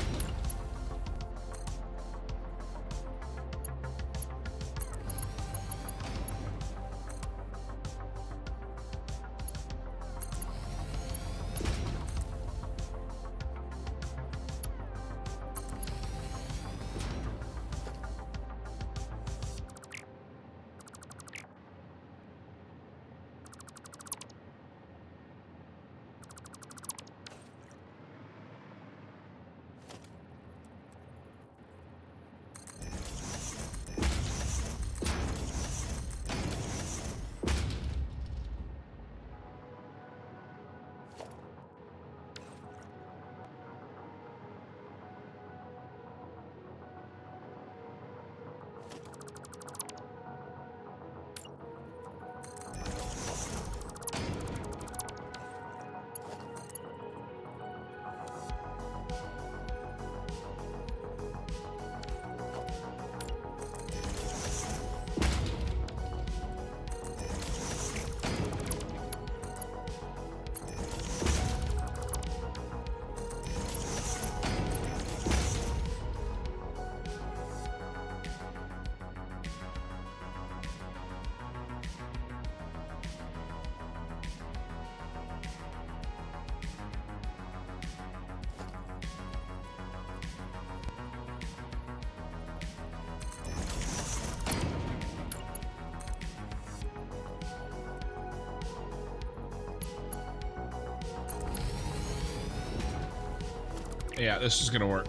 Yeah, this is gonna work.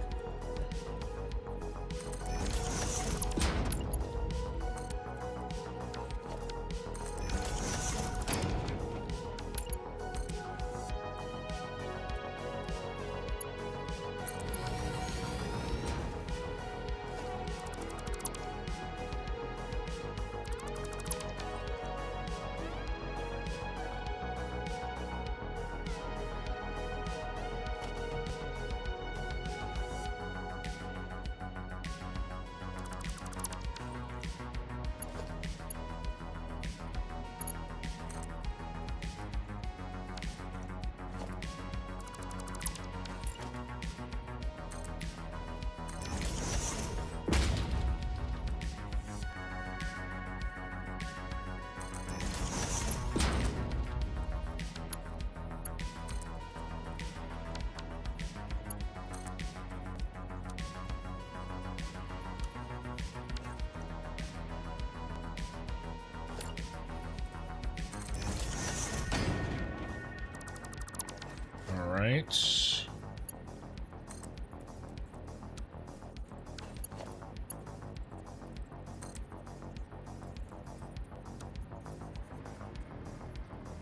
All right.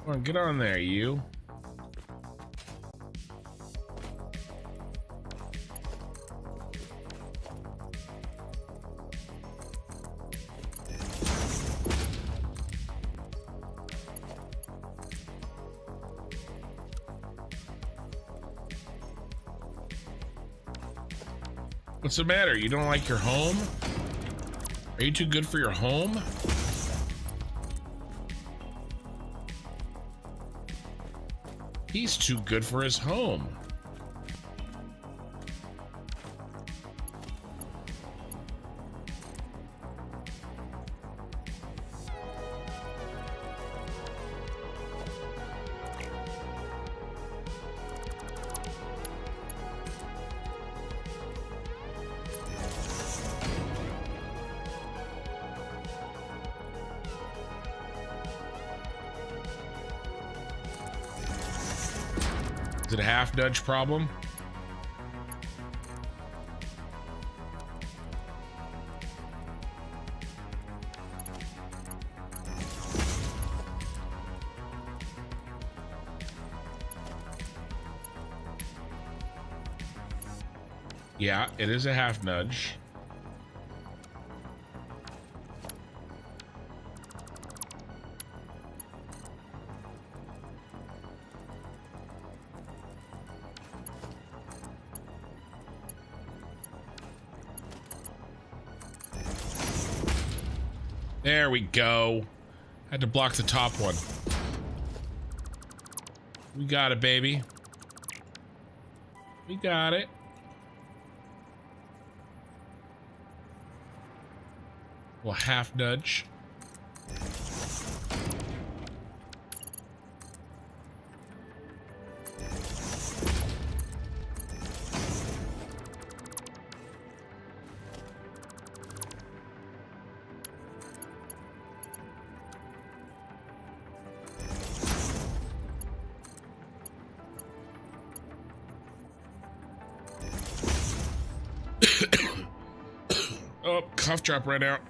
Come on, get on there, you. What's the matter? You don't like your home? Are you too good for your home? He's too good for his home. Is it a half nudge problem? Yeah, it is a half nudge. There we go. Had to block the top one. We got it, baby. We got it. Well, half nudge. Oh, cough drop right out.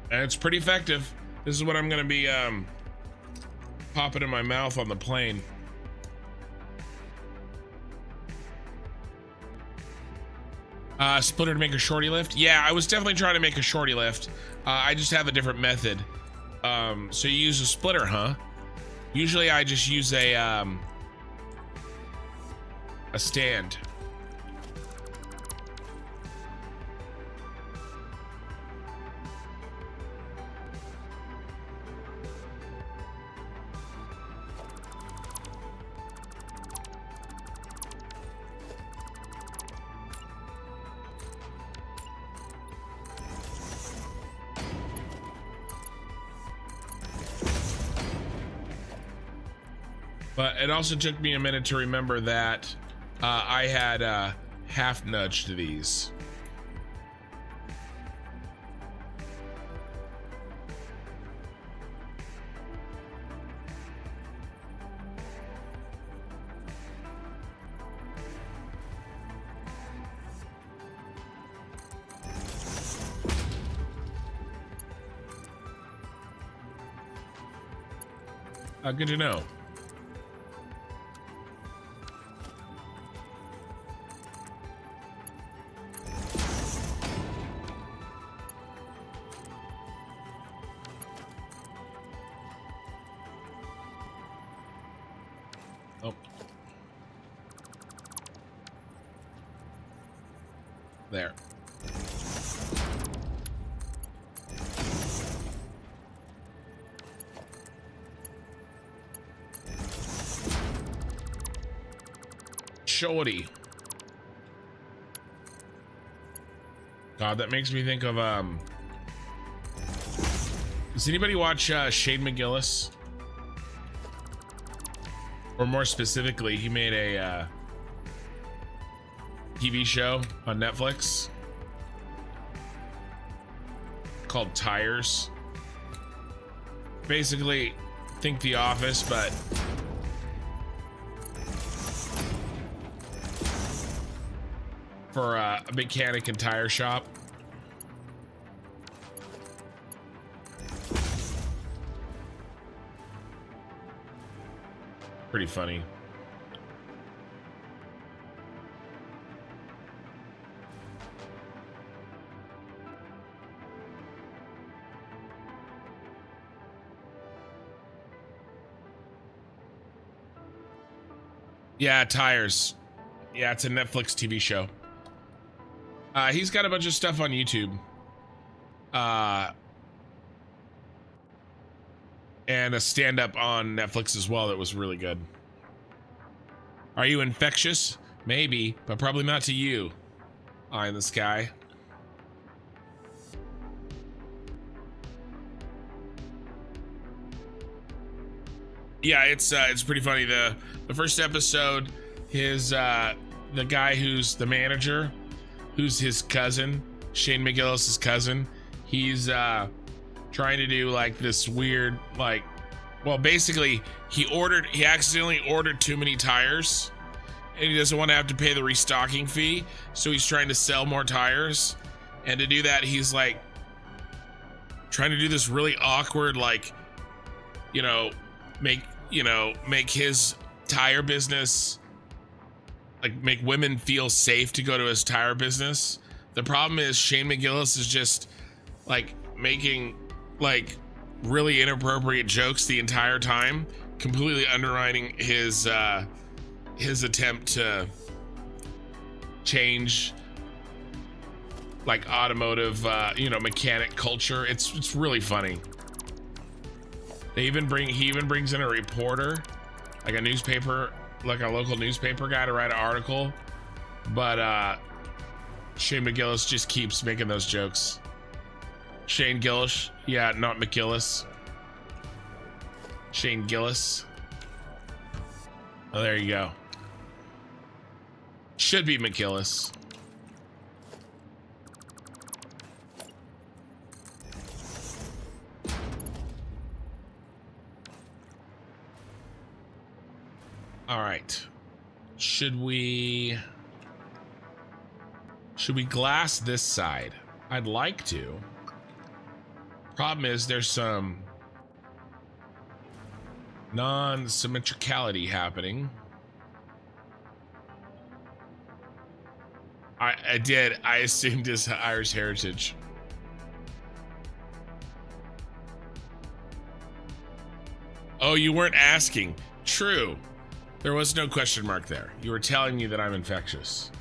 And it's pretty effective. This is what I'm gonna be popping in my mouth on the plane. Splitter to make a shorty lift. Yeah, I was definitely trying to make a shorty lift. I just have a different method. So you use a splitter, huh? Usually I just use a stand. But it also took me a minute to remember that I had half nudged these. Good to know. Oh. There. Shorty. God, that makes me think of does anybody watch Shane McGillis? Or more specifically, he made a TV show on Netflix called Tires. Basically, think The Office, but for a mechanic and tire shop. Pretty funny. Yeah, Tires. Yeah, it's a Netflix TV show. He's got a bunch of stuff on YouTube. And a stand-up on Netflix as well that was really good. Are you infectious? Maybe, but probably not to you. Eye in the sky. Yeah, it's pretty funny. The first episode, the guy who's the manager, who's his cousin, Shane McGillis's cousin, he's trying to do like this weird, like, well, basically he accidentally ordered too many tires and he doesn't want to have to pay the restocking fee, so he's trying to sell more tires. And to do that, he's like trying to do this really awkward, like, make his tire business, like, make women feel safe to go to his tire business. The problem is Shane McGillis is just like making like really inappropriate jokes the entire time, completely undermining his attempt to change like automotive mechanic culture. It's really funny. He even brings in a reporter, like a newspaper, like a local newspaper guy, to write an article, but Shane McGillis just keeps making those jokes. Shane Gillis, yeah, not McGillis. Shane Gillis. Oh, there you go. Should be McGillis. All right. Should we glass this side? I'd like to. Problem is there's some non-symmetricality happening. I assumed his Irish heritage. Oh, you weren't asking. True. There was no question mark there. You were telling me that I'm infectious.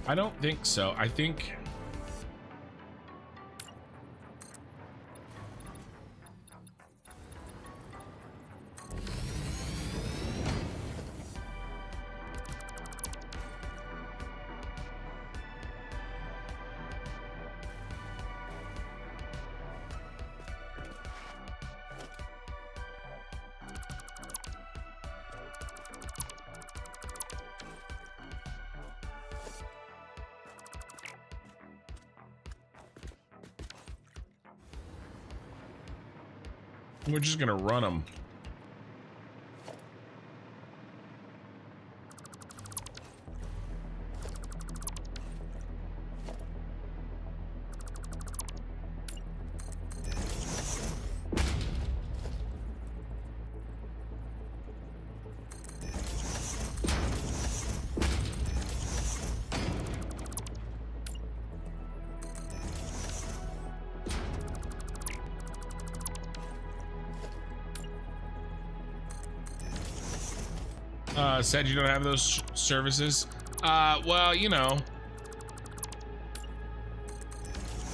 I don't think so. I think We're just gonna run them. Said you don't have those services. Well, you know,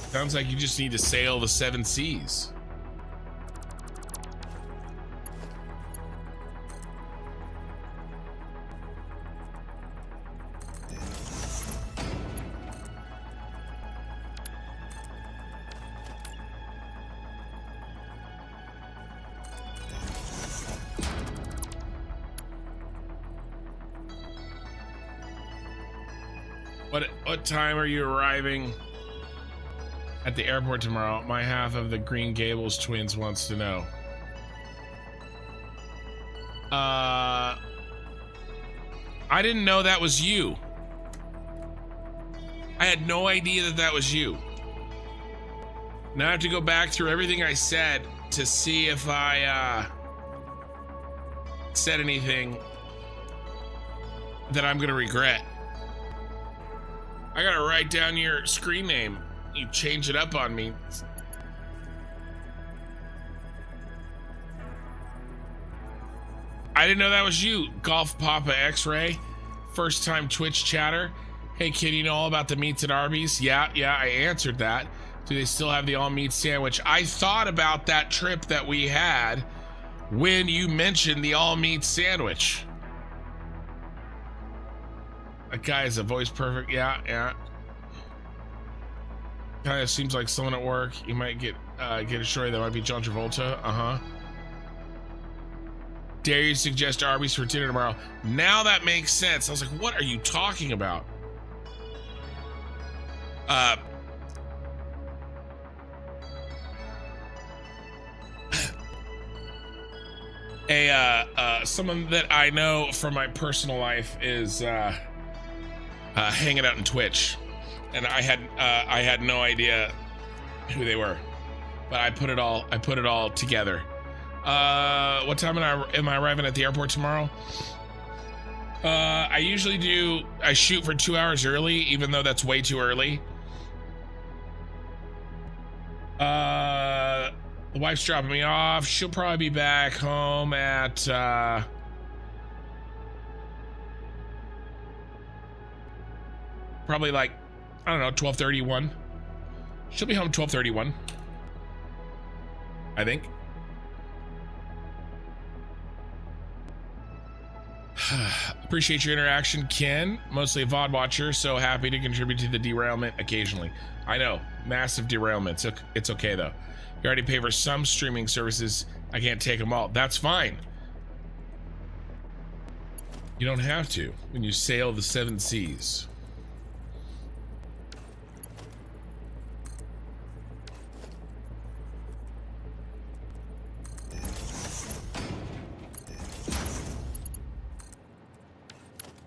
sounds like you just need to sail the 7 seas. What time are you arriving at the airport tomorrow? My half of the Green Gables twins wants to know. I didn't know that was you. I had no idea that that was you. Now I have to go back through everything I said to see if I said anything that I'm gonna regret. I gotta write down your screen name. You change it up on me. I didn't know that was you. Golf Papa X-Ray. First time Twitch chatter. Hey kid, you know all about the meats at Arby's? Yeah, I answered that. Do they still have the all meat sandwich? I thought about that trip that we had when you mentioned the all meat sandwich. That guy is a voice perfect. Yeah. Kind of seems like someone at work. You might get a story that might be John Travolta. Dare you suggest Arby's for dinner tomorrow? Now that makes sense. I was like, what are you talking about? Someone that I know from my personal life is hanging out in Twitch, and I had no idea who they were, but I put it all together. What time am I arriving at the airport tomorrow? I shoot for 2 hours early, even though that's way too early. The wife's dropping me off. She'll probably be back home at probably like, I don't know, 12:31. She'll be home 12:31, I think. Appreciate your interaction, Ken. Mostly a VOD watcher, so happy to contribute to the derailment occasionally. I know, massive derailments. It's okay though. You already pay for some streaming services. I can't take them all. That's fine. You don't have to when you sail the 7 seas.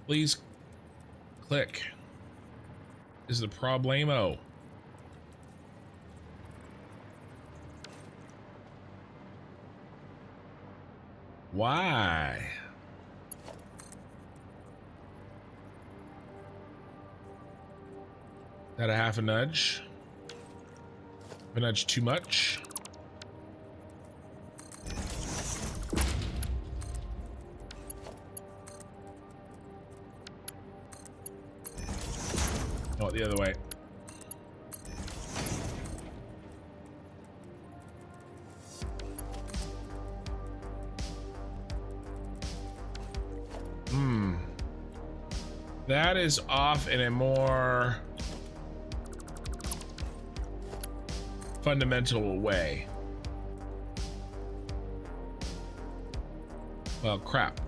Please click. Is the problemo. Why? That a half a nudge? A nudge too much? Oh, the other way. That is off in a more fundamental way. Well, crap.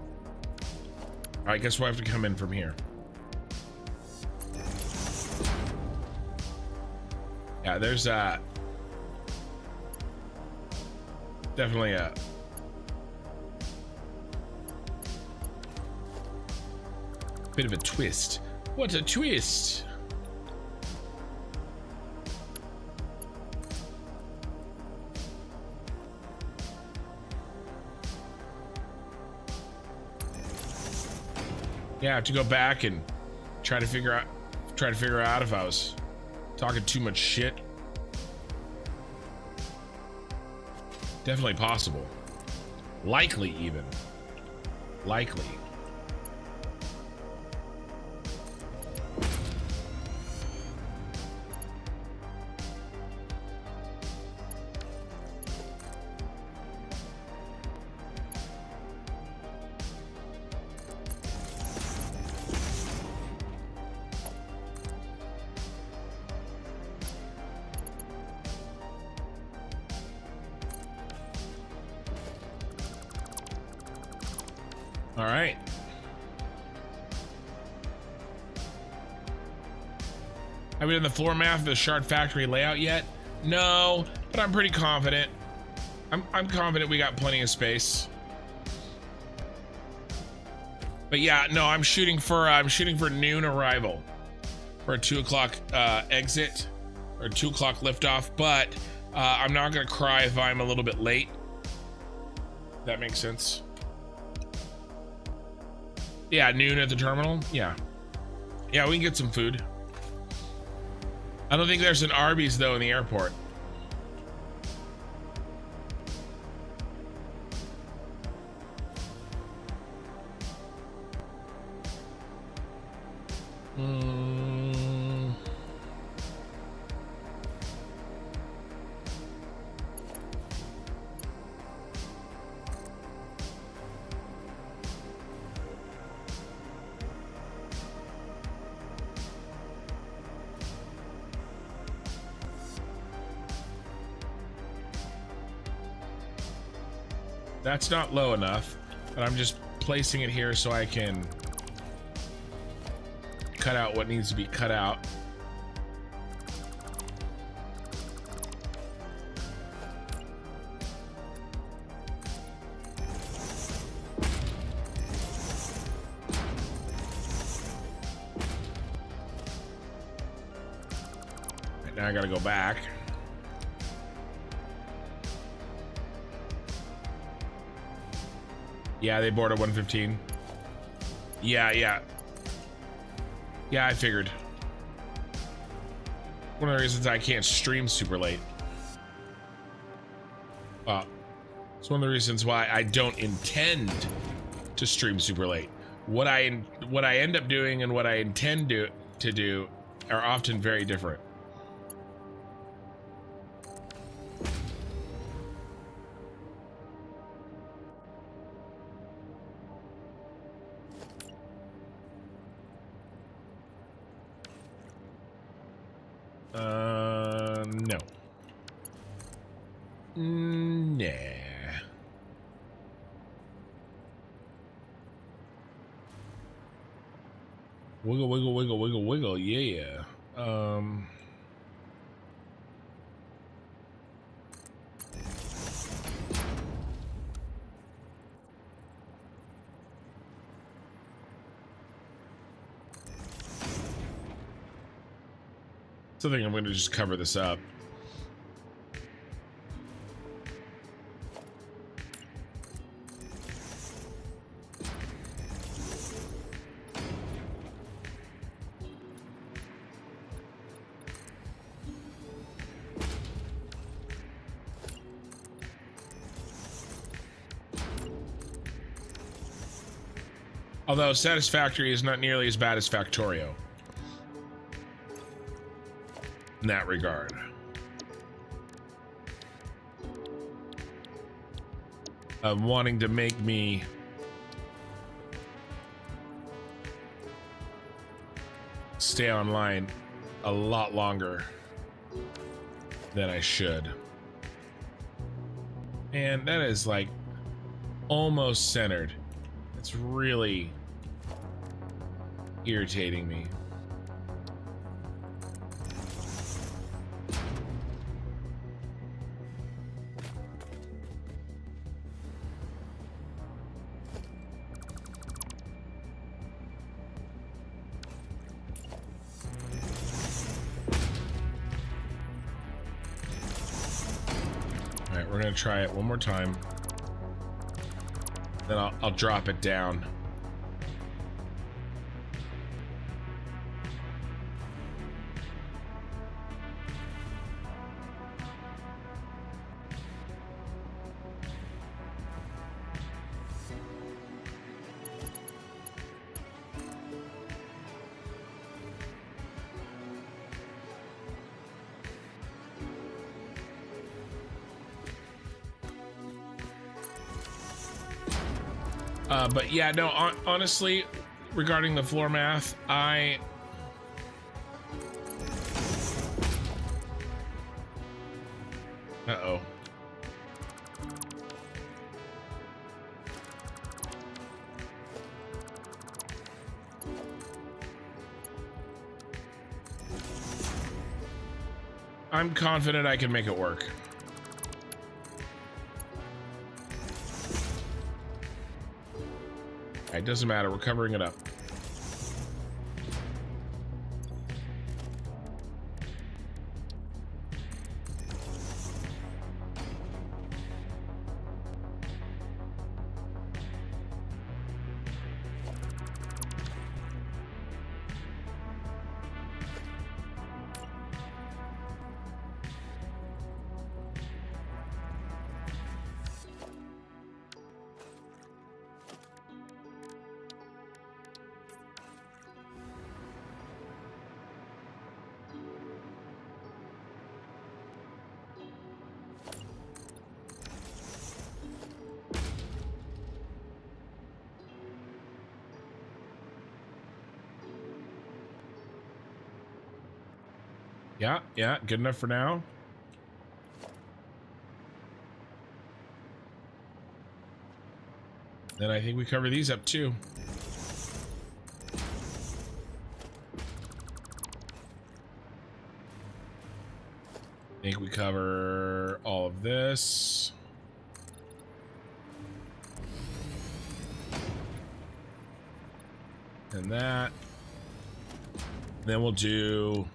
I guess we'll have to come in from here. Yeah, there's Definitely a bit of a twist. What a twist! Yeah, I have to go back and try to figure out if I was talking too much shit. Definitely possible. Likely even. Likely. All right. Have we done the floor math of the Shard Factory layout yet? No, but I'm pretty confident. I'm confident we got plenty of space. But yeah, no, I'm shooting for noon arrival for a 2 o'clock exit or 2 o'clock liftoff. But I'm not gonna cry if I'm a little bit late. That makes sense. Yeah, noon at the terminal. Yeah, we can get some food. I don't think there's an Arby's though in the airport. That's not low enough, but I'm just placing it here so I can cut out what needs to be cut out. Right, now I gotta go back. Yeah, they board at 1:15. Yeah, I figured. One of the reasons I can't stream super late. It's one of the reasons why I don't intend to stream super late. What I end up doing and what I intend to do are often very different. No. Nah. Wiggle, wiggle, wiggle, wiggle, wiggle, yeah. So I think I'm going to just cover this up. Although Satisfactory is not nearly as bad as Factorio in that regard. Of wanting to make me stay online a lot longer than I should. And that is like almost centered. It's really irritating me. We're gonna try it one more time. Then I'll drop it down. But yeah, no, honestly, regarding the floor math, uh-oh. I'm confident I can make it work. It doesn't matter, we're covering it up. Yeah, good enough for now. Then I think we cover these up too. I think we cover all of this. And that. Then we'll do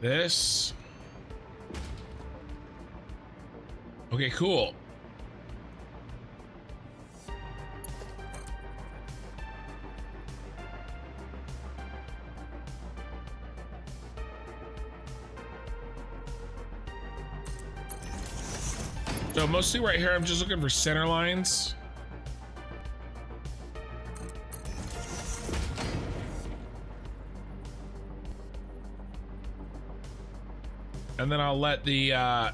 this. Okay, cool. So mostly right here, I'm just looking for center lines. And then I'll let the oh,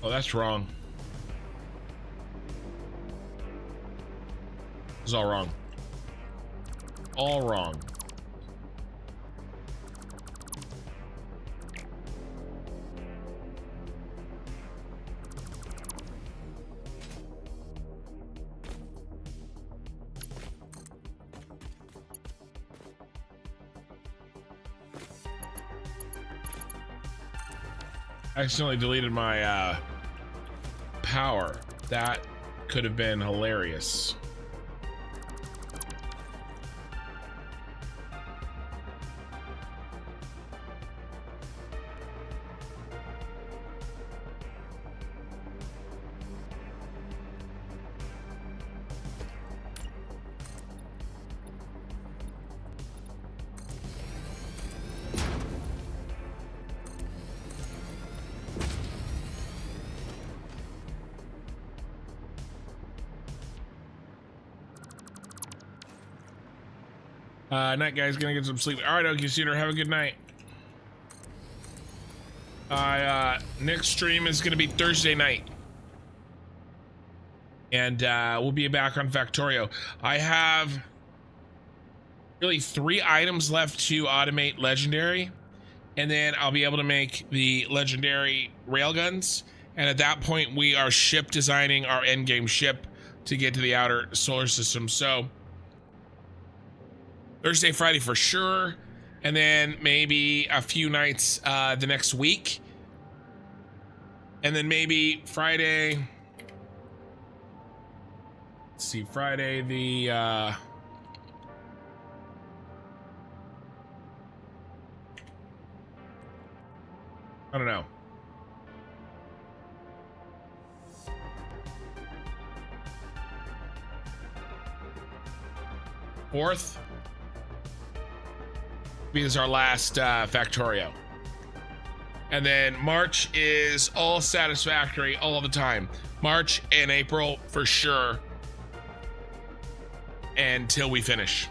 that's wrong. It's all wrong. All wrong. I accidentally deleted my power. That could have been hilarious. Night, guys. Gonna get some sleep. All right, okay, Cedar. Have a good night. Next stream is gonna be Thursday night, and we'll be back on Factorio. I have really 3 items left to automate legendary, and then I'll be able to make the legendary railguns. And at that point, we are ship designing our endgame ship to get to the outer solar system. So Thursday, Friday for sure. and then maybe a few nights the next week, and then maybe Friday. Let's see, Friday the I don't know. Fourth. Because our last Factorio. And then March is all Satisfactory all the time. March and April for sure. Until we finish.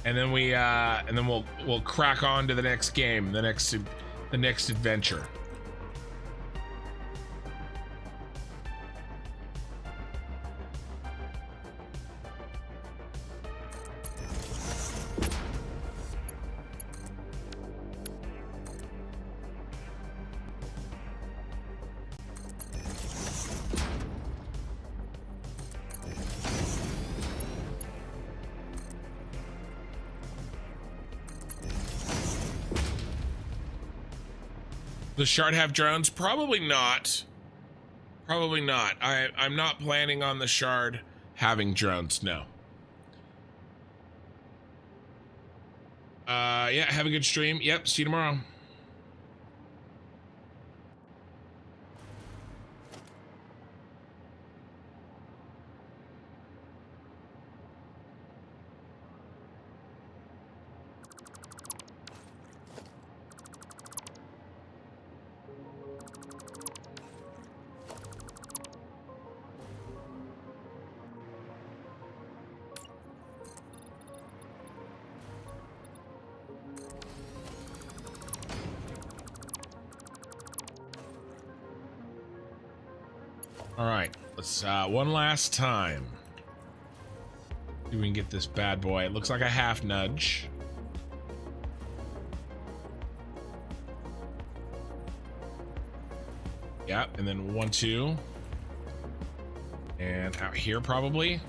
And then we'll crack on to the next game, the next adventure. The shard have drones? Probably not. Probably not. I'm not planning on the shard having drones, no. Yeah, have a good stream. Yep, see you tomorrow. All right, let's one last time. See if we can get this bad boy. It looks like a half nudge. Yeah, and then 1, 2. And out here probably.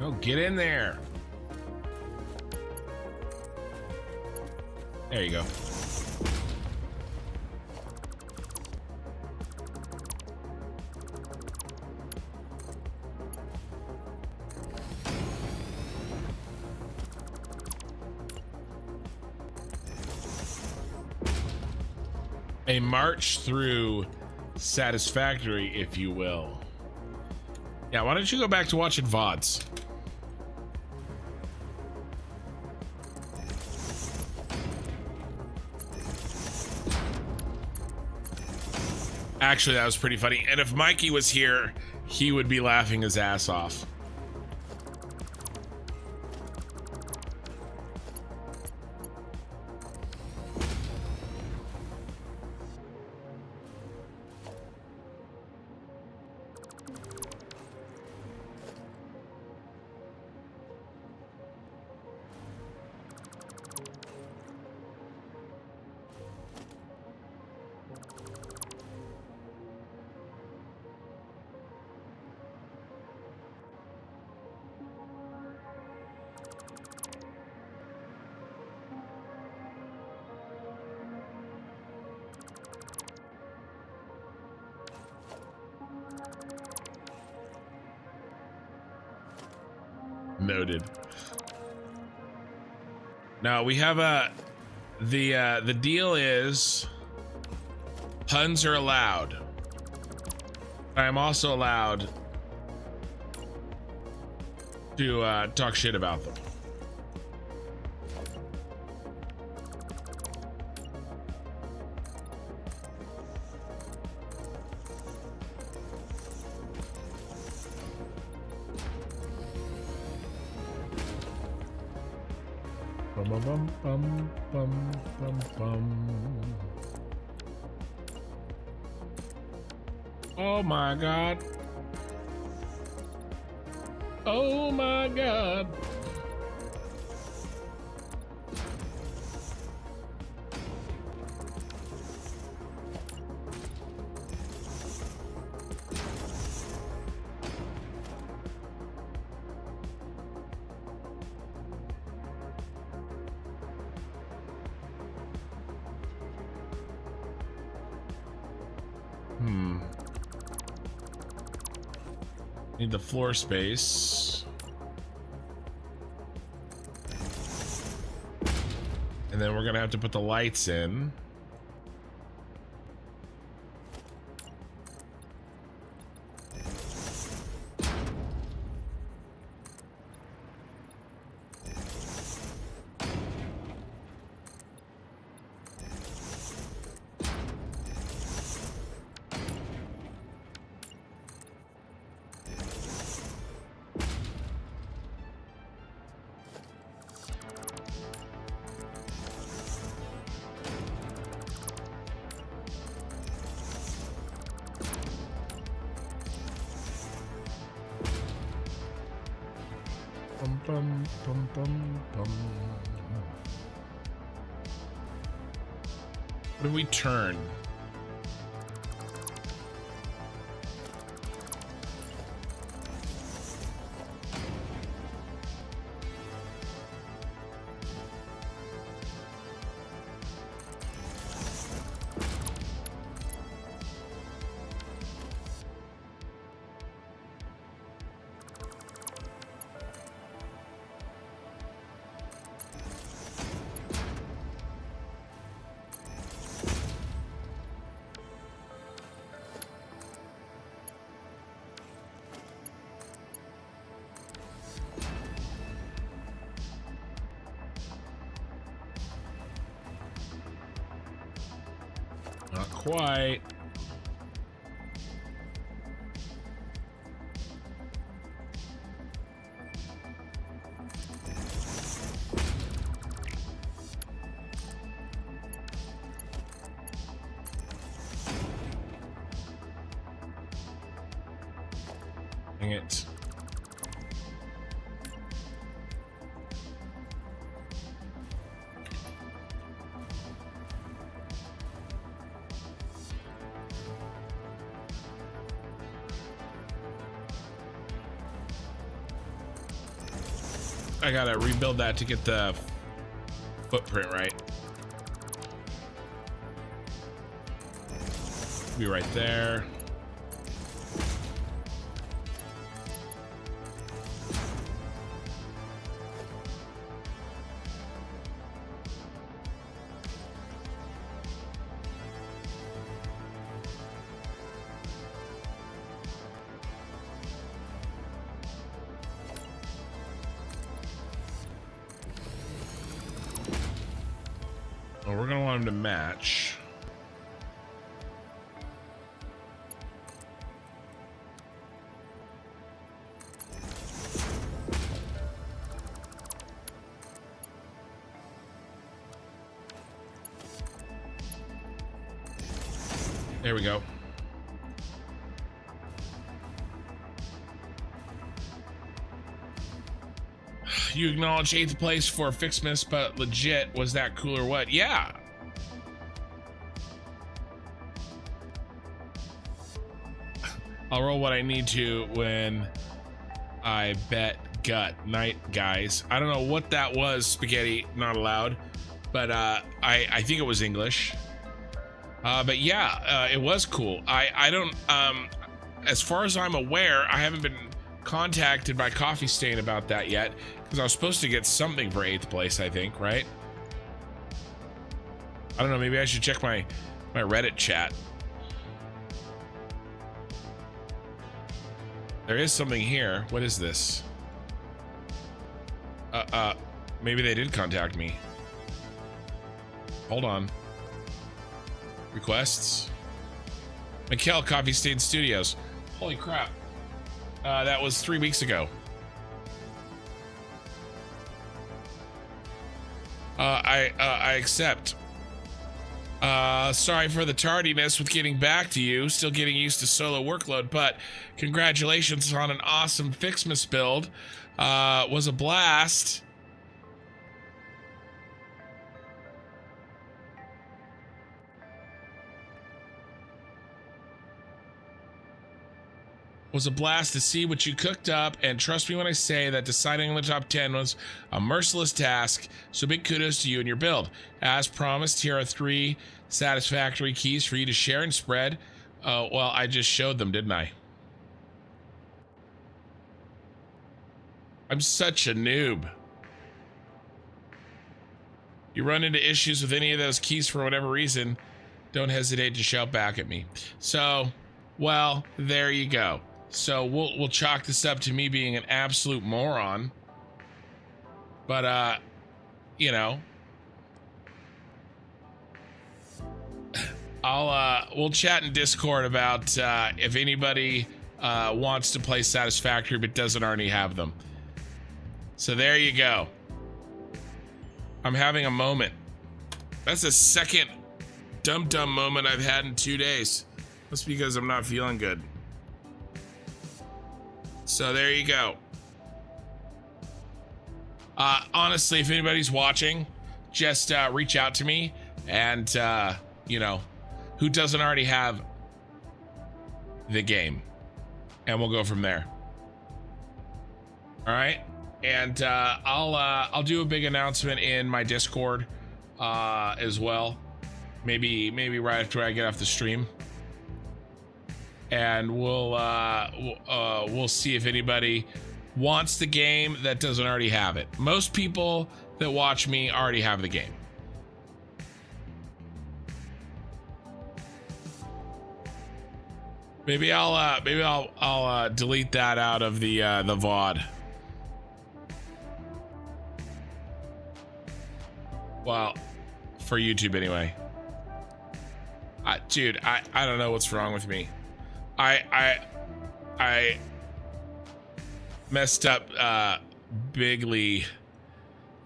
Oh, get in there. There you go. A march through Satisfactory, if you will. Yeah, why don't you go back to watching VODs? Actually, that was pretty funny. And if Mikey was here, he would be laughing his ass off. Noted. Now we have the deal is puns are allowed. I am also allowed to talk shit about them. Bum, bum, bum, bum, bum. Oh my God. Oh my God. Need the floor space. And then we're gonna have to put the lights in. Bum, bum, bum, bum. What do we turn? Not quite. Dang it. I gotta rebuild that to get the footprint right. Be right there. Well, we're gonna want him to match. There we go. You acknowledge 8th place for Fixmas, but legit, was that cool or what? Yeah. I'll roll what I need to when I bet gut night, guys. I don't know what that was, Spaghetti, not allowed, but I think it was English. But yeah, it was cool. I don't, as far as I'm aware, I haven't been contacted by Coffee Stain about that yet, because I was supposed to get something for 8th place, I think, right? I don't know, maybe I should check my Reddit chat. There is something here. What is this? Maybe they did contact me. Hold on. Requests. Mikkel, Coffee Stain Studios. Holy crap. That was 3 weeks ago. I accept. Sorry for the tardiness with getting back to you. Still getting used to solo workload, but congratulations on an awesome Fixmas build. Was a blast. Was a blast to see what you cooked up, and trust me when I say that deciding on the top 10 was a merciless task, so big kudos to you and your build. As promised, here are 3 satisfactory keys for you to share and spread. Well, I just showed them, didn't I? I'm such a noob. You run into issues with any of those keys for whatever reason, don't hesitate to shout back at me. So, well, there you go. So we'll chalk this up to me being an absolute moron. But you know, we'll chat in Discord about if anybody wants to play Satisfactory but doesn't already have them. So there you go. I'm having a moment. That's the second dumb moment I've had in 2 days. That's because I'm not feeling good. So there you go. Honestly, if anybody's watching, just reach out to me, and you know, who doesn't already have the game, and we'll go from there. All right, and I'll do a big announcement in my Discord as well. Maybe right after I get off the stream. And we'll see if anybody wants the game that doesn't already have it. Most people that watch me already have the game. Maybe I'll delete that out of the VOD. Well, for YouTube anyway. Dude, I don't know what's wrong with me. I messed up bigly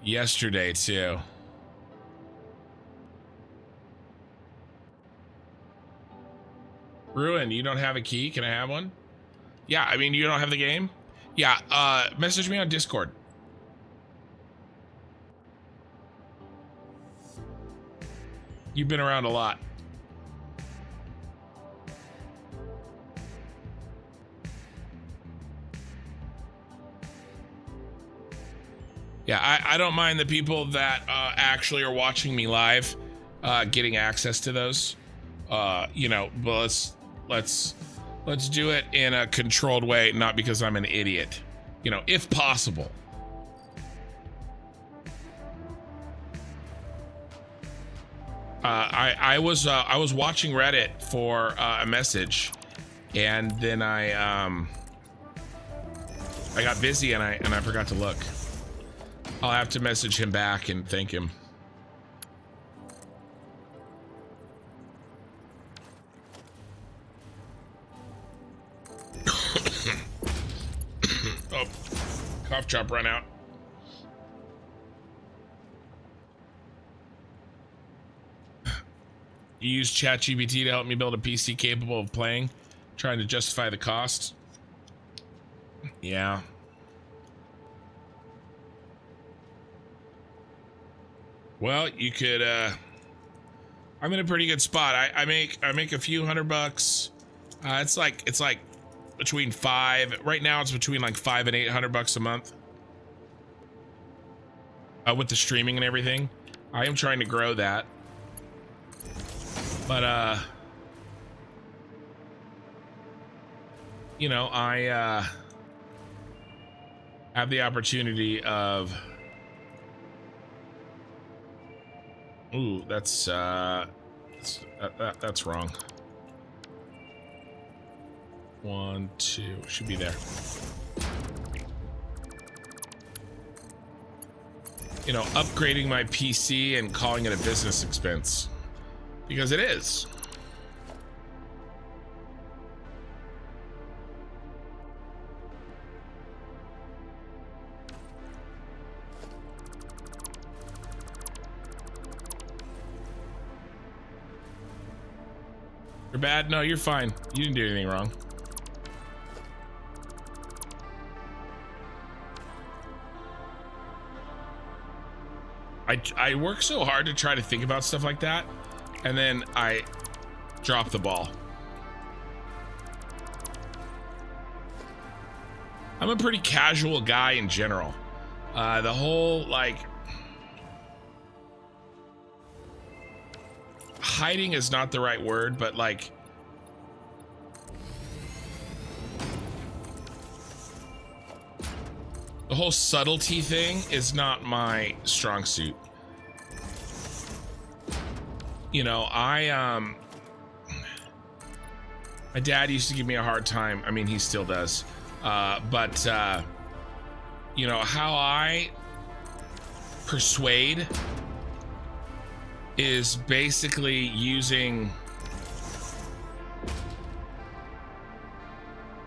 yesterday too. Ruin, you don't have a key? Can I have one? Yeah, I mean, you don't have the game? Yeah, message me on Discord. You've been around a lot. Yeah, I don't mind the people that actually are watching me live getting access to those. You know, but let's do it in a controlled way, not because I'm an idiot. You know, if possible. I was watching Reddit for a message, and then I got busy and I forgot to look. I'll have to message him back and thank him. Oh, cough drop run out. You use ChatGPT to help me build a PC capable of playing, trying to justify the cost. Yeah. Well, you could, I'm in a pretty good spot. I make a few $100. It's like between right now it's between like $500 and $800 a month. With the streaming and everything. I am trying to grow that. But, you know, I, have the opportunity of, ooh, that's wrong. 1, 2, should be there. You know, upgrading my PC and calling it a business expense, because it is. You're bad? No, you're fine. You didn't do anything wrong. I work so hard to try to think about stuff like that, and then I drop the ball. I'm a pretty casual guy in general. The whole, like, hiding is not the right word, but like, the whole subtlety thing is not my strong suit. You know, my dad used to give me a hard time. I mean, he still does. But you know, how I persuade is basically using,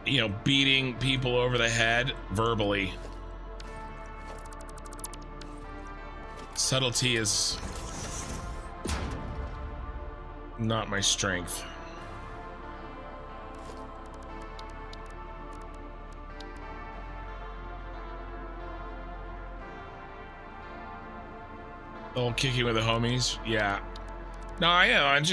you know, beating people over the head verbally. Subtlety is not my strength. Oh, kicking with the homies, yeah. No, I am.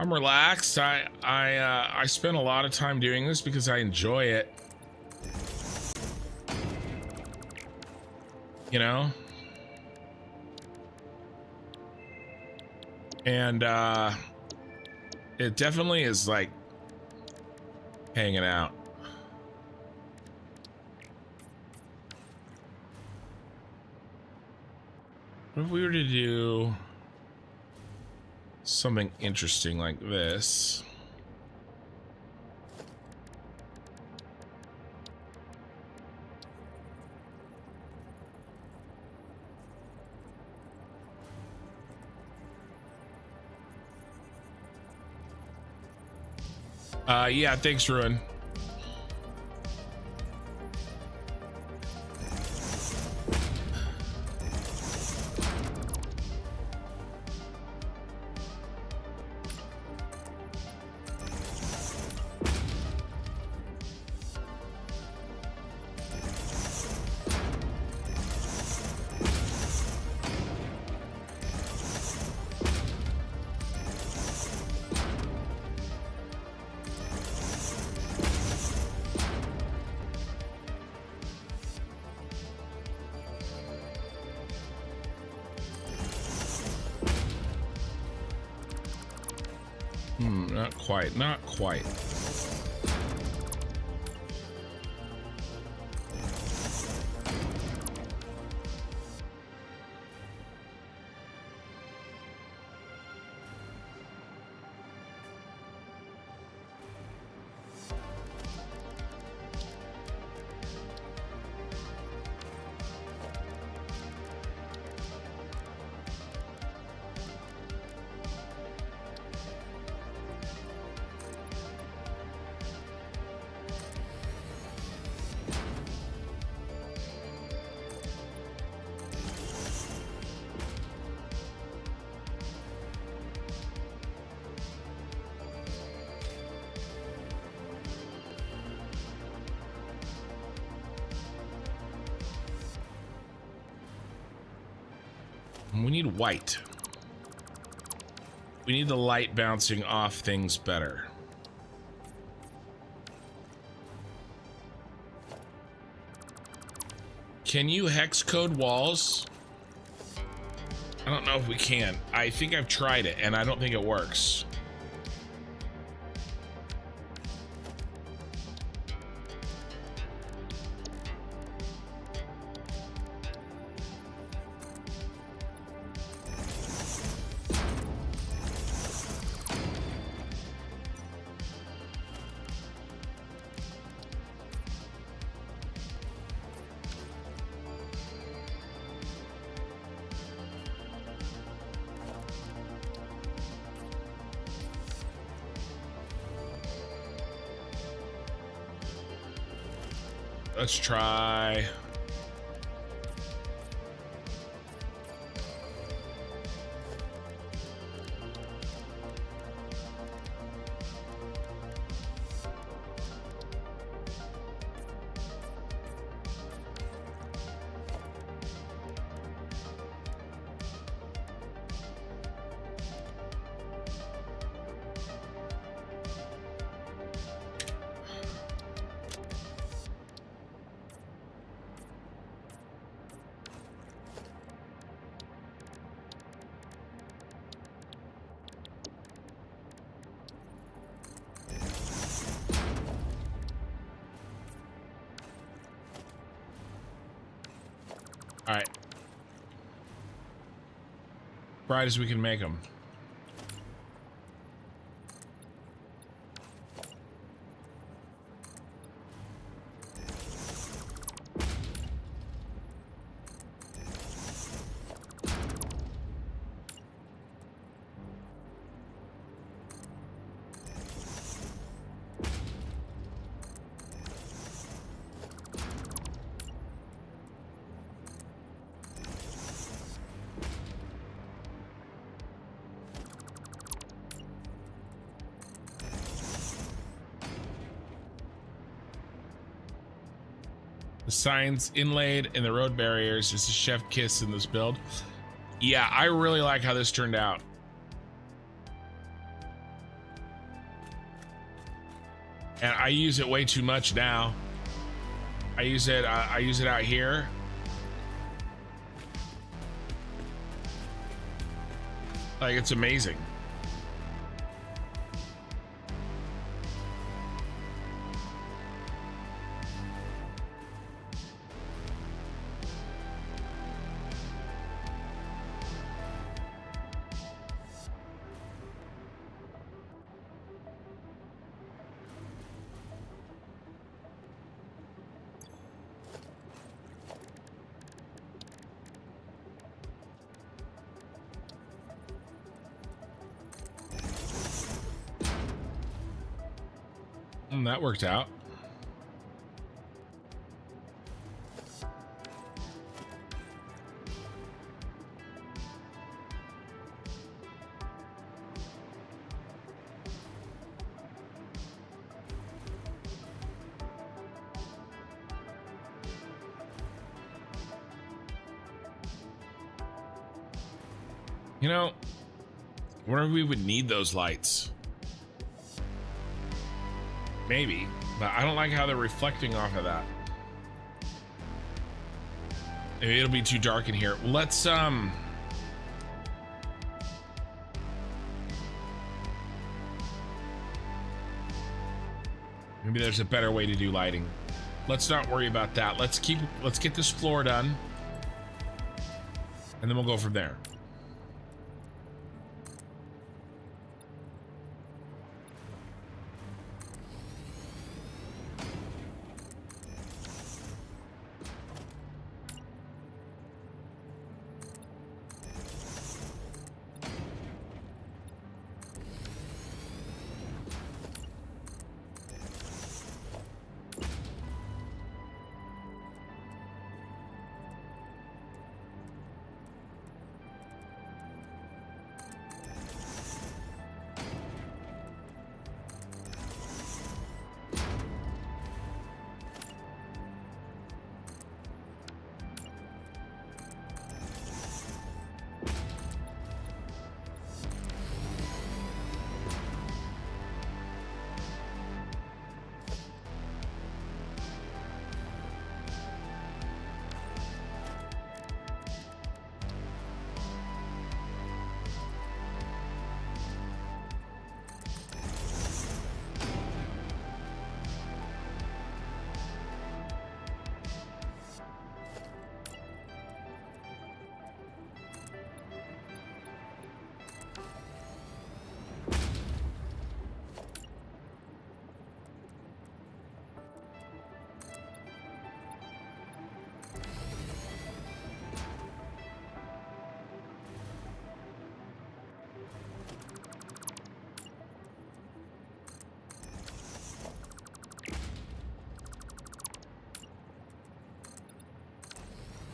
I'm relaxed. I spend a lot of time doing this because I enjoy it. You know? And it definitely is like hanging out. What if we were to do something interesting like this? Yeah, thanks, Ruin. Not quite. We need white. We need the light bouncing off things better. Can you hex code walls? I don't know if we can. I think I've tried it and I don't think it works. Let's try. bright as we can make them. The signs inlaid in the road barriers, just a chef kiss in this build. Yeah, I really like how this turned out. And I use it way too much now. I use it out here. Like, it's amazing. That worked out. You know, I wonder if we would need those lights. Maybe, but I don't like how they're reflecting off of that. Maybe it'll be too dark in here. Let's maybe there's a better way to do lighting. Let's not worry about that. Let's get this floor done, and then we'll go from there.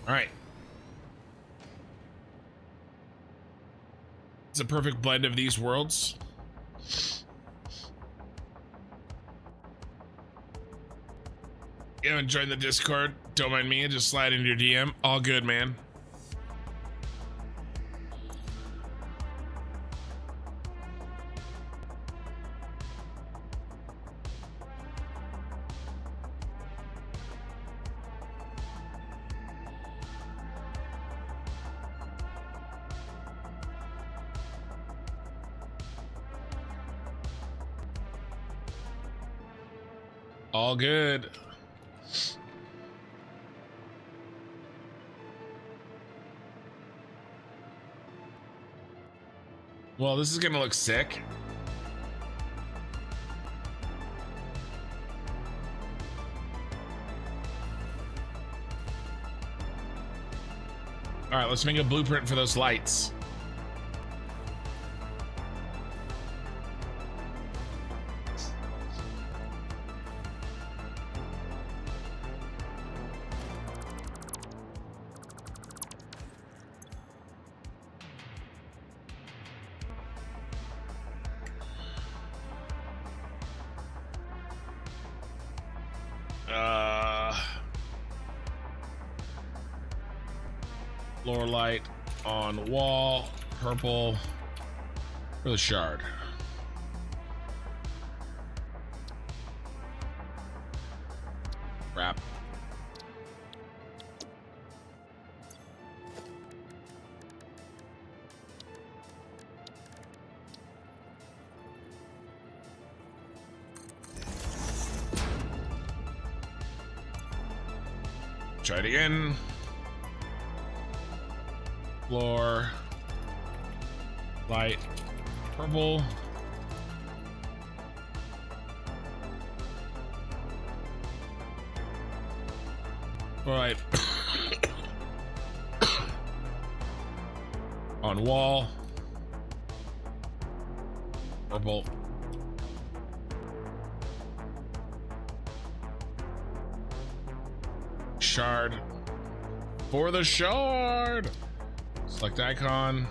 All right. It's a perfect blend of these worlds. You haven't joined the Discord? Don't mind me. Just slide into your DM. All good, man. All good. Well, this is gonna look sick. All right, let's make a blueprint for those lights. Floor light on wall, purple for the shard. Wrap. Try it again. Floor light purple. All right. On wall purple. Shard for the shard. Select icon.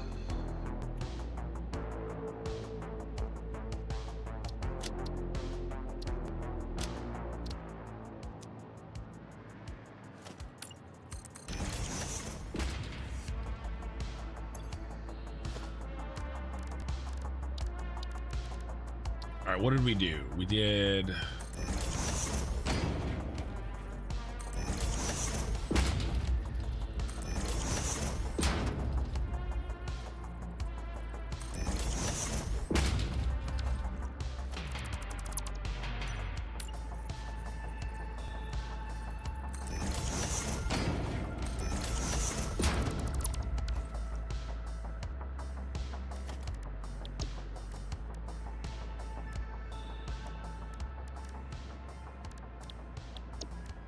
All right, what did we do? We did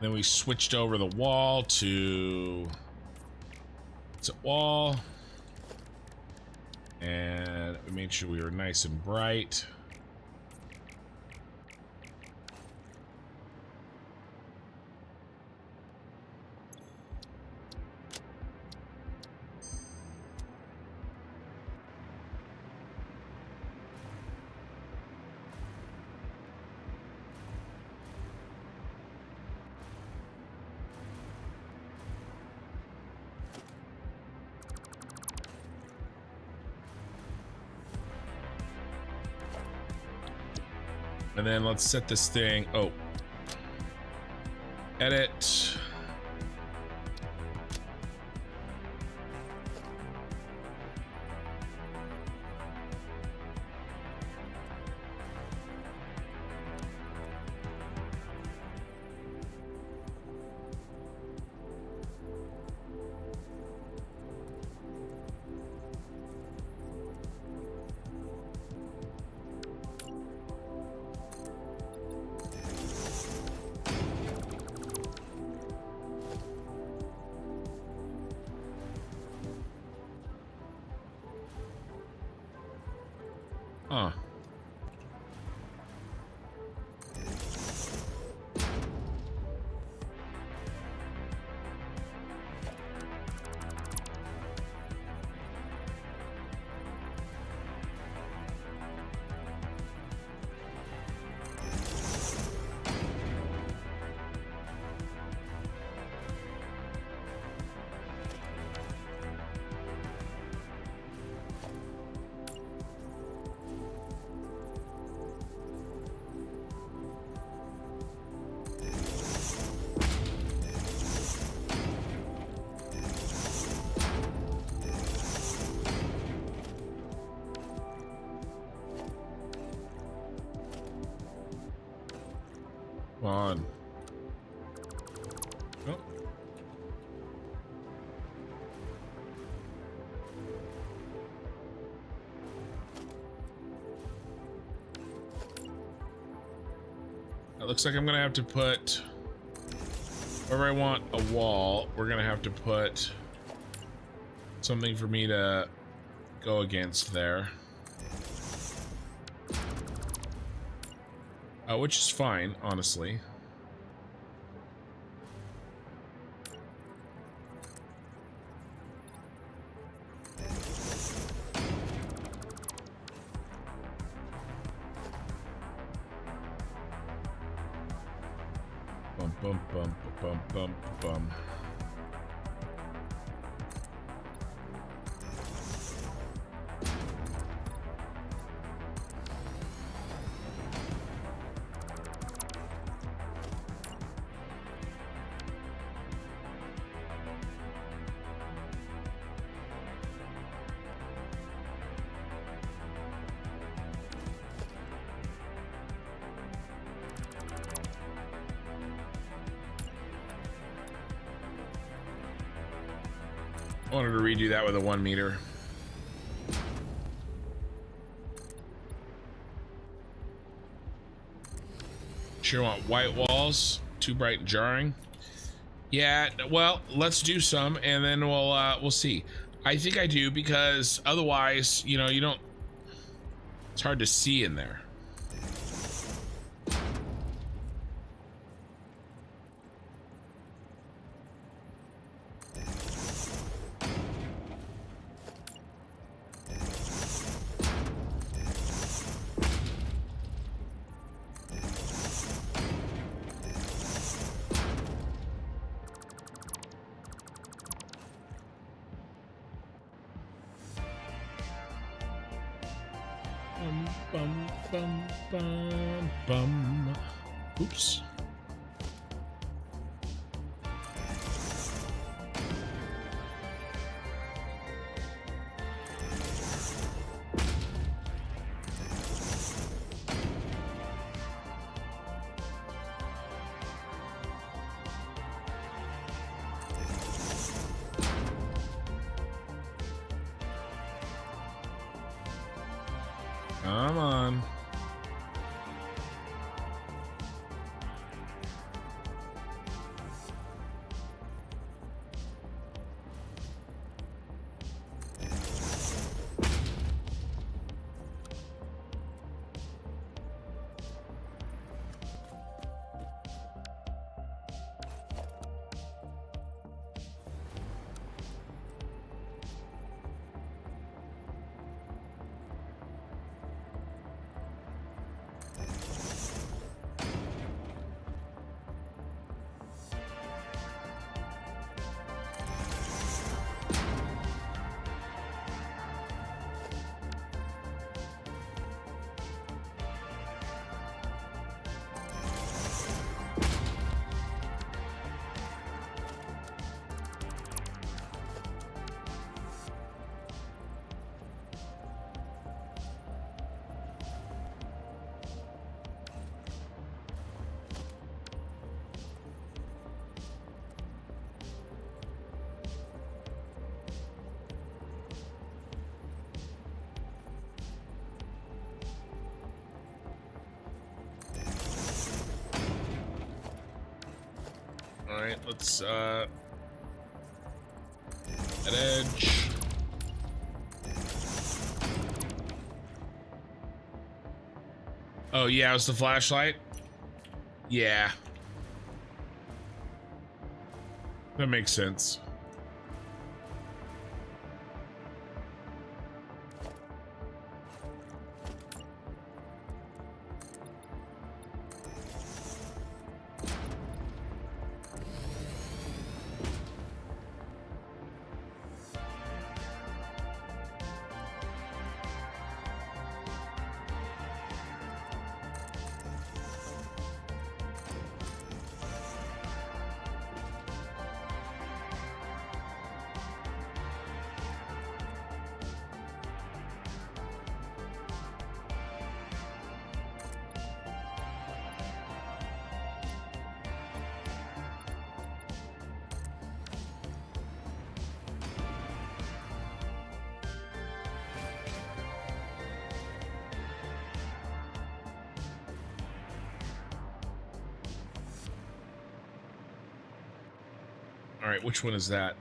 then we switched over the wall to wall, and we made sure we were nice and bright. And then let's set this thing. Oh, edit. Huh. Come on. Oh. It looks like I'm gonna have to put, wherever I want a wall, we're gonna have to put something for me to go against there. Which is fine, honestly. Bum, bum, bum, bum, bum, bum. I wanted to redo that with a 1 meter. Sure want white walls, too bright and jarring. Yeah, well, let's do some and then we'll see. I think I do because otherwise, you know, you don't, it's hard to see in there. Bum, bum, bum, bum. Oops. Come on. All right, let's at edge. Oh yeah, it was the flashlight. Yeah, that makes sense. All right, which one is that?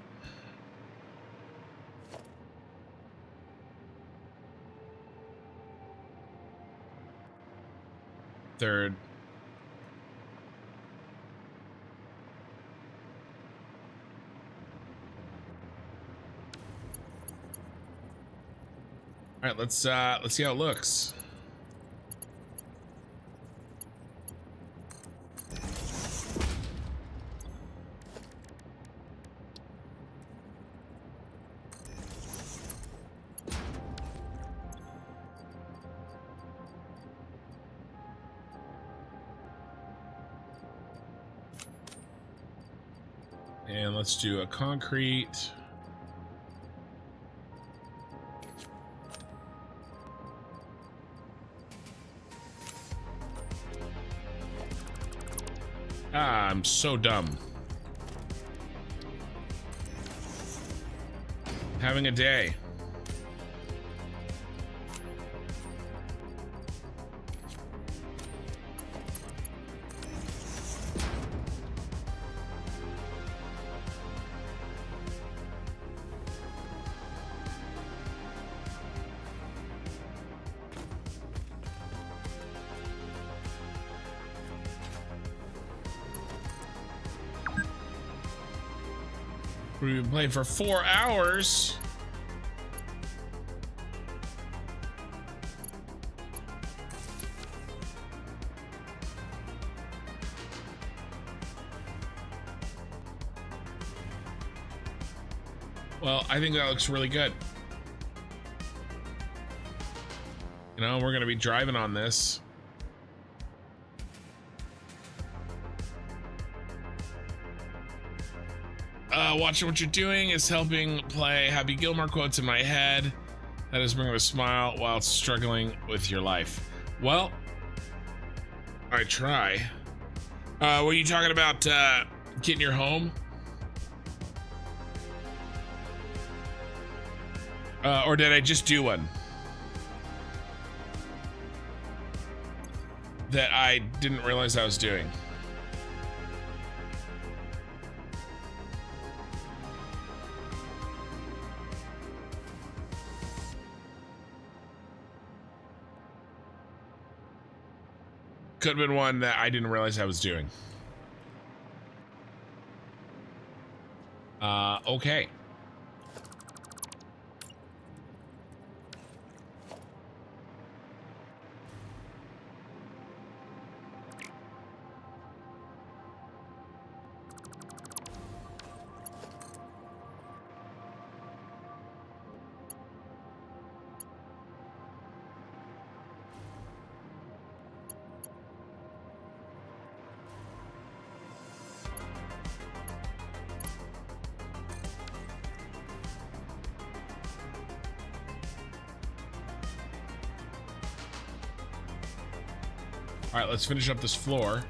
Third. All right, let's see how it looks. And let's do a concrete. Ah, I'm so dumb. Having a day. We've been playing for 4 hours. Well, I think that looks really good. You know, we're gonna be driving on this. Watching what you're doing is helping play Happy Gilmore quotes in my head. That is bringing a smile while struggling with your life. Well, I try. Were you talking about getting your home? Or did I just do one that I didn't realize I was doing? Could have been one that I didn't realize I was doing. Okay. All right, let's finish up this floor.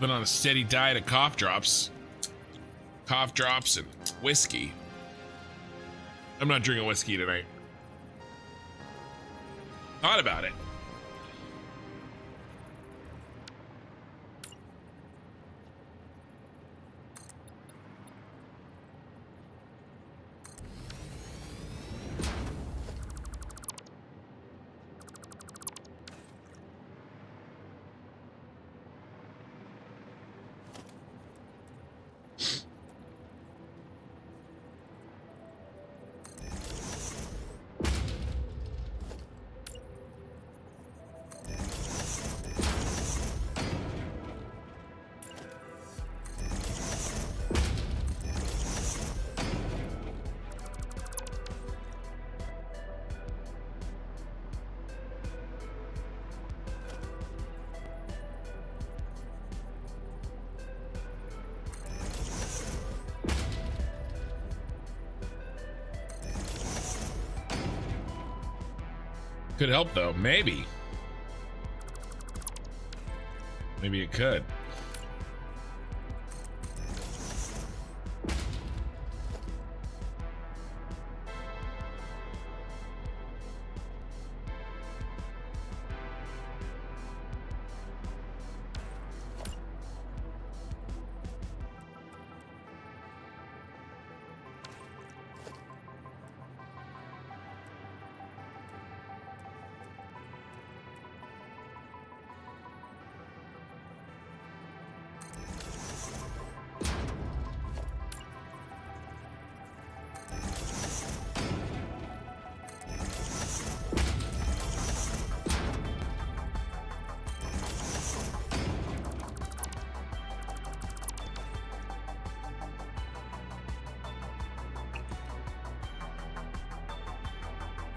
Been on a steady diet of cough drops and whiskey. I'm not drinking whiskey tonight. Thought about it. Could help though, maybe. Maybe it could.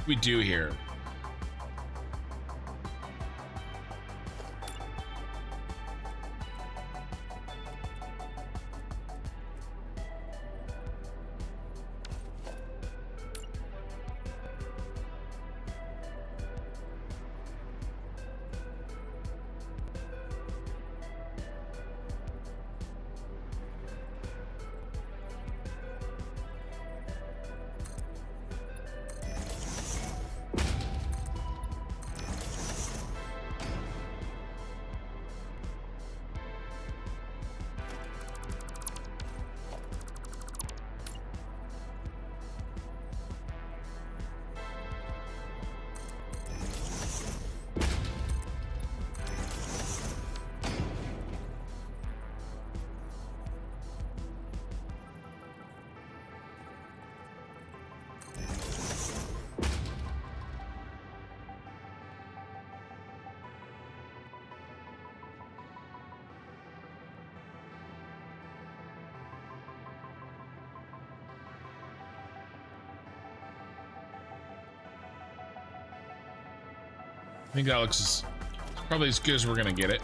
We do here. I think that looks probably as good as we're gonna get it.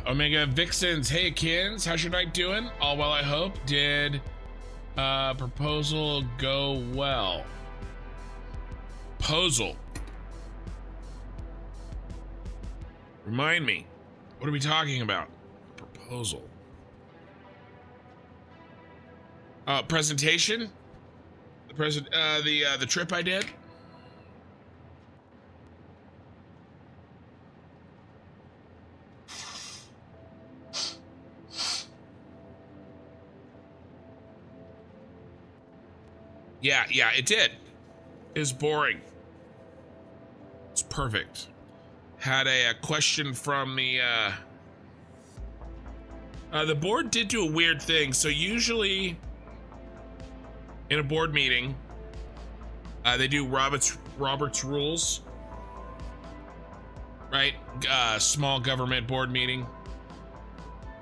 Omega Vixens, hey Kins, how's your night doing? All well, I hope. Did proposal go well? Proposal. Remind me, what are we talking about? Proposal. Presentation? The trip I did? Yeah, it did. It was boring. It's perfect. Had a question from the board did do a weird thing. So usually in a board meeting, they do Robert's rules, right? Small government board meeting.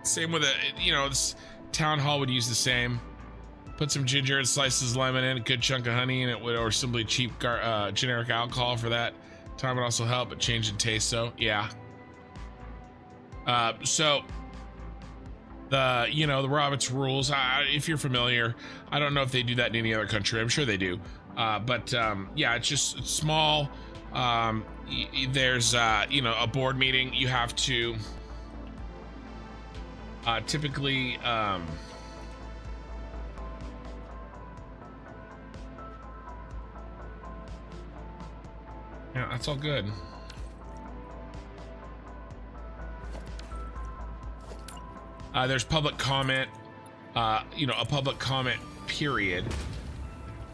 Same with this town hall would use the same. Put some ginger and slices of lemon in, a good chunk of honey in it, or simply cheap generic alcohol for that time would also help, but change in taste. So yeah. So the Robert's rules. If you're familiar, I don't know if they do that in any other country. I'm sure they do. But yeah, it's small. There's a board meeting. You have to typically. Yeah, that's all good. There's public comment, a public comment period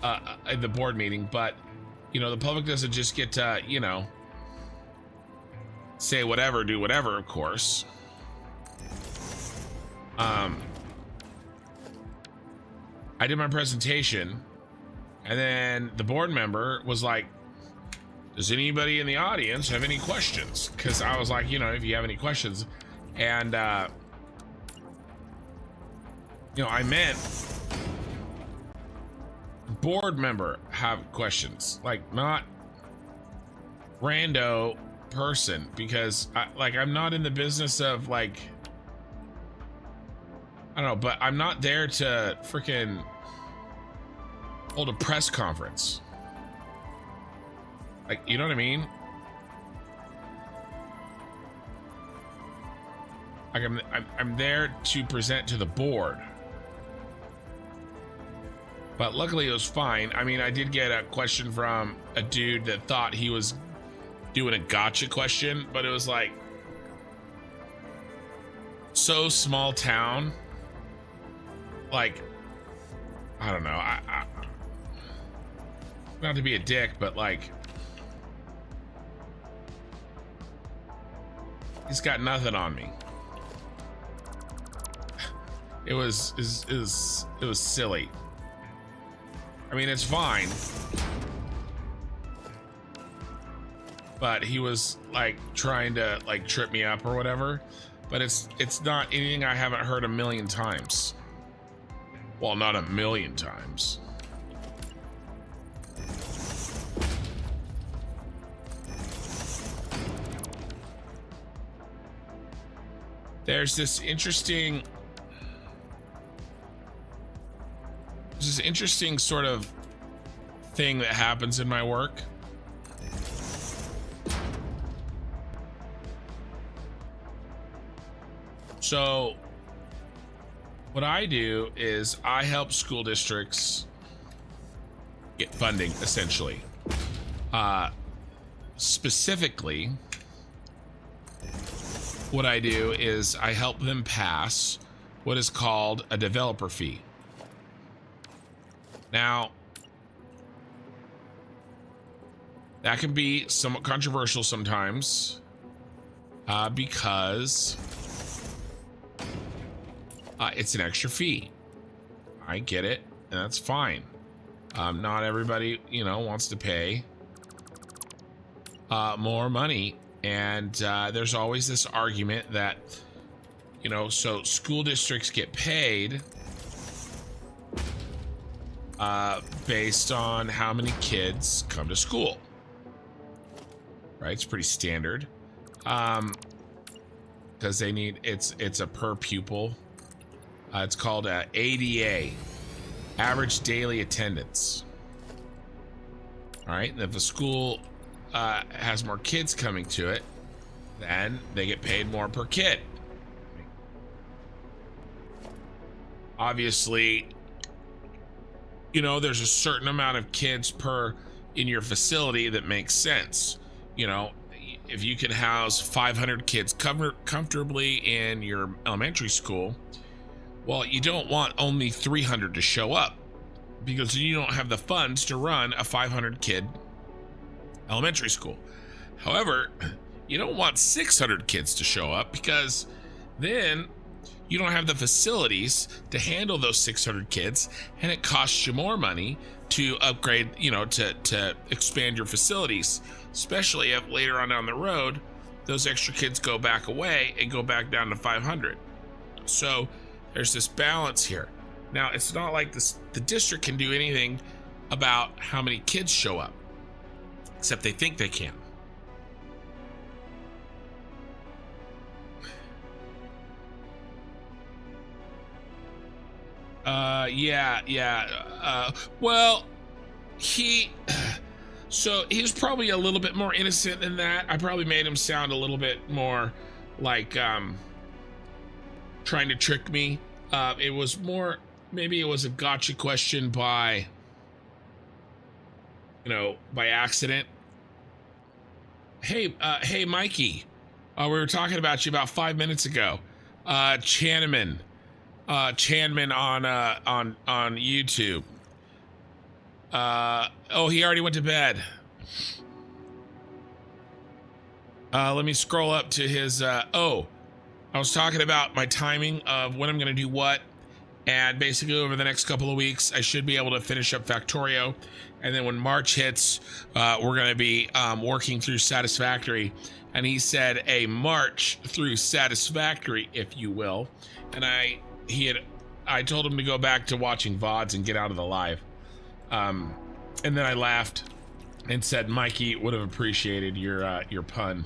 at the board meeting, but the public doesn't just get to, say whatever, do whatever, of course. I did my presentation, and then the board member was like, does anybody in the audience have any questions? Because I was like, you know, if you have any questions. And, you know, I meant board member have questions, like not rando person, because I'm not in the business of like, I don't know, but I'm not there to freaking hold a press conference. Like, you know what I mean? Like I'm there to present to the board. But luckily it was fine. I mean, I did get a question from a dude that thought he was doing a gotcha question, but it was like, so small town. Like, I don't know. I not to be a dick, but like, he's got nothing on me. It was silly. I mean, it's fine, but he was like trying to like trip me up or whatever. But it's not anything I haven't heard a million times. Well, not a million times. There's this interesting sort of thing that happens in my work. So what I do is I help school districts get funding, essentially. Specifically, what I do is I help them pass what is called a developer fee. Now, that can be somewhat controversial sometimes, because it's an extra fee. I get it, and that's fine. Not everybody, you know, wants to pay more money, and there's always this argument that, you know, so school districts get paid based on how many kids come to school, right? It's pretty standard, because they need, it's a per pupil. It's called a ADA, average daily attendance. All right, and if a school has more kids coming to it, then they get paid more per kid. Obviously, you know, there's a certain amount of kids per in your facility that makes sense. You know, if you can house 500 kids comfortably in your elementary school, well, you don't want only 300 to show up, because you don't have the funds to run a 500 kid elementary school. However, you don't want 600 kids to show up, because then you don't have the facilities to handle those 600 kids, and it costs you more money to upgrade, you know, to expand your facilities, especially if later on down the road those extra kids go back away and go back down to 500. So there's this balance here. Now, it's not like the district can do anything about how many kids show up, except they think they can. Well, so he's probably a little bit more innocent than that. I probably made him sound a little bit more like trying to trick me. It was more, maybe it was a gotcha question by, you know, by accident. Hey, Mikey, we were talking about you about 5 minutes ago. Chanman on YouTube. Oh, he already went to bed. Let me scroll up to his, I was talking about my timing of when I'm going to do what, And basically over the next couple of weeks, I should be able to finish up Factorio. And then when March hits, we're going to be working through Satisfactory. And he said a march through Satisfactory, if you will. And I told him to go back to watching VODs and get out of the live. And then I laughed and said, Mikey would have appreciated your pun.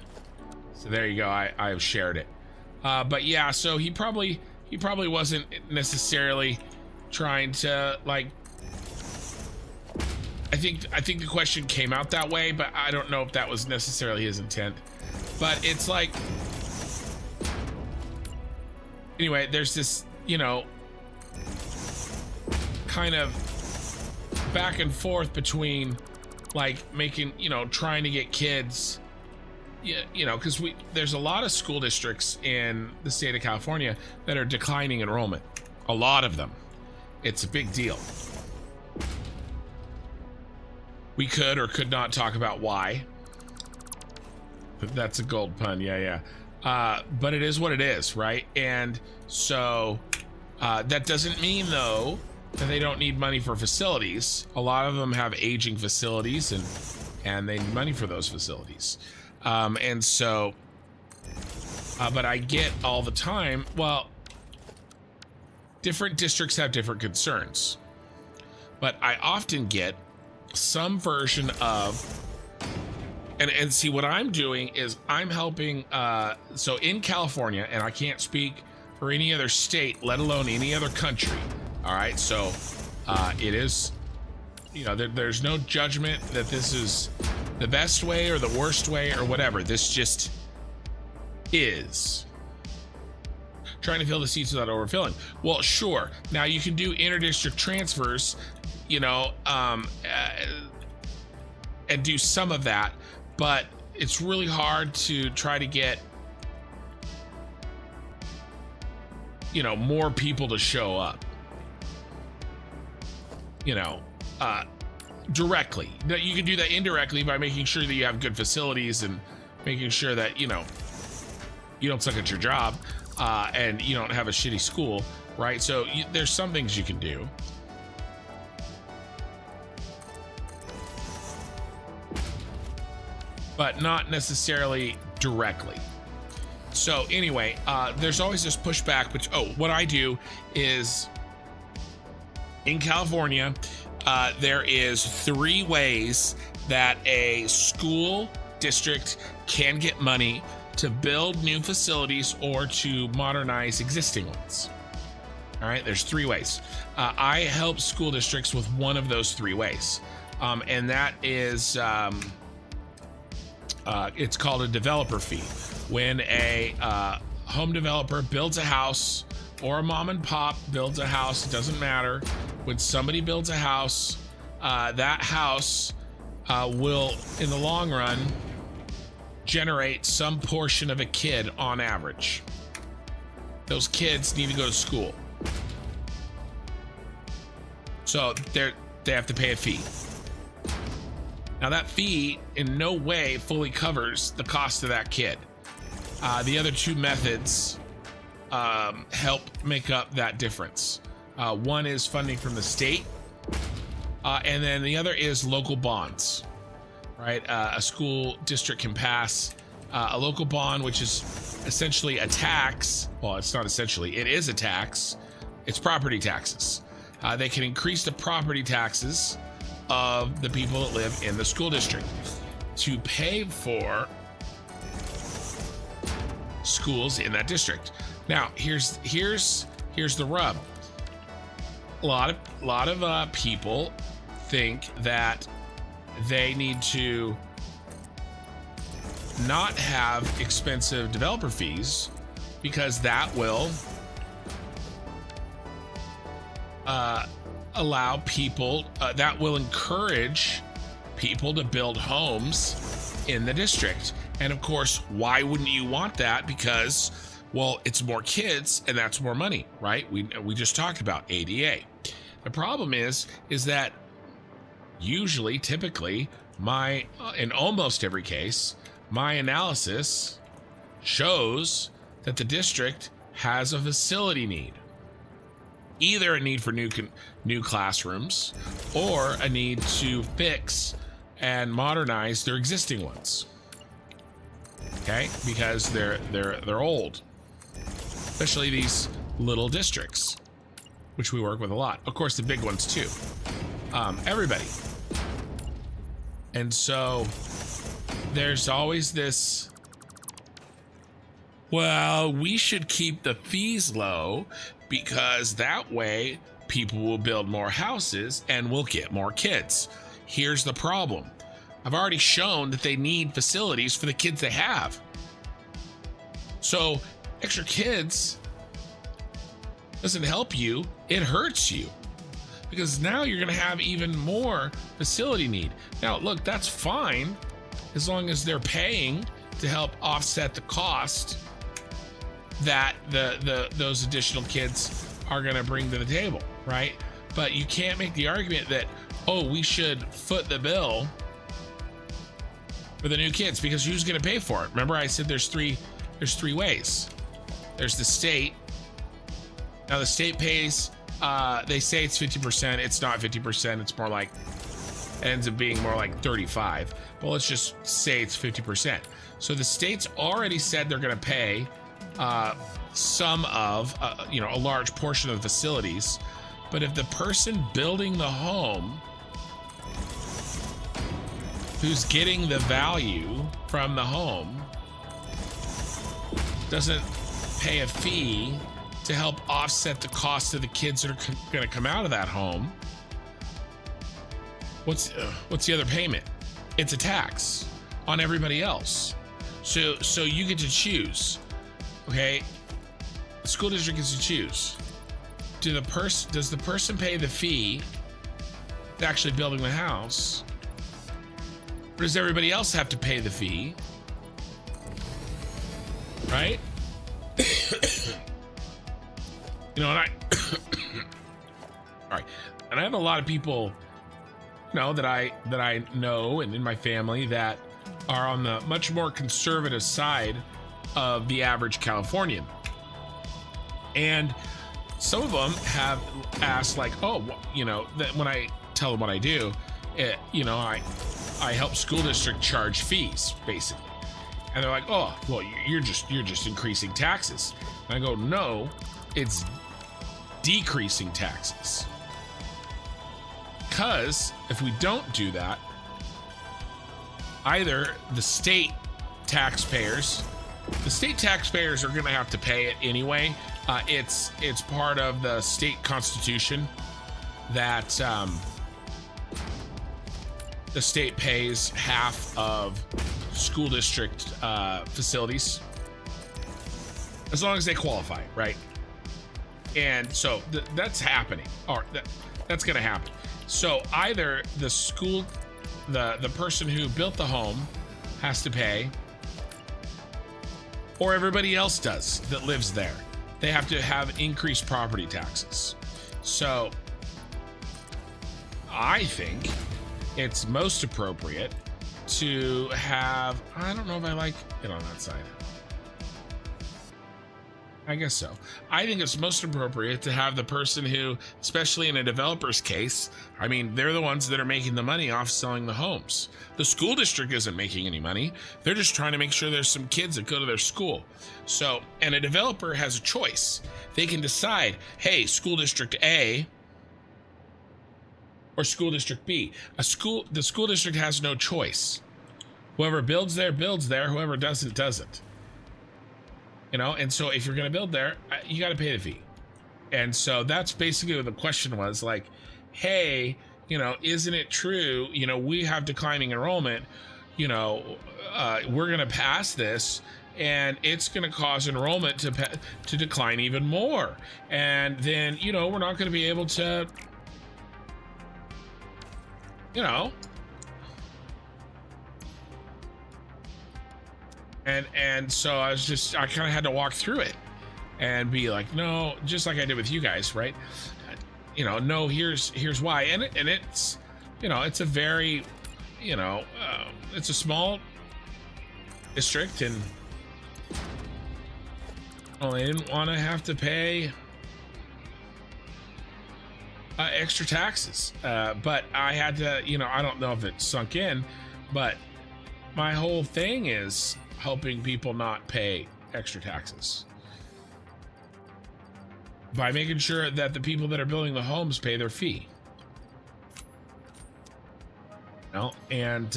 So there you go. I have shared it. But yeah, so he probably wasn't necessarily trying to, like, I think the question came out that way, but I don't know if that was necessarily his intent. But it's like, anyway, there's this, you know, kind of back and forth between, like, making, you know, trying to get kids, you know, because there's a lot of school districts in the state of California that are declining enrollment. A lot of them. It's a big deal. We could or could not talk about why. That's a gold pun. Yeah. But it is what it is, right? And so that doesn't mean, though, that they don't need money for facilities. A lot of them have aging facilities, and they need money for those facilities. And so, but I get all the time, well, different districts have different concerns, but I often get some version of, and see, what I'm doing is I'm helping, so in California, and I can't speak for any other state, let alone any other country. All right. So, it is, you know, there's no judgment that this is the best way or the worst way or whatever. This just is. Trying to fill the seats without overfilling. Well, sure. Now you can do interdistrict transfers, you know, and do some of that, but it's really hard to try to get, you know, more people to show up, you know, directly. You can do that indirectly by making sure that you have good facilities and making sure that, you know, you don't suck at your job, and you don't have a shitty school, right? So there's some things you can do. But not necessarily directly. So anyway, there's always this pushback, which, what I do is, in California, there is 3 ways that a school district can get money to build new facilities or to modernize existing ones. All right, there's 3 ways. I help school districts with one of those 3 ways. And that is, it's called a developer fee. When a home developer builds a house, or a mom and pop builds a house, it doesn't matter. When somebody builds a house, that house will, in the long run, generate some portion of a kid on average. Those kids need to go to school. So they have to pay a fee. Now that fee in no way fully covers the cost of that kid. The other 2 methods help make up that difference. One is funding from the state, and then the other is local bonds, right? A school district can pass a local bond, which is essentially a tax. Well, it's not essentially, it is a tax. It's property taxes. They can increase the property taxes of the people that live in the school district to pay for schools in that district. Now, here's the rub. A lot of people think that they need to not have expensive developer fees because that will allow people, that will encourage people to build homes in the district. And of course, why wouldn't you want that? Because, well, it's more kids and that's more money, right? We just talked about ADA. The problem is that usually, typically, in almost every case, my analysis shows that the district has a facility need. either a need for new classrooms or a need to fix and modernize their existing ones. Okay, because they're old, especially these little districts, which we work with a lot. Of course, the big ones too. Everybody. And so there's always this, well, we should keep the fees low because that way people will build more houses and we'll get more kids. Here's the problem. I've already shown that they need facilities for the kids they have. So extra kids doesn't help you, it hurts you. Because now you're gonna have even more facility need. Now, look, that's fine as long as they're paying to help offset the cost that those additional kids are gonna bring to the table, right? But you can't make the argument that, oh, we should foot the bill for the new kids because who's gonna pay for it? Remember I said there's three ways. There's the state. Now the state pays, they say it's 50%. It's not 50%. It's more like, it ends up being more like 35. But let's just say it's 50%. So the state's already said they're going to pay some of, a large portion of the facilities. But if the person building the home, who's getting the value from the home, doesn't pay a fee to help offset the cost of the kids that are going to come out of that home, what's the other payment? It's a tax on everybody else. So you get to choose. Okay, the school district gets to choose. Does the person pay the fee to actually building the house, or does everybody else have to pay the fee? Right? And I all right, and I have a lot of people, that I know and in my family that are on the much more conservative side of the average Californian. And some of them have asked like, that when I tell them what I do, I help school district charge fees basically. And they're like, oh, well, you're just increasing taxes. And I go, no, it's decreasing taxes. Because if we don't do that, either the state taxpayers are going to have to pay it anyway. It's part of the state constitution that the state pays half of school district facilities as long as they qualify, right? And so that's happening, or that's going to happen. So either the school, the person who built the home has to pay, or everybody else does that lives there. They have to have increased property taxes. So I think it's most appropriate to have, I don't know if I like it on that side. I guess so. I think it's most appropriate to have the person who, especially in a developer's case, I mean, they're the ones that are making the money off selling the homes. The school district isn't making any money. They're just trying to make sure there's some kids that go to their school. So, and a developer has a choice. They can decide, hey, school district A or school district B. The school district has no choice. Whoever builds there, whoever doesn't. And so if you're going to build there, you got to pay the fee. And so that's basically what the question was, like, hey, isn't it true, we have declining enrollment, we're going to pass this and it's going to cause enrollment to decline even more. And then, we're not going to be able to, And so I kind of had to walk through it and be like, no, just like I did with you guys, right? No, here's why. And it's, it's a very, it's a small district, and they didn't want to have to pay extra taxes. But I had to, you know, I don't know if it sunk in, but my whole thing is helping people not pay extra taxes by making sure that the people that are building the homes pay their fee. You know, and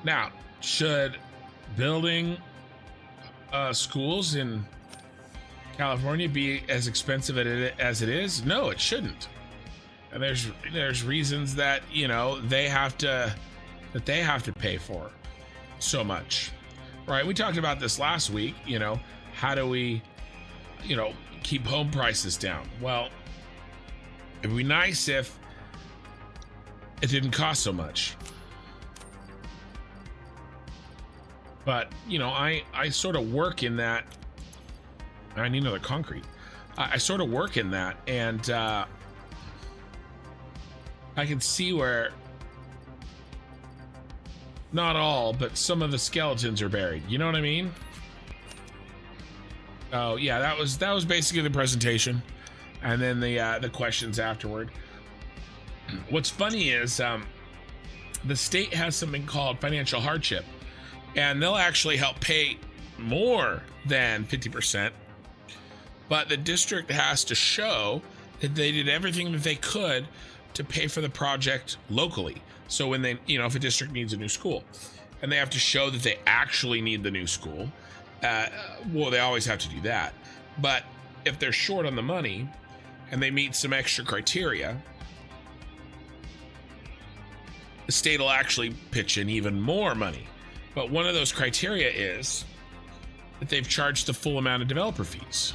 now, should building schools in California be as expensive as it is? No, it shouldn't. And there's reasons that, you know, they have to pay for so much, right? We talked about this last week. You know, how do we, you know, keep home prices down? Well, it'd be nice if it didn't cost so much. But, you know, I sort of work in that. I need another concrete. I sort of work in that, and I can see where not all, but some of the skeletons are buried. You know what I mean? Oh yeah, that was basically the presentation, and then the questions afterward. What's funny is the state has something called financial hardship, and they'll actually help pay more than 50%. But the district has to show that they did everything that they could to pay for the project locally. So when they, you know, if a district needs a new school and they have to show that they actually need the new school, well, they always have to do that. But if they're short on the money and they meet some extra criteria, the state will actually pitch in even more money. But one of those criteria is that they've charged the full amount of developer fees.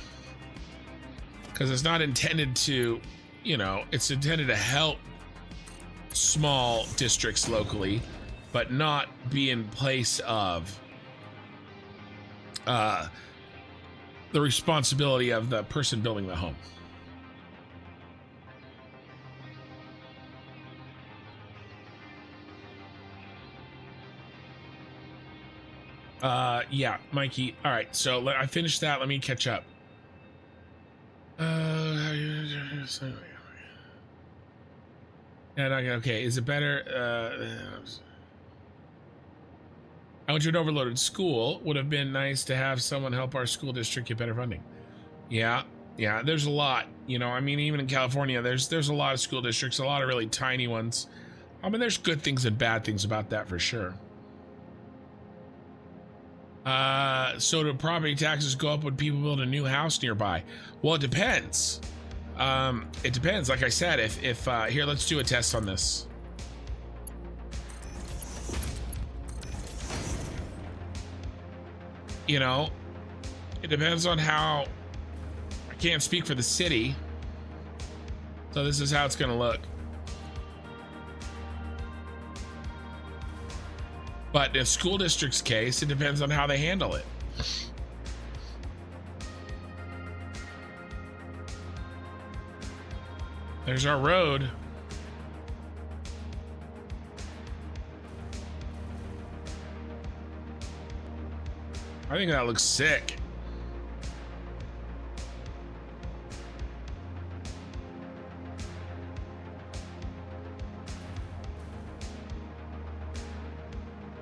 Because it's not intended to, you know, it's intended to help small districts locally, but not be in place of the responsibility of the person building the home. Yeah, Mikey. All right, so I finished that. Let me catch up. Okay, is it better? I went to an overloaded school. Would have been nice to have someone help our school district get better funding. Yeah, there's a lot. You know, I mean, even in California, there's a lot of school districts, a lot of really tiny ones. I mean, there's good things and bad things about that for sure. So do property taxes go up when people build a new house nearby? Well, it depends. It depends. Like I said, if here, let's do a test on this. You know, it depends on how. I can't speak for the city, so this is how it's gonna look. But in school district's case, it depends on how they handle it. There's our road. I think that looks sick.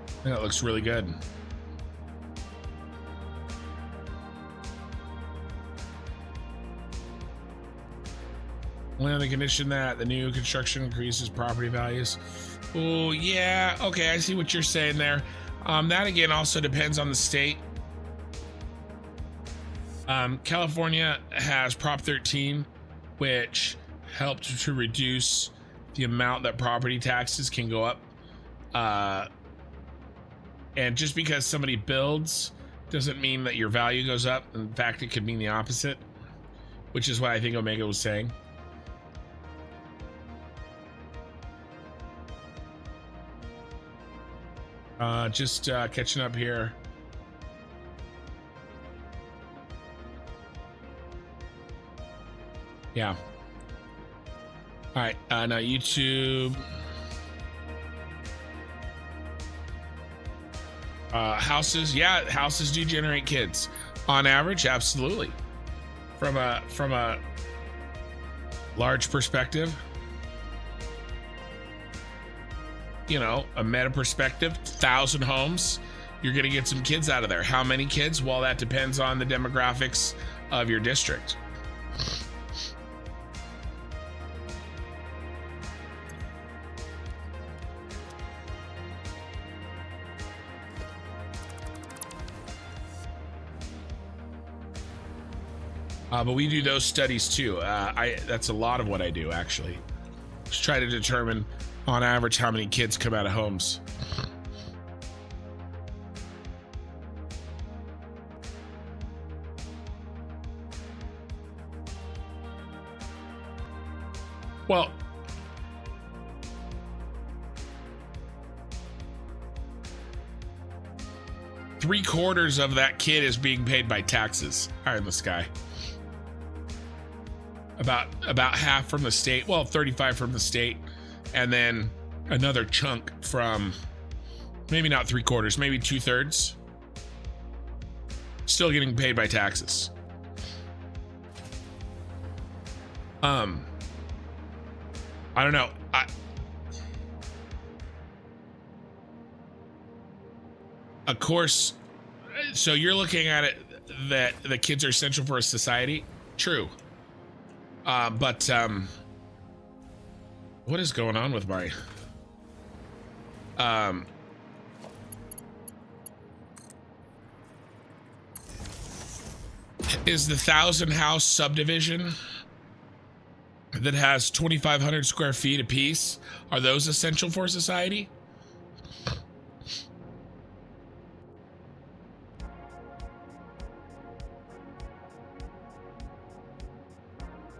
I think that looks really good. Only on the condition that the new construction increases property values. Oh, yeah. Okay, I see what you're saying there. That again also depends on the state. California has Prop 13, which helped to reduce the amount that property taxes can go up. And just because somebody builds doesn't mean that your value goes up. In fact, it could mean the opposite, which is what I think Omega was saying. Just catching up here. Yeah. All right. Now YouTube. Houses. Yeah, houses do generate kids. On average, absolutely. From a large perspective, you know, a meta perspective, 1,000 homes, you're going to get some kids out of there. How many kids? Well, that depends on the demographics of your district. But we do those studies too. That's a lot of what I do, actually. Just try to determine, on average, how many kids come out of homes. Well, three-quarters of that kid is being paid by taxes. Higher in the sky. About half from the state, well, 35 from the state, and then another chunk from, maybe not three-quarters, maybe 2/3, still getting paid by taxes. I don't know. Of course, so you're looking at it that the kids are essential for a society. True. But what is going on with my is the 1,000-house subdivision that has 2,500 square feet apiece, are those essential for society?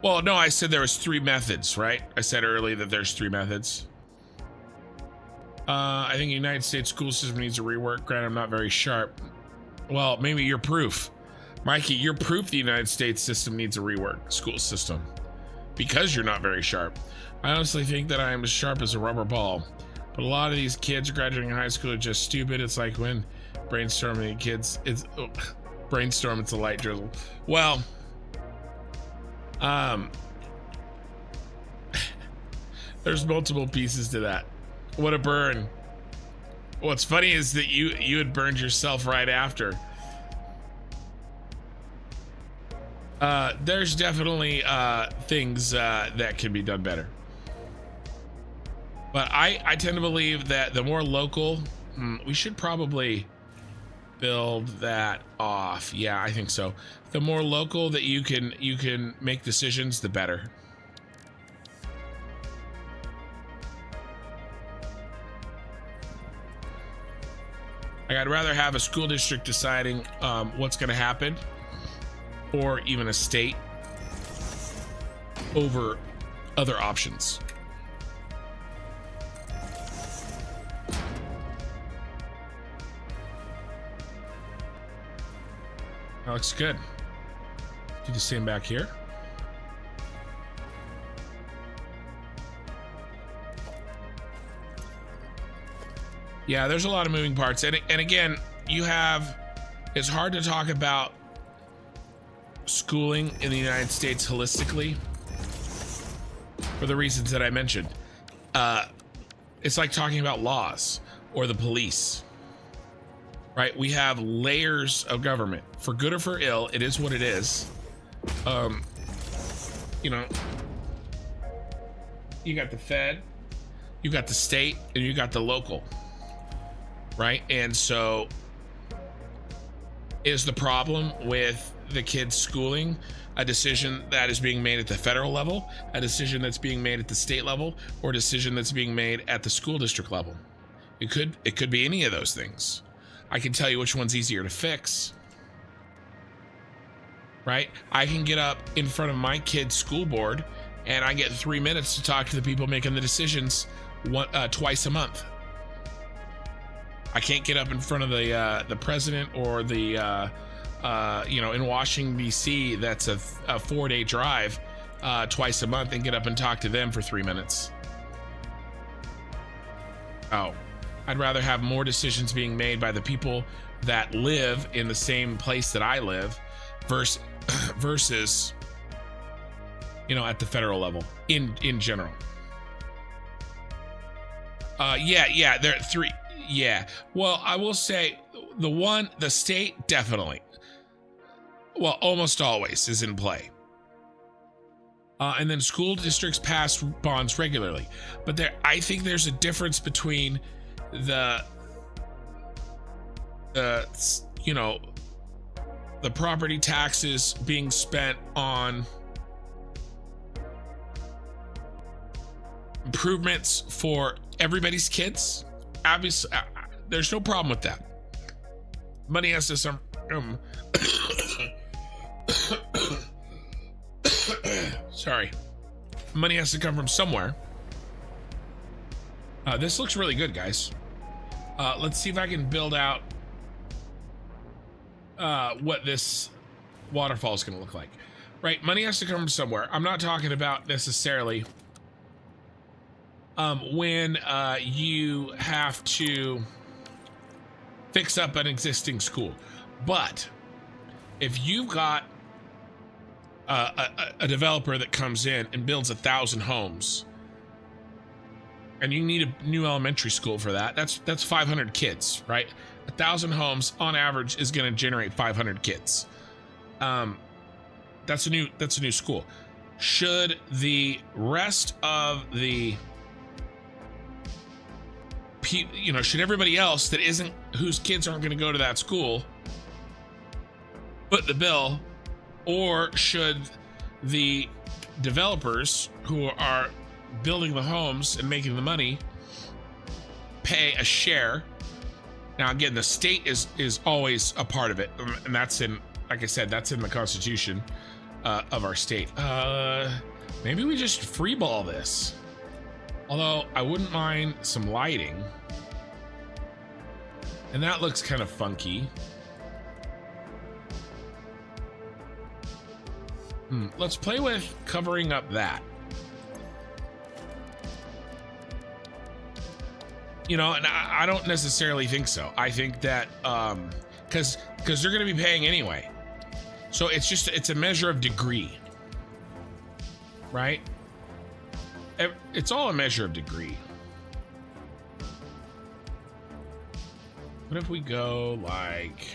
Well, no, I said there was 3 methods, right? I said earlier that there's 3 methods. I think the United States school system needs a rework. Granted, I'm not very sharp. Well, maybe you're proof. Mikey, you're proof the United States system needs a rework, school system. Because you're not very sharp. I honestly think that I am as sharp as a rubber ball. But a lot of these kids graduating high school are just stupid. It's like when brainstorming kids, brainstorm, it's a light drizzle. Well, there's multiple pieces to that. What a burn. What's funny is that you had burned yourself right after. There's definitely things that can be done better. But I tend to believe that the more local, we should probably build that off. Yeah, I think so. The more local that you can make decisions, the better. Like, I'd rather have a school district deciding what's going to happen, or even a state, over other options. That looks good. Do the same back here. Yeah, there's a lot of moving parts. And again, it's hard to talk about schooling in the United States holistically for the reasons that I mentioned. It's like talking about laws or the police, right? We have layers of government, for good or for ill. It is what it is. You know, you got the Fed, you got the state, and you got the local, right? And so is the problem with the kids' schooling a decision that is being made at the federal level, a decision that's being made at the state level, or a decision that's being made at the school district level? It could be any of those things. I can tell you which one's easier to fix, right? I can get up in front of my kid's school board and I get 3 minutes to talk to the people making the decisions twice a month. I can't get up in front of the president or the in Washington D.C. that's a 4-day drive twice a month and get up and talk to them for 3 minutes. Oh, I'd rather have more decisions being made by the people that live in the same place that I live versus you know, at the federal level in general. Yeah, there are 3. Yeah. Well, I will say the state definitely, well, almost always is in play. And then school districts pass bonds regularly. But I think there's a difference between the you know, the property taxes being spent on improvements for everybody's kids. Obviously, there's no problem with that. Money has to sorry. Money has to come from somewhere. This looks really good, guys. Let's see if I can build out what this waterfall is going to look like. Right, money has to come from somewhere. I'm not talking about necessarily when you have to fix up an existing school. But if you've got a developer that comes in and builds 1,000 homes, and you need a new elementary school for that, that's 500 kids, right? 1,000 homes on average is going to generate 500 kids. That's a new school. Should the rest of the should everybody else that isn't, whose kids aren't going to go to that school, foot the bill, or should the developers who are building the homes and making the money pay a share? Now, again, the state is always a part of it, and that's in, like I said, that's in the Constitution of our state. Maybe we just freeball this. Although I wouldn't mind some lighting, and that looks kind of funky. Let's play with covering up that. You know, and I don't necessarily think so. I think that because they're going to be paying anyway, so it's a measure of degree, right? It's all a measure of degree. What if we go like,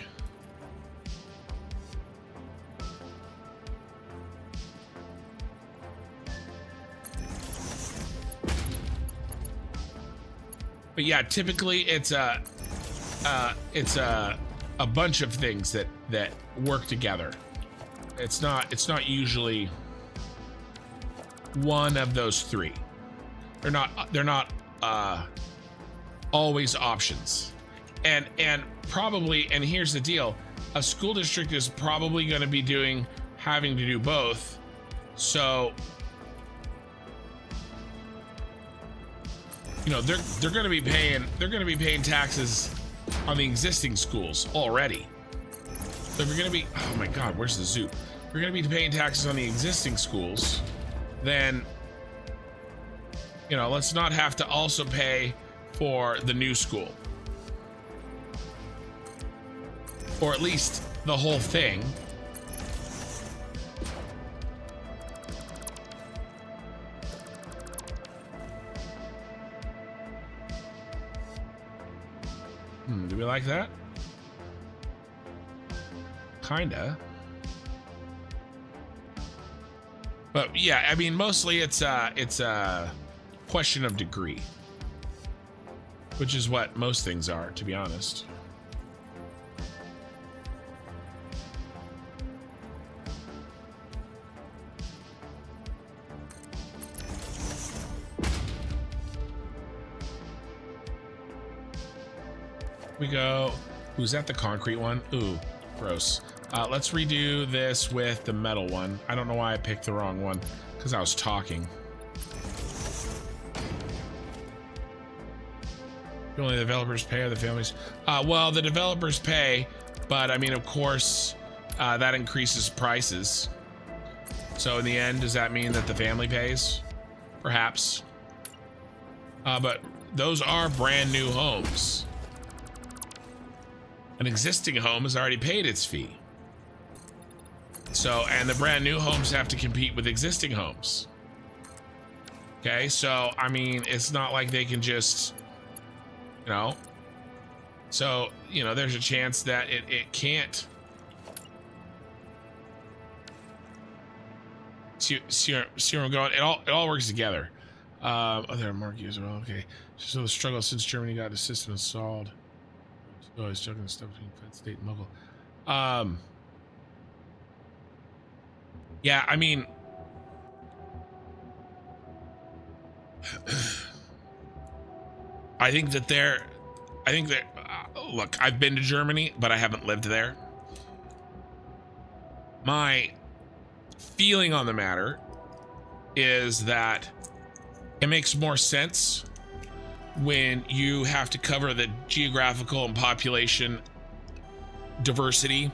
but yeah, typically it's a bunch of things that work together. It's not usually one of those 3. They're not always options. And probably, and here's the deal, a school district is probably going to be having to do both. So, you know, they're going to be paying taxes on the existing schools already. So if you're going to be, oh my God, where's the zoo? If you're going to be paying taxes on the existing schools, then, you know, let's not have to also pay for the new school, or at least the whole thing. Do we like that? Kinda. But yeah, I mean, mostly it's a question of degree, which is what most things are, to be honest. We go. Who's that? The concrete one? Ooh, gross. Let's redo this with the metal one. I don't know why I picked the wrong one, because I was talking. Do only the developers pay or the families? Well, the developers pay, but I mean, of course, that increases prices. So in the end, does that mean that the family pays? Perhaps. But those are brand new homes. An existing home has already paid its fee. So So, and the brand new homes have to compete with existing homes. Okay, so I mean, it's not like they can just, you know. So, you know, there's a chance that it can't. See where I'm going? It all works together. Other markets are all okay. So the struggle since Germany got the system installed. Oh, it's juggling stuff between Fed, state, and local. Yeah, I mean, I think that look, I've been to Germany, but I haven't lived there. My feeling on the matter is that it makes more sense when you have to cover the geographical and population diversity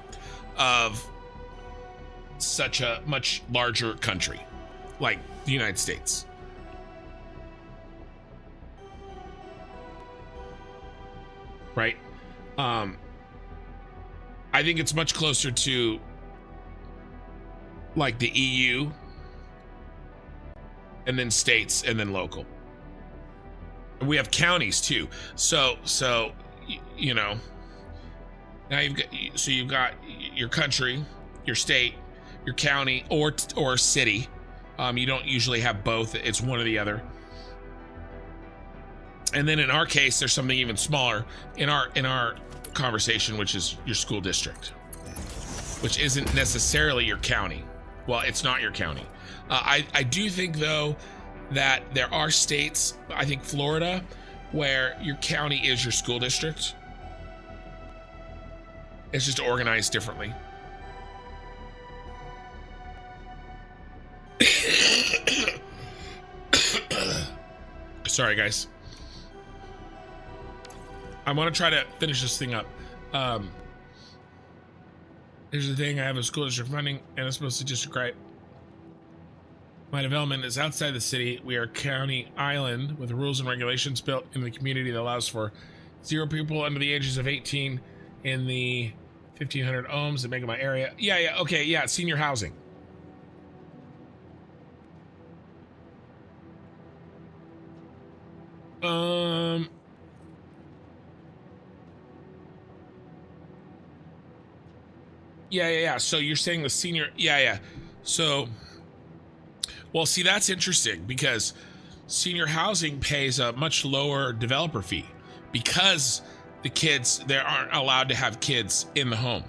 of such a much larger country like the United States. Right? I think it's much closer to like the EU and then states and then local. And we have counties too. So you know, now you've got your country, your state, your county, or city. You don't usually have both. It's one or the other. And then in our case, there's something even smaller in our conversation, which is your school district, which isn't necessarily your county. Well, it's not your county. I do think though that there are states, I think Florida, where your county is your school district. It's just organized differently. Sorry, guys. I want to try to finish this thing up. Here's the thing. I have a school district funding and it's supposed to district right. My development is outside the city. We are a county island with rules and regulations built in the community that allows for 0 people under the ages of 18 in the 1,500 ohms that make up my area. Yeah, okay, yeah, senior housing. Yeah. So you're saying the senior, yeah. So, well, see, that's interesting because senior housing pays a much lower developer fee because the kids, they aren't allowed to have kids in the home.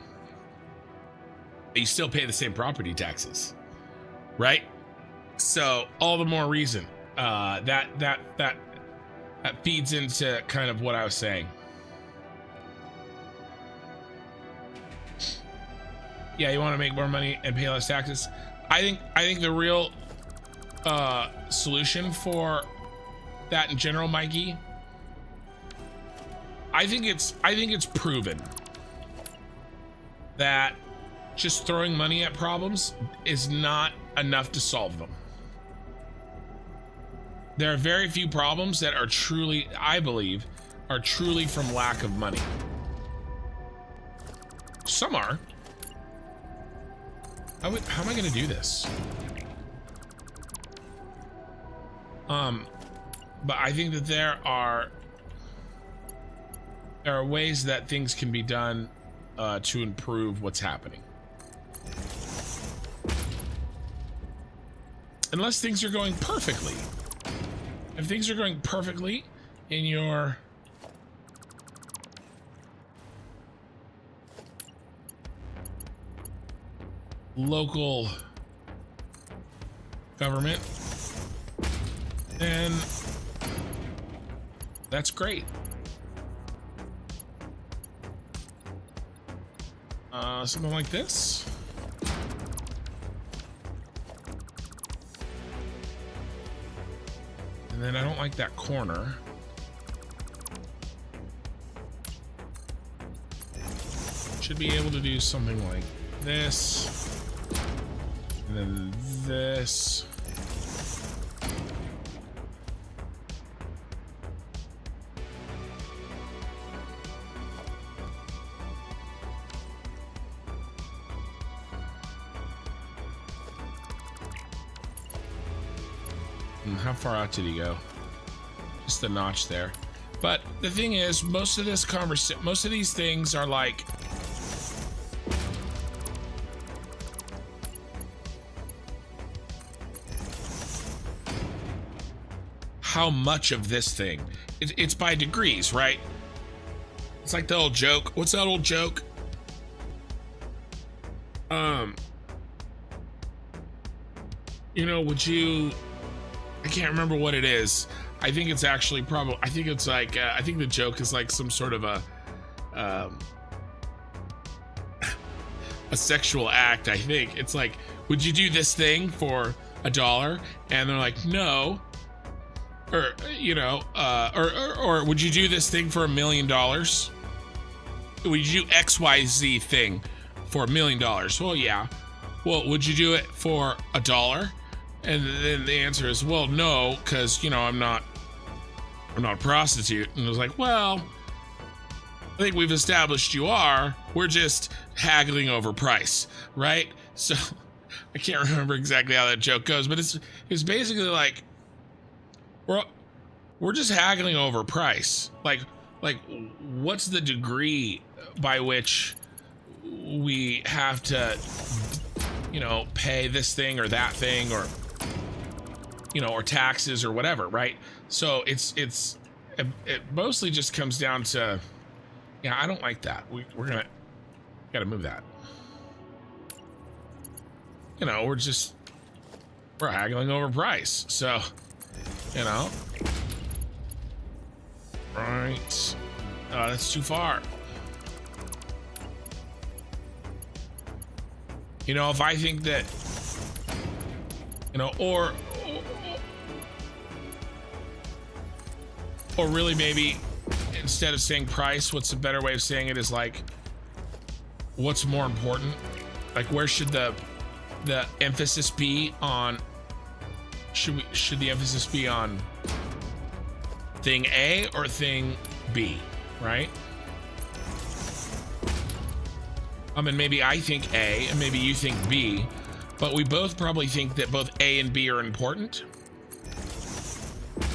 You still pay the same property taxes, right? So all the more reason that feeds into kind of what I was saying. Yeah, you want to make more money and pay less taxes. I think the real solution for that in general, Mikey, I think it's proven that just throwing money at problems is not enough to solve them. There are very few problems that are truly, I believe, are truly from lack of money. Some are. How am I going to do this? But I think that there are ways that things can be done to improve what's happening. Unless things are going perfectly. If things are going perfectly in your local government, then that's great. Something like this. And then I don't like that corner. Should be able to do something like this. And then this. How far out did he go? Just the notch there. But the thing is, most of these things are like, how much of this thing? It's by degrees, right? It's like the old joke. What's that old joke? You know, would you, I can't remember what it is. I think it's actually probably, I think it's like, I think the joke is like some sort of a sexual act. I think it's like, would you do this thing for $1? And they're like, no. Or, you know, or would you do this thing for $1 million? Would you do XYZ thing for $1 million? Well, yeah. Well, would you do it for $1? And then the answer is, well, no, because, you know, I'm not a prostitute. And I was like, well, I think we've established you are. We're just haggling over price, right? So I can't remember exactly how that joke goes, but it's basically like, we're just haggling over price. Like what's the degree by which we have to, you know, pay this thing or that thing, or, you know, or taxes or whatever, right? So it mostly just comes down to, yeah, I don't like that. We're gotta move that. You know, we're haggling over price. So, you know, right? That's too far. You know, if I think that, you know, or really maybe instead of saying price, what's a better way of saying it is like, what's more important? Like, where should the emphasis be on? Should the emphasis be on thing A or thing B, right? And maybe I think A and maybe you think B, but we both probably think that both A and B are important.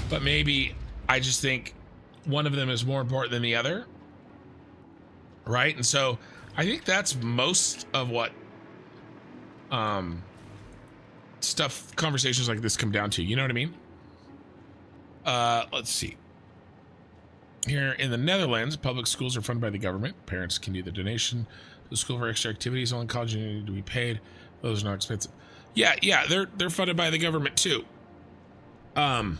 But maybe I just think one of them is more important than the other, right? And so I think that's most of what conversations like this come down to. You know what I mean? Let's see. Here in the Netherlands, public schools are funded by the government. Parents can do the donation to the school for extra activities. Only college need to be paid. Those are not expensive. Yeah, they're funded by the government too. Yeah,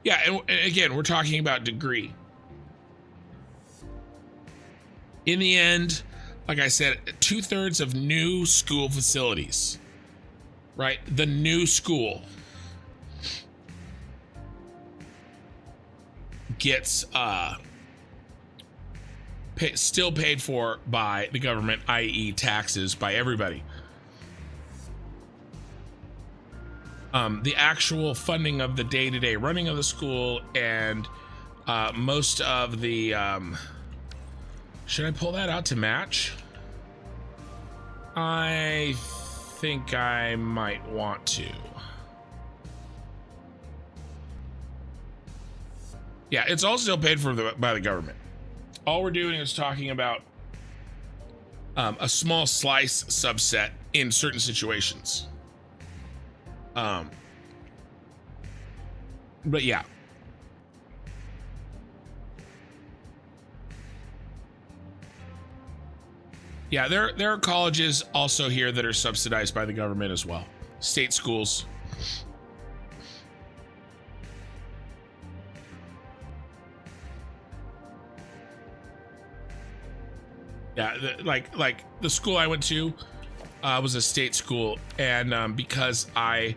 and again, we're talking about degree. In the end, like I said, 2/3 of new school facilities, right? The new school gets still paid for by the government, i.e. taxes by everybody. The actual funding of the day-to-day running of the school and most of the should I pull that out to match? I think I might want to. Yeah, it's all still paid for by the government. All we're doing is talking about a small slice subset in certain situations. But yeah. Yeah, there are colleges also here that are subsidized by the government as well. State schools. Yeah, like the school I went to was a state school, and because I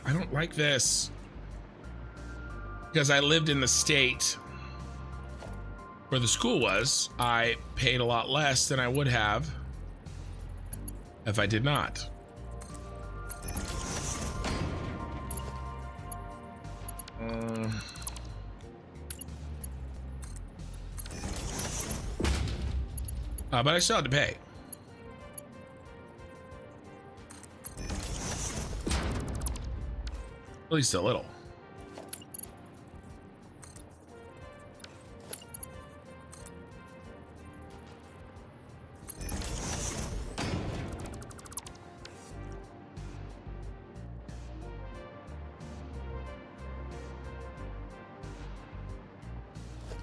don't like this, because I lived in the state where the school was, I paid a lot less than I would have if I did not. But I still had to pay. At least a little.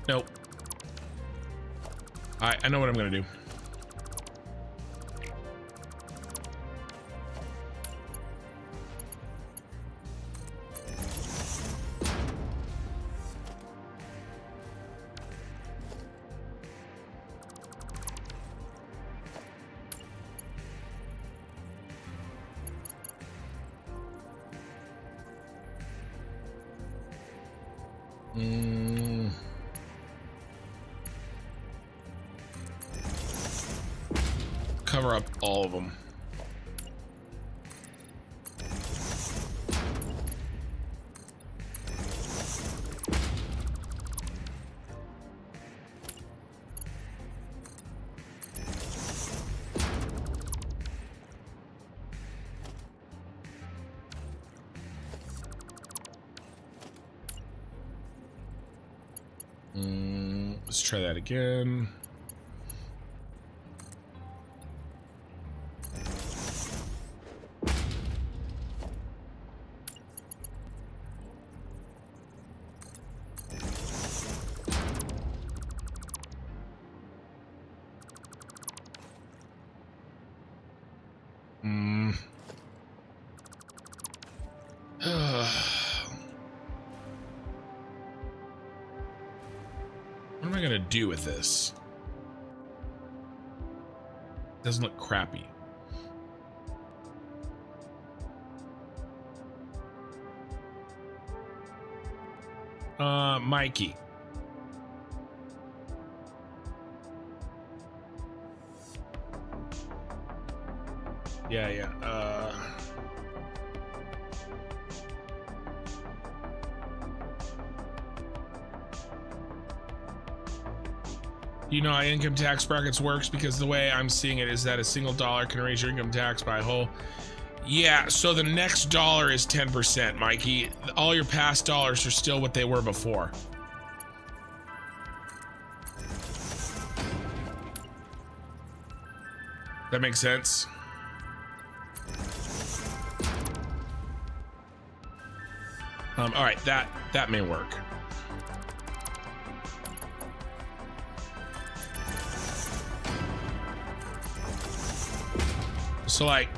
Nope. I know what I'm gonna do. Cover up all of them. Let's try that again. What am I gonna do with this? Doesn't look crappy. Mikey. Yeah. You know how income tax brackets works, because the way I'm seeing it is that a single dollar can raise your income tax by a whole. Yeah, so the next dollar is 10%, Mikey. All your past dollars are still what they were before. That makes sense. All right, that may work. So like,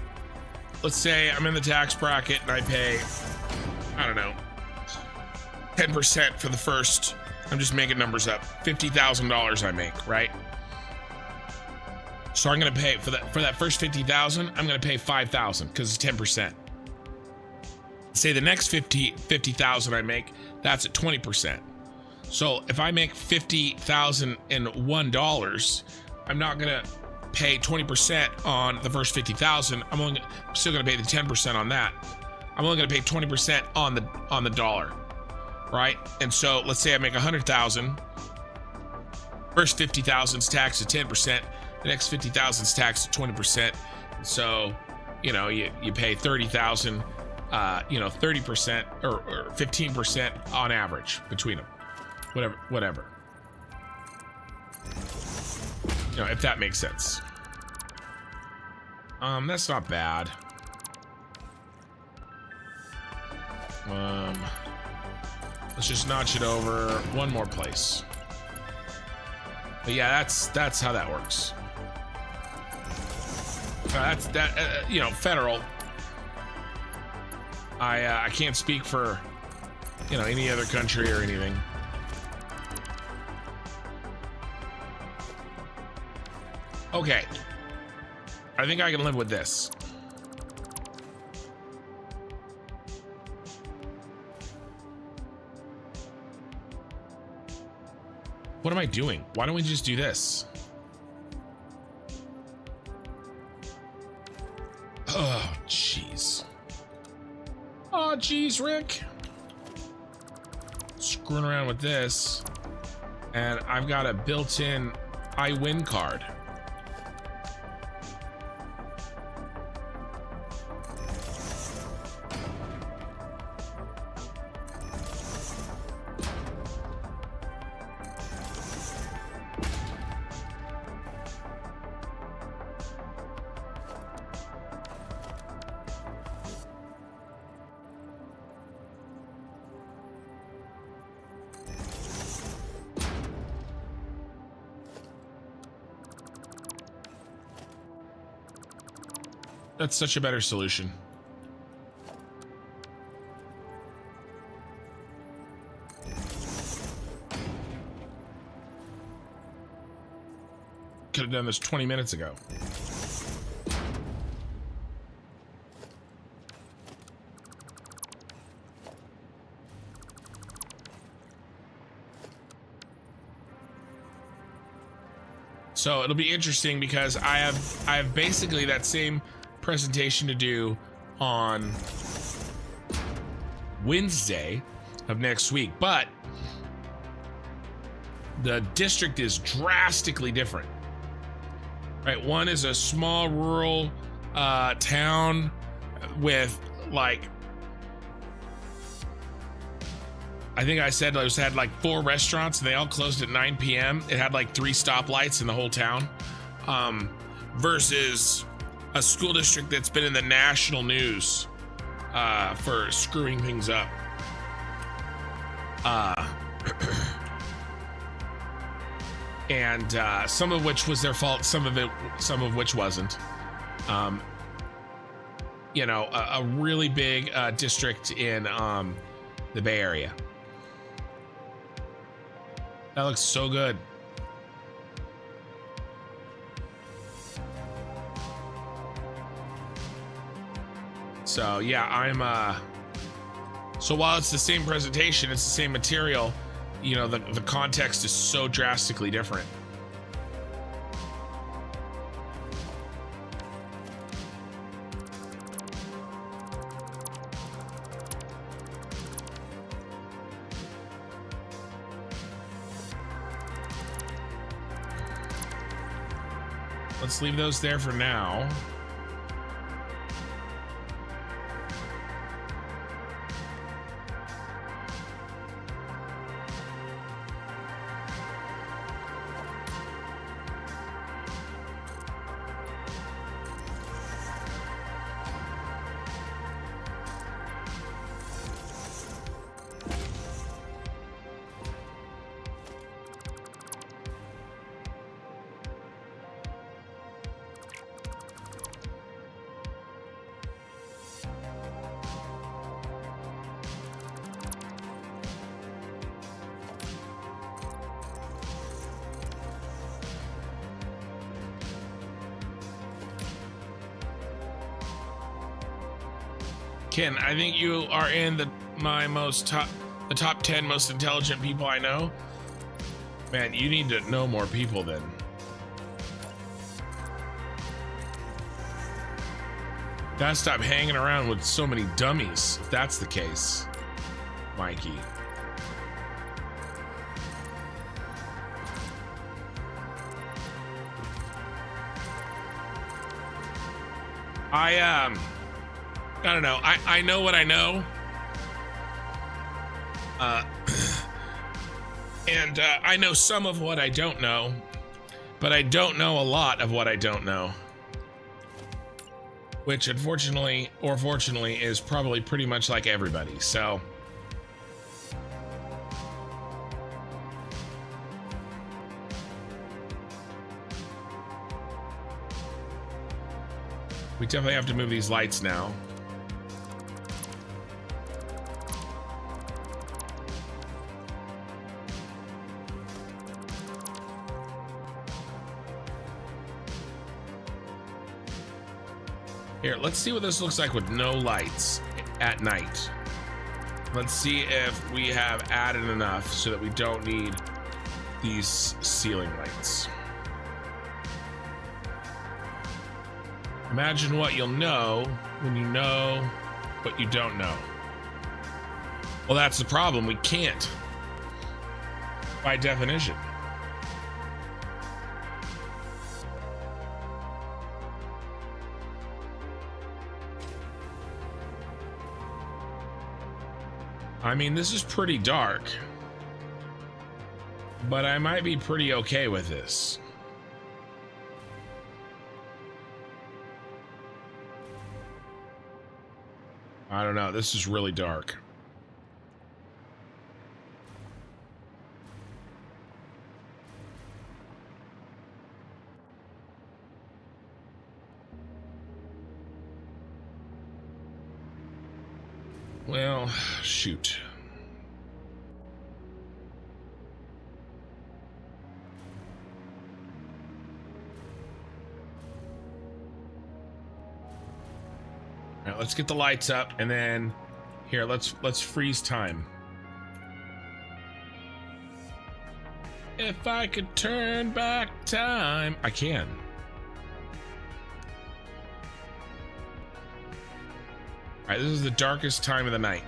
let's say I'm in the tax bracket and I pay, I don't know, 10% for the first, I'm just making numbers up, $50,000 I make, right? So I'm gonna pay for that first 50,000, I'm gonna pay 5,000 because it's 10%. Say the next 50,000 I make, that's at 20%. So if I make $50,001, I'm not gonna pay 20% on the first 50,000. I'm still gonna pay the 10% on that. I'm only gonna pay 20% on the dollar, right? And so let's say I make 100,000. First 50,000 is taxed at 10%. The next 50,000 is taxed at 20%. So, you know, you pay 30,000. 30% or 15% on average between them. Whatever. You know, if that makes sense. That's not bad. Let's just notch it over one more place. But yeah, that's how that works. You know, federal. I can't speak for, you know, any other country or anything. Okay. I think I can live with this. What am I doing? Why don't we just do this? Oh, jeez. Oh, geez, Rick. Screwing around with this. And I've got a built-in I win card. That's such a better solution. Could have done this 20 minutes ago. So it'll be interesting because I have basically that same presentation to do on Wednesday of next week, but the district is drastically different. Right, one is a small rural town with like, I think I said it had like 4 restaurants and they all closed at 9 p.m. It had like 3 stoplights in the whole town, versus a school district that's been in the national news for screwing things up. And some of which was their fault, some of which wasn't. You know, a really big district in the Bay Area. That looks so good. So yeah, I'm so while it's the same presentation, it's the same material, you know, the context is so drastically different. Let's leave those there for now. Ken, I think you are in the top 10 most intelligent people I know. Man, you need to know more people then. Gotta stop hanging around with so many dummies, if that's the case, Mikey. I don't know. I know what I know. And I know some of what I don't know, but I don't know a lot of what I don't know. Which unfortunately, or fortunately, is probably pretty much like everybody, so. We definitely have to move these lights now. Here, let's see what this looks like with no lights at night. Let's see if we have added enough so that we don't need these ceiling lights. Imagine what you'll know when you know what you don't know. Well, that's the problem. We can't, by definition. I mean, this is pretty dark, but I might be pretty okay with this. I don't know. This is really dark. Well, shoot. All right, let's get the lights up, and then here, let's freeze time. If I could turn back time, I can. All right, this is the darkest time of the night.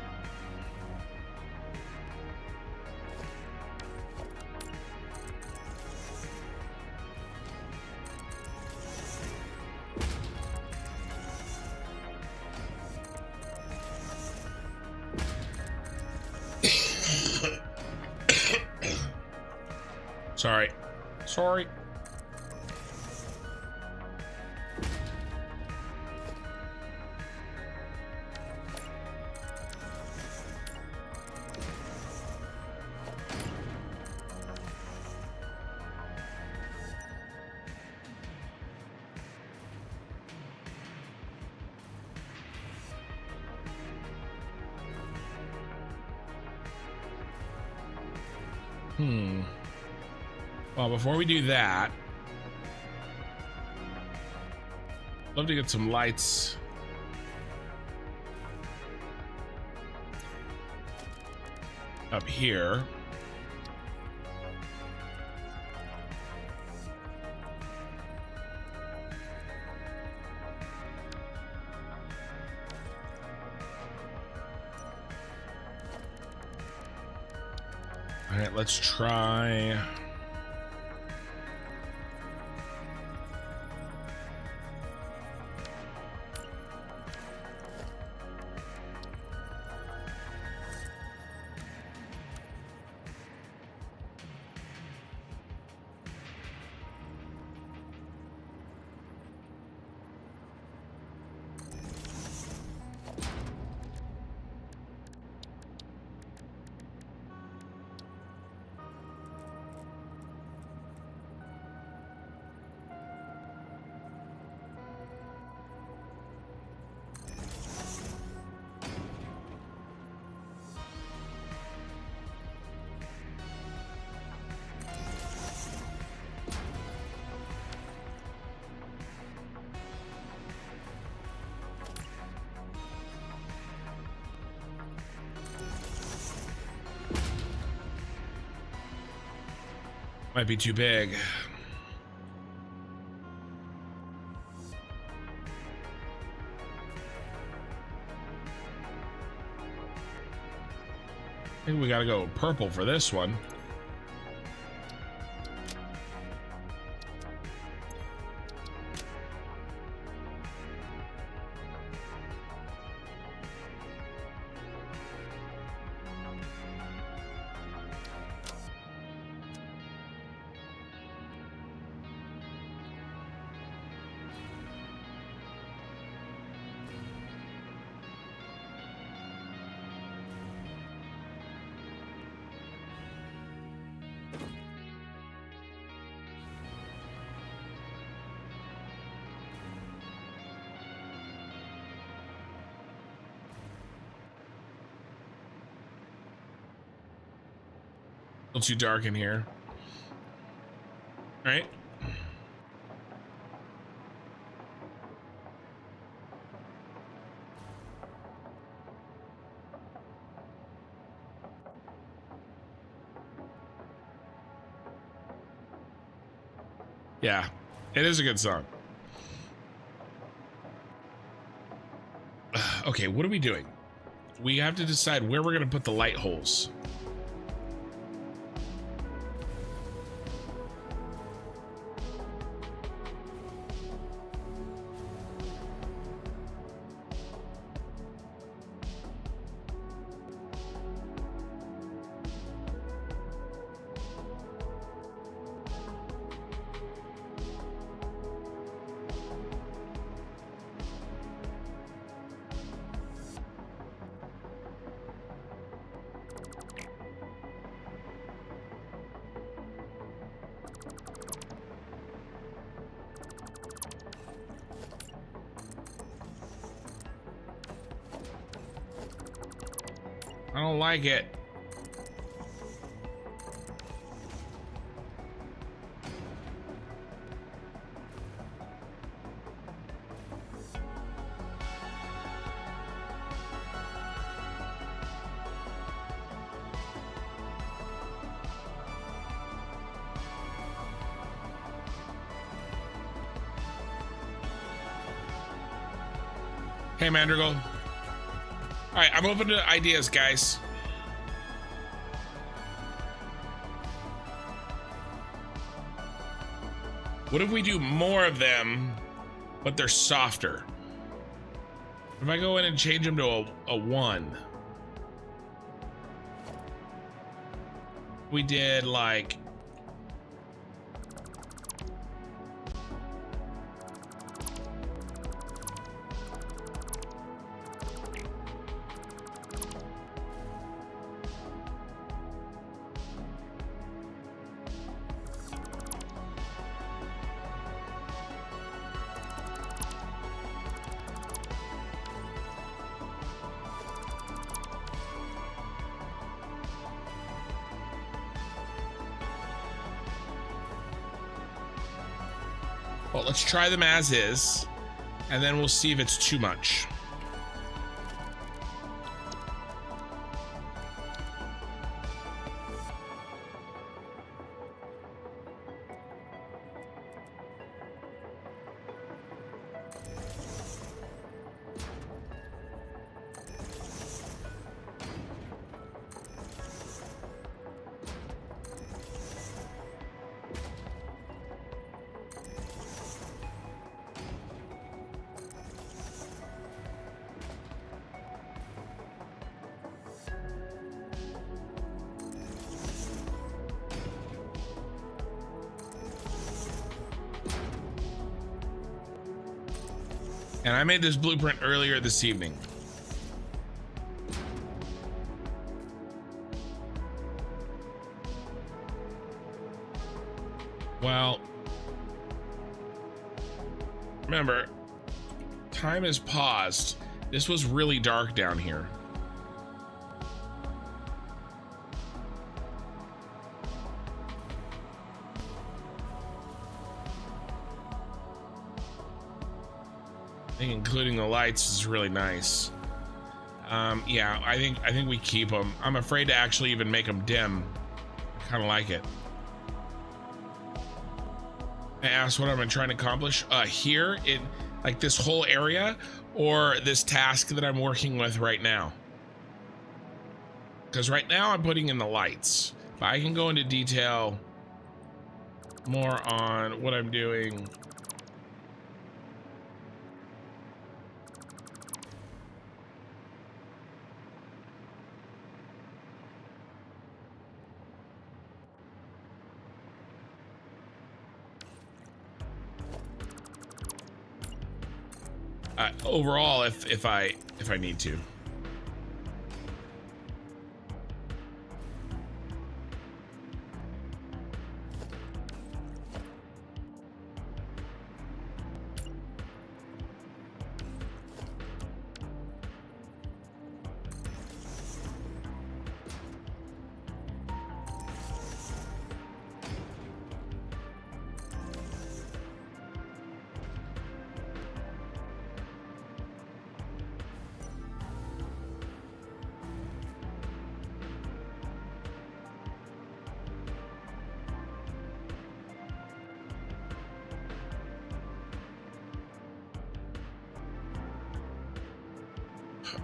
Sorry. Well, before we do that, love to get some lights. Up here. All right, let's try. Might be too big. I think we gotta go purple for this one. A little too dark in here. All right. Yeah, it is a good song. Okay, what are we doing? We have to decide where we're going to put the light holes. don't like it. Hey, Mandrigal. All right, I'm open to ideas, guys. What if we do more of them, but they're softer? If I go in and change them to a 1. We did like... Well, let's try them as is, and then we'll see if it's too much. And I made this blueprint earlier this evening. Well, remember, time is paused. This was really dark down here. I think including the lights is really nice. Yeah, I think we keep them. I'm afraid to actually even make them dim. I kind of like it. I asked what I'm trying to accomplish here in like this whole area or this task that I'm working with right now. Because right now I'm putting in the lights, but I can go into detail more on what I'm doing. Overall, if I need to.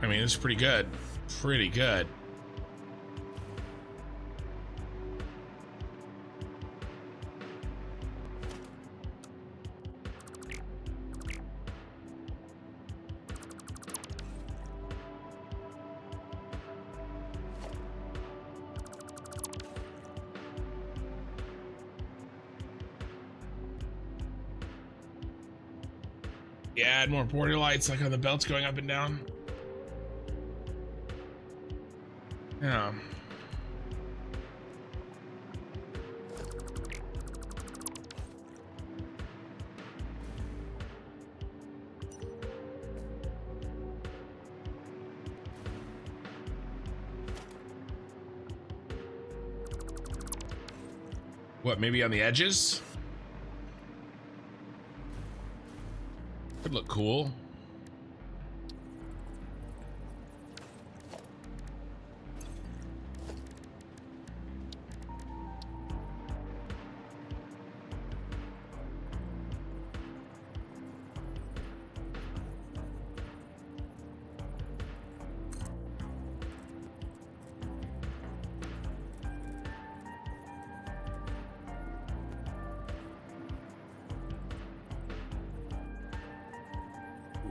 I mean, it's pretty good. Pretty good. Yeah, add more border lights like on the belts going up and down. Yeah. What, maybe on the edges? Could look cool.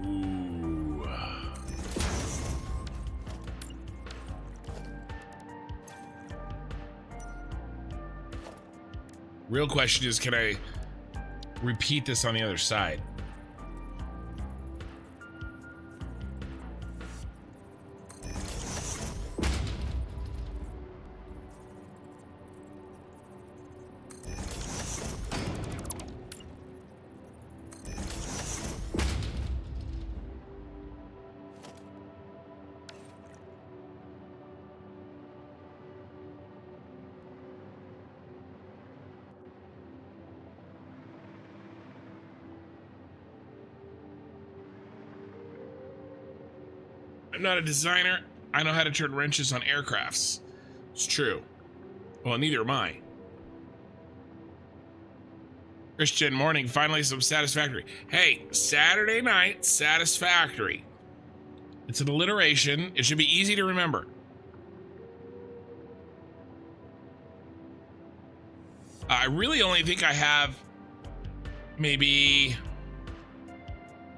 Ooh. Real question is, can I repeat this on the other side? I'm not a designer. I know how to turn wrenches on aircrafts. It's true. Well, neither am I. Christian, morning. Finally, some Satisfactory. Hey, Saturday night, Satisfactory. It's an alliteration. It should be easy to remember. I really only think I have maybe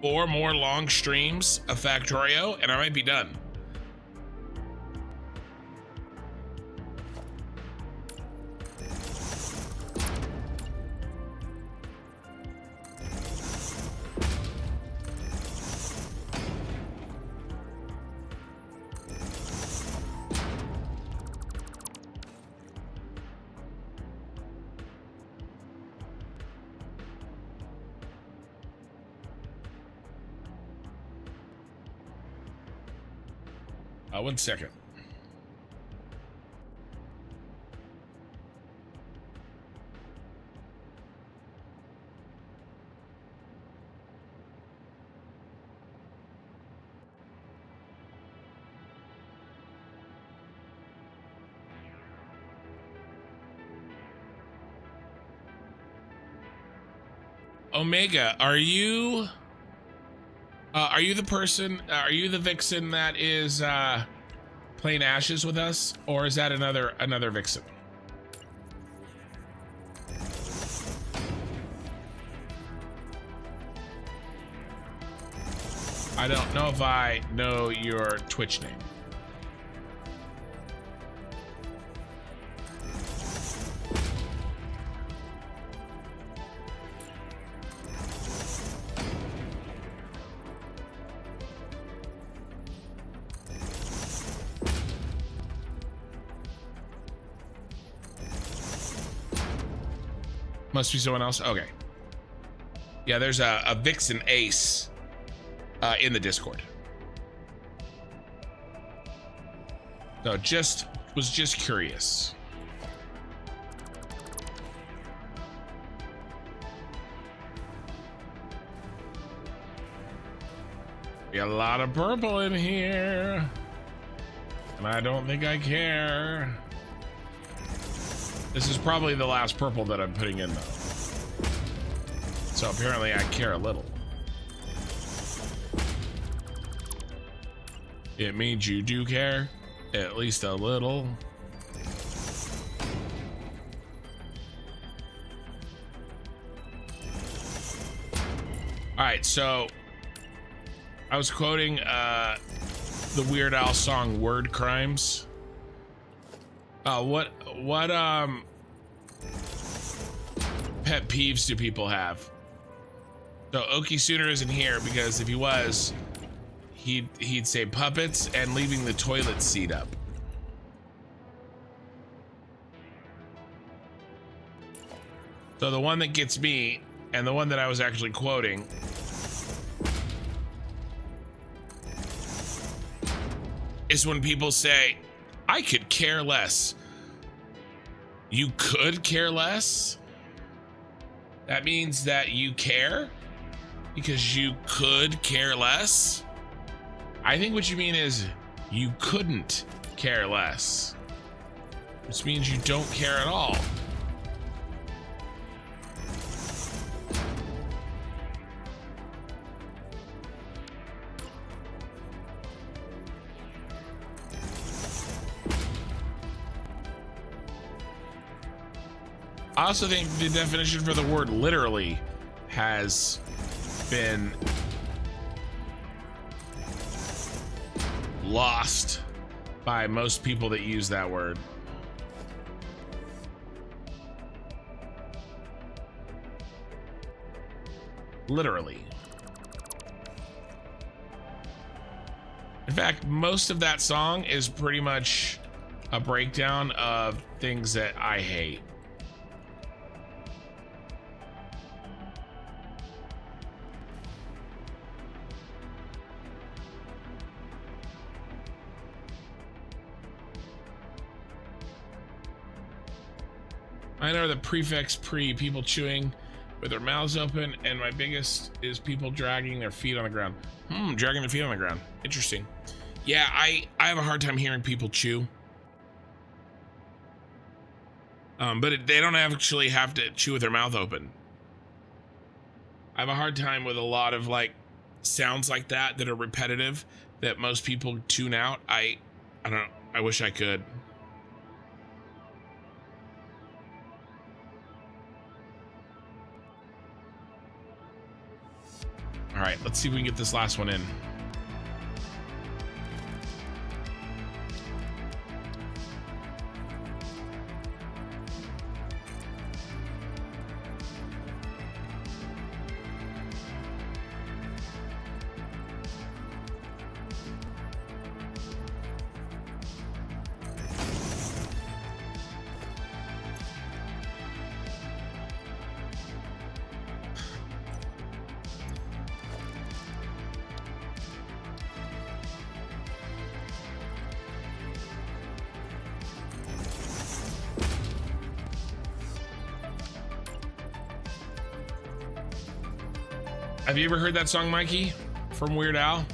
4 more long streams of Factorio, and I might be done. One second. Omega, are you the person, are you the vixen that is playing Ashes with us, or is that another vixen? I don't know if I know your Twitch name. Must be someone else. Okay. Yeah, there's a Vixen Ace in the Discord. So was just curious. Be a lot of purple in here, and I don't think I care. This is probably the last purple that I'm putting in, though. So apparently I care a little. It means you do care, at least a little. All right, so I was quoting the Weird Al song "Word Crimes." What pet peeves do people have? So Oki Sooner isn't here because if he was, he'd say puppets and leaving the toilet seat up. So the one that gets me, and the one that I was actually quoting, is when people say, I could care less. You could care less? That means that you care? Because you could care less? I think what you mean is you couldn't care less. Which means you don't care at all. I also think the definition for the word literally has been lost by most people that use that word. Literally. In fact, most of that song is pretty much a breakdown of things that I hate. I know the prefix pre, people chewing with their mouths open, and my biggest is people dragging their feet on the ground. Dragging their feet on the ground. Interesting. Yeah, I have a hard time hearing people chew. But they don't actually have to chew with their mouth open. I have a hard time with a lot of like sounds like that are repetitive that most people tune out. I don't know. I wish I could. All right, let's see if we can get this last one in. Have you ever heard that song, Mikey, from Weird Al?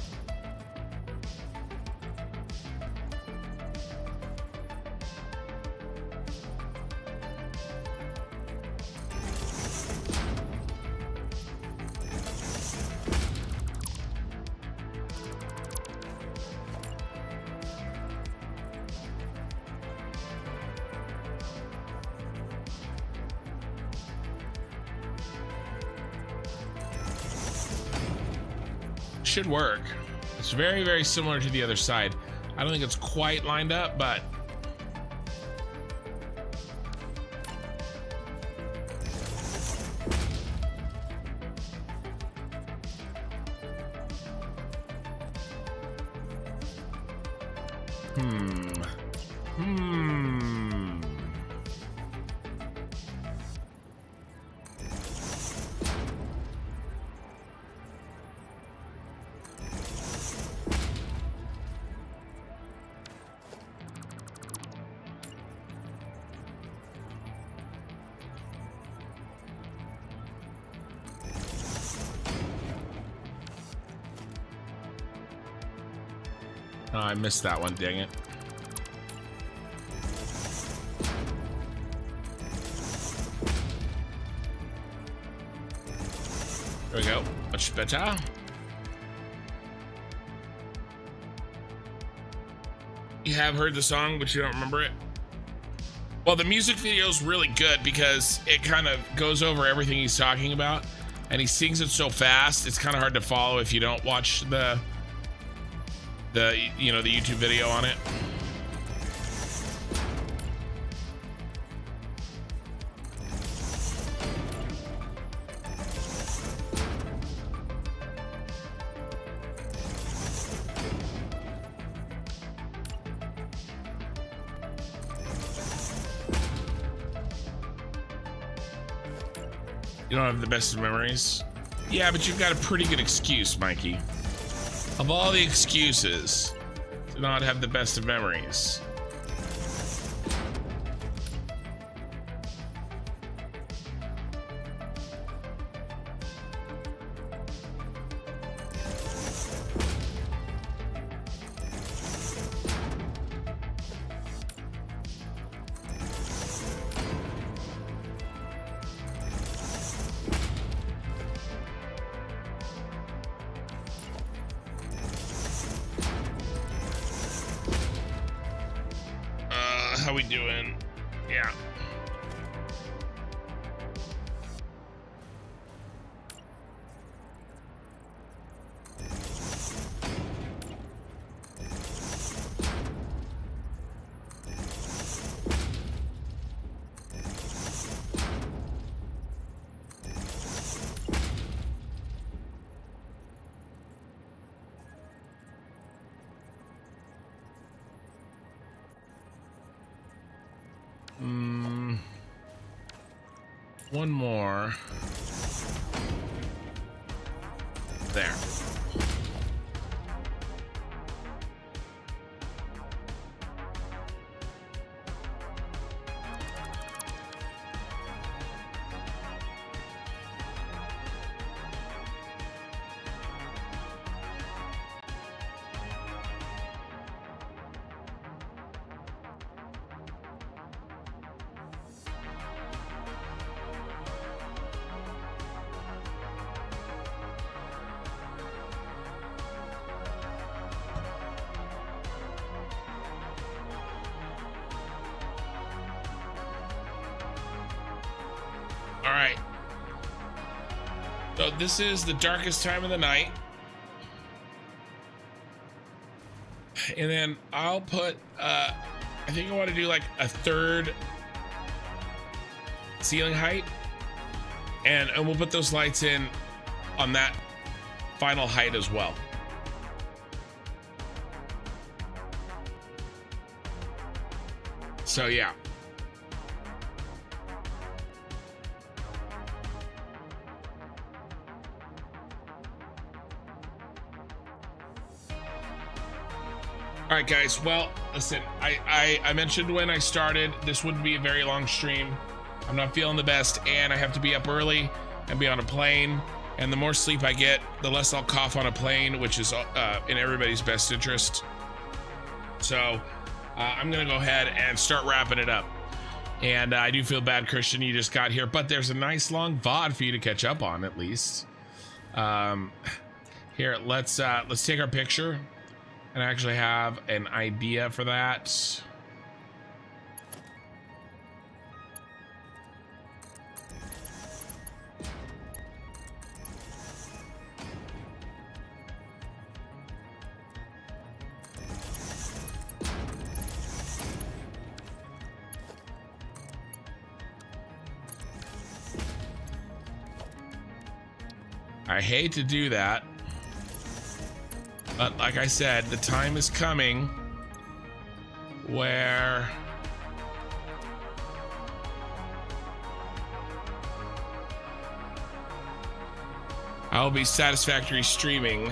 Should work. It's very, very similar to the other side. I don't think it's quite lined up, but oh, I missed that one, dang it. There we go, much better. You have heard the song, but you don't remember it? Well, the music video is really good because it kind of goes over everything he's talking about, and he sings it so fast, it's kind of hard to follow if you don't watch the YouTube video on it. You don't have the best of memories? Yeah, but you've got a pretty good excuse, Mikey. Of all the excuses to not have the best of memories, How we doing? Yeah. One more. There. All right. So this is the darkest time of the night. And then I'll put, I think I want to do like a third ceiling height. And we'll put those lights in on that final height as well. So yeah. All right, guys. Well, listen, I mentioned when I started, this wouldn't be a very long stream. I'm not feeling the best, and I have to be up early and be on a plane. And the more sleep I get, the less I'll cough on a plane, which is in everybody's best interest. So I'm going to go ahead and start wrapping it up. And I do feel bad, Christian, you just got here, but there's a nice long VOD for you to catch up on, at least. Here, let's take our picture. And I actually have an idea for that. I hate to do that. But like I said, the time is coming where I'll be Satisfactory streaming.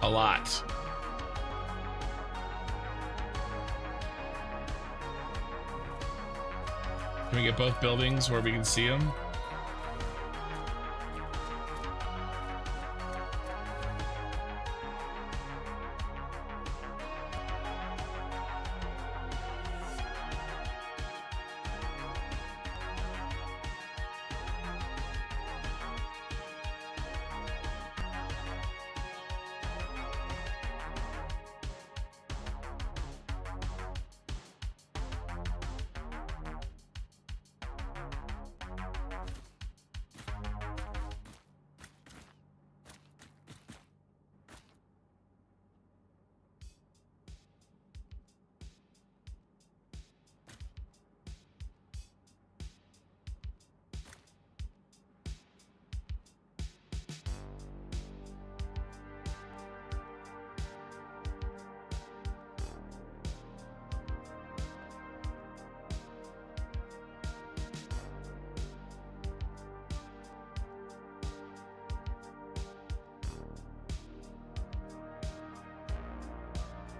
A lot. Can we get both buildings where we can see them?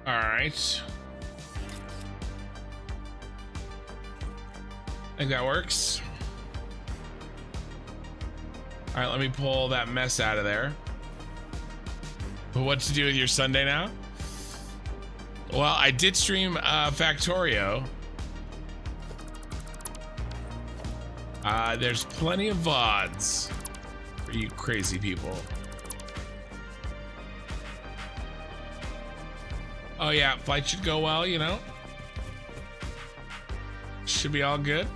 All right. I think that works. All right, let me pull that mess out of there. But what to do with your Sunday now? Well, I did stream Factorio. There's plenty of VODs for you crazy people. Oh yeah, flight should go well, you know. Should be all good.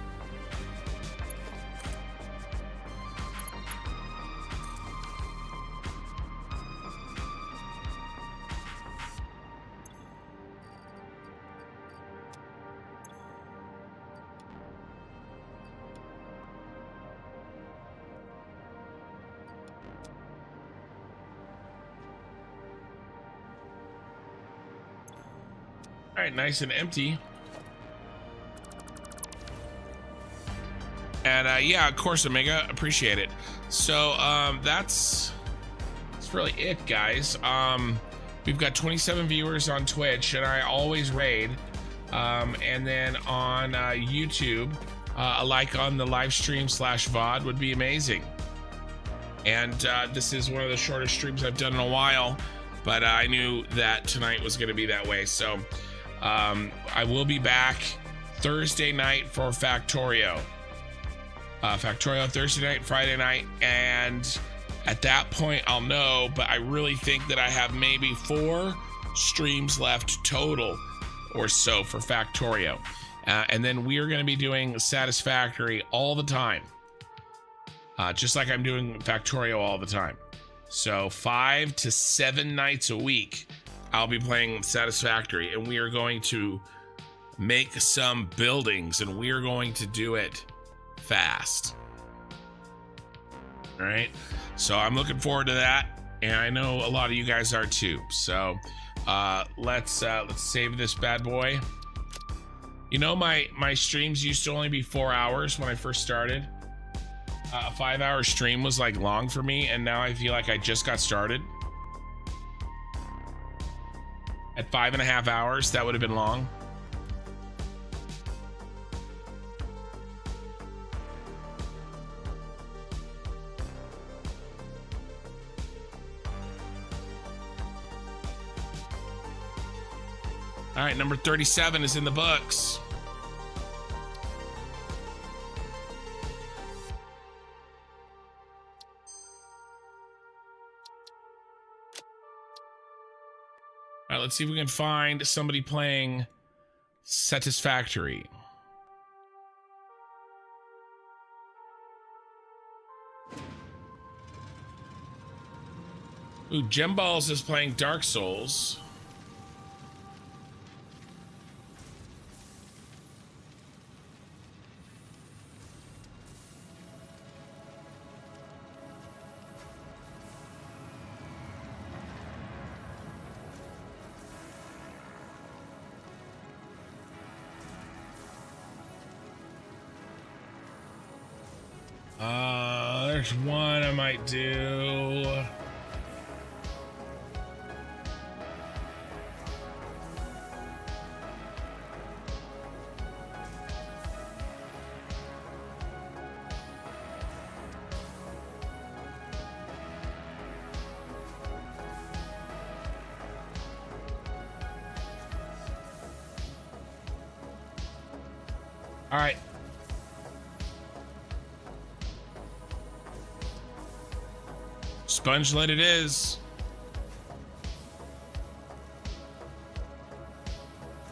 All right, nice and empty. And yeah, of course, Omega, appreciate it. So that's really it, guys. We've got 27 viewers on Twitch, and I always raid. And then on YouTube, a like on the live stream / VOD would be amazing. And this is one of the shortest streams I've done in a while, but I knew that tonight was going to be that way. So I will be back Thursday night for Factorio. Factorio Thursday night, Friday night, and at that point I'll know, but I really think that I have maybe 4 streams left total or so for Factorio. And then we are going to be doing Satisfactory all the time. Just like I'm doing Factorio all the time. So 5 to 7 nights a week, I'll be playing Satisfactory, and we are going to make some buildings, and we are going to do it fast. All right, so I'm looking forward to that, and I know a lot of you guys are too. So let's save this bad boy. You know, my streams used to only be 4 hours when I first started. A 5-hour stream was like long for me, and now I feel like I just got started. At 5.5 hours, that would have been long. All right, number 37 is in the books. All right, let's see if we can find somebody playing Satisfactory. Ooh, Gemballs is playing Dark Souls. There's one I might do. All right. Spongelet it is.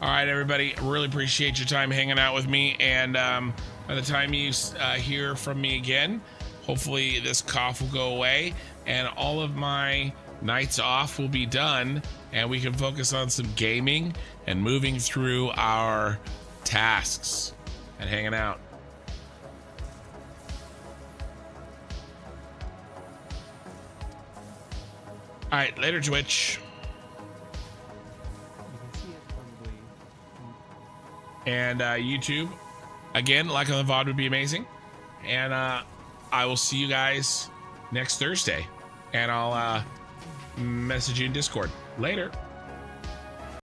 All right, everybody. Really appreciate your time hanging out with me. And by the time you hear from me again, hopefully this cough will go away and all of my nights off will be done, and we can focus on some gaming and moving through our tasks and hanging out. All right, later, Twitch. And YouTube. Again, like on the VOD would be amazing. And I will see you guys next Thursday. And I'll message you in Discord. Later.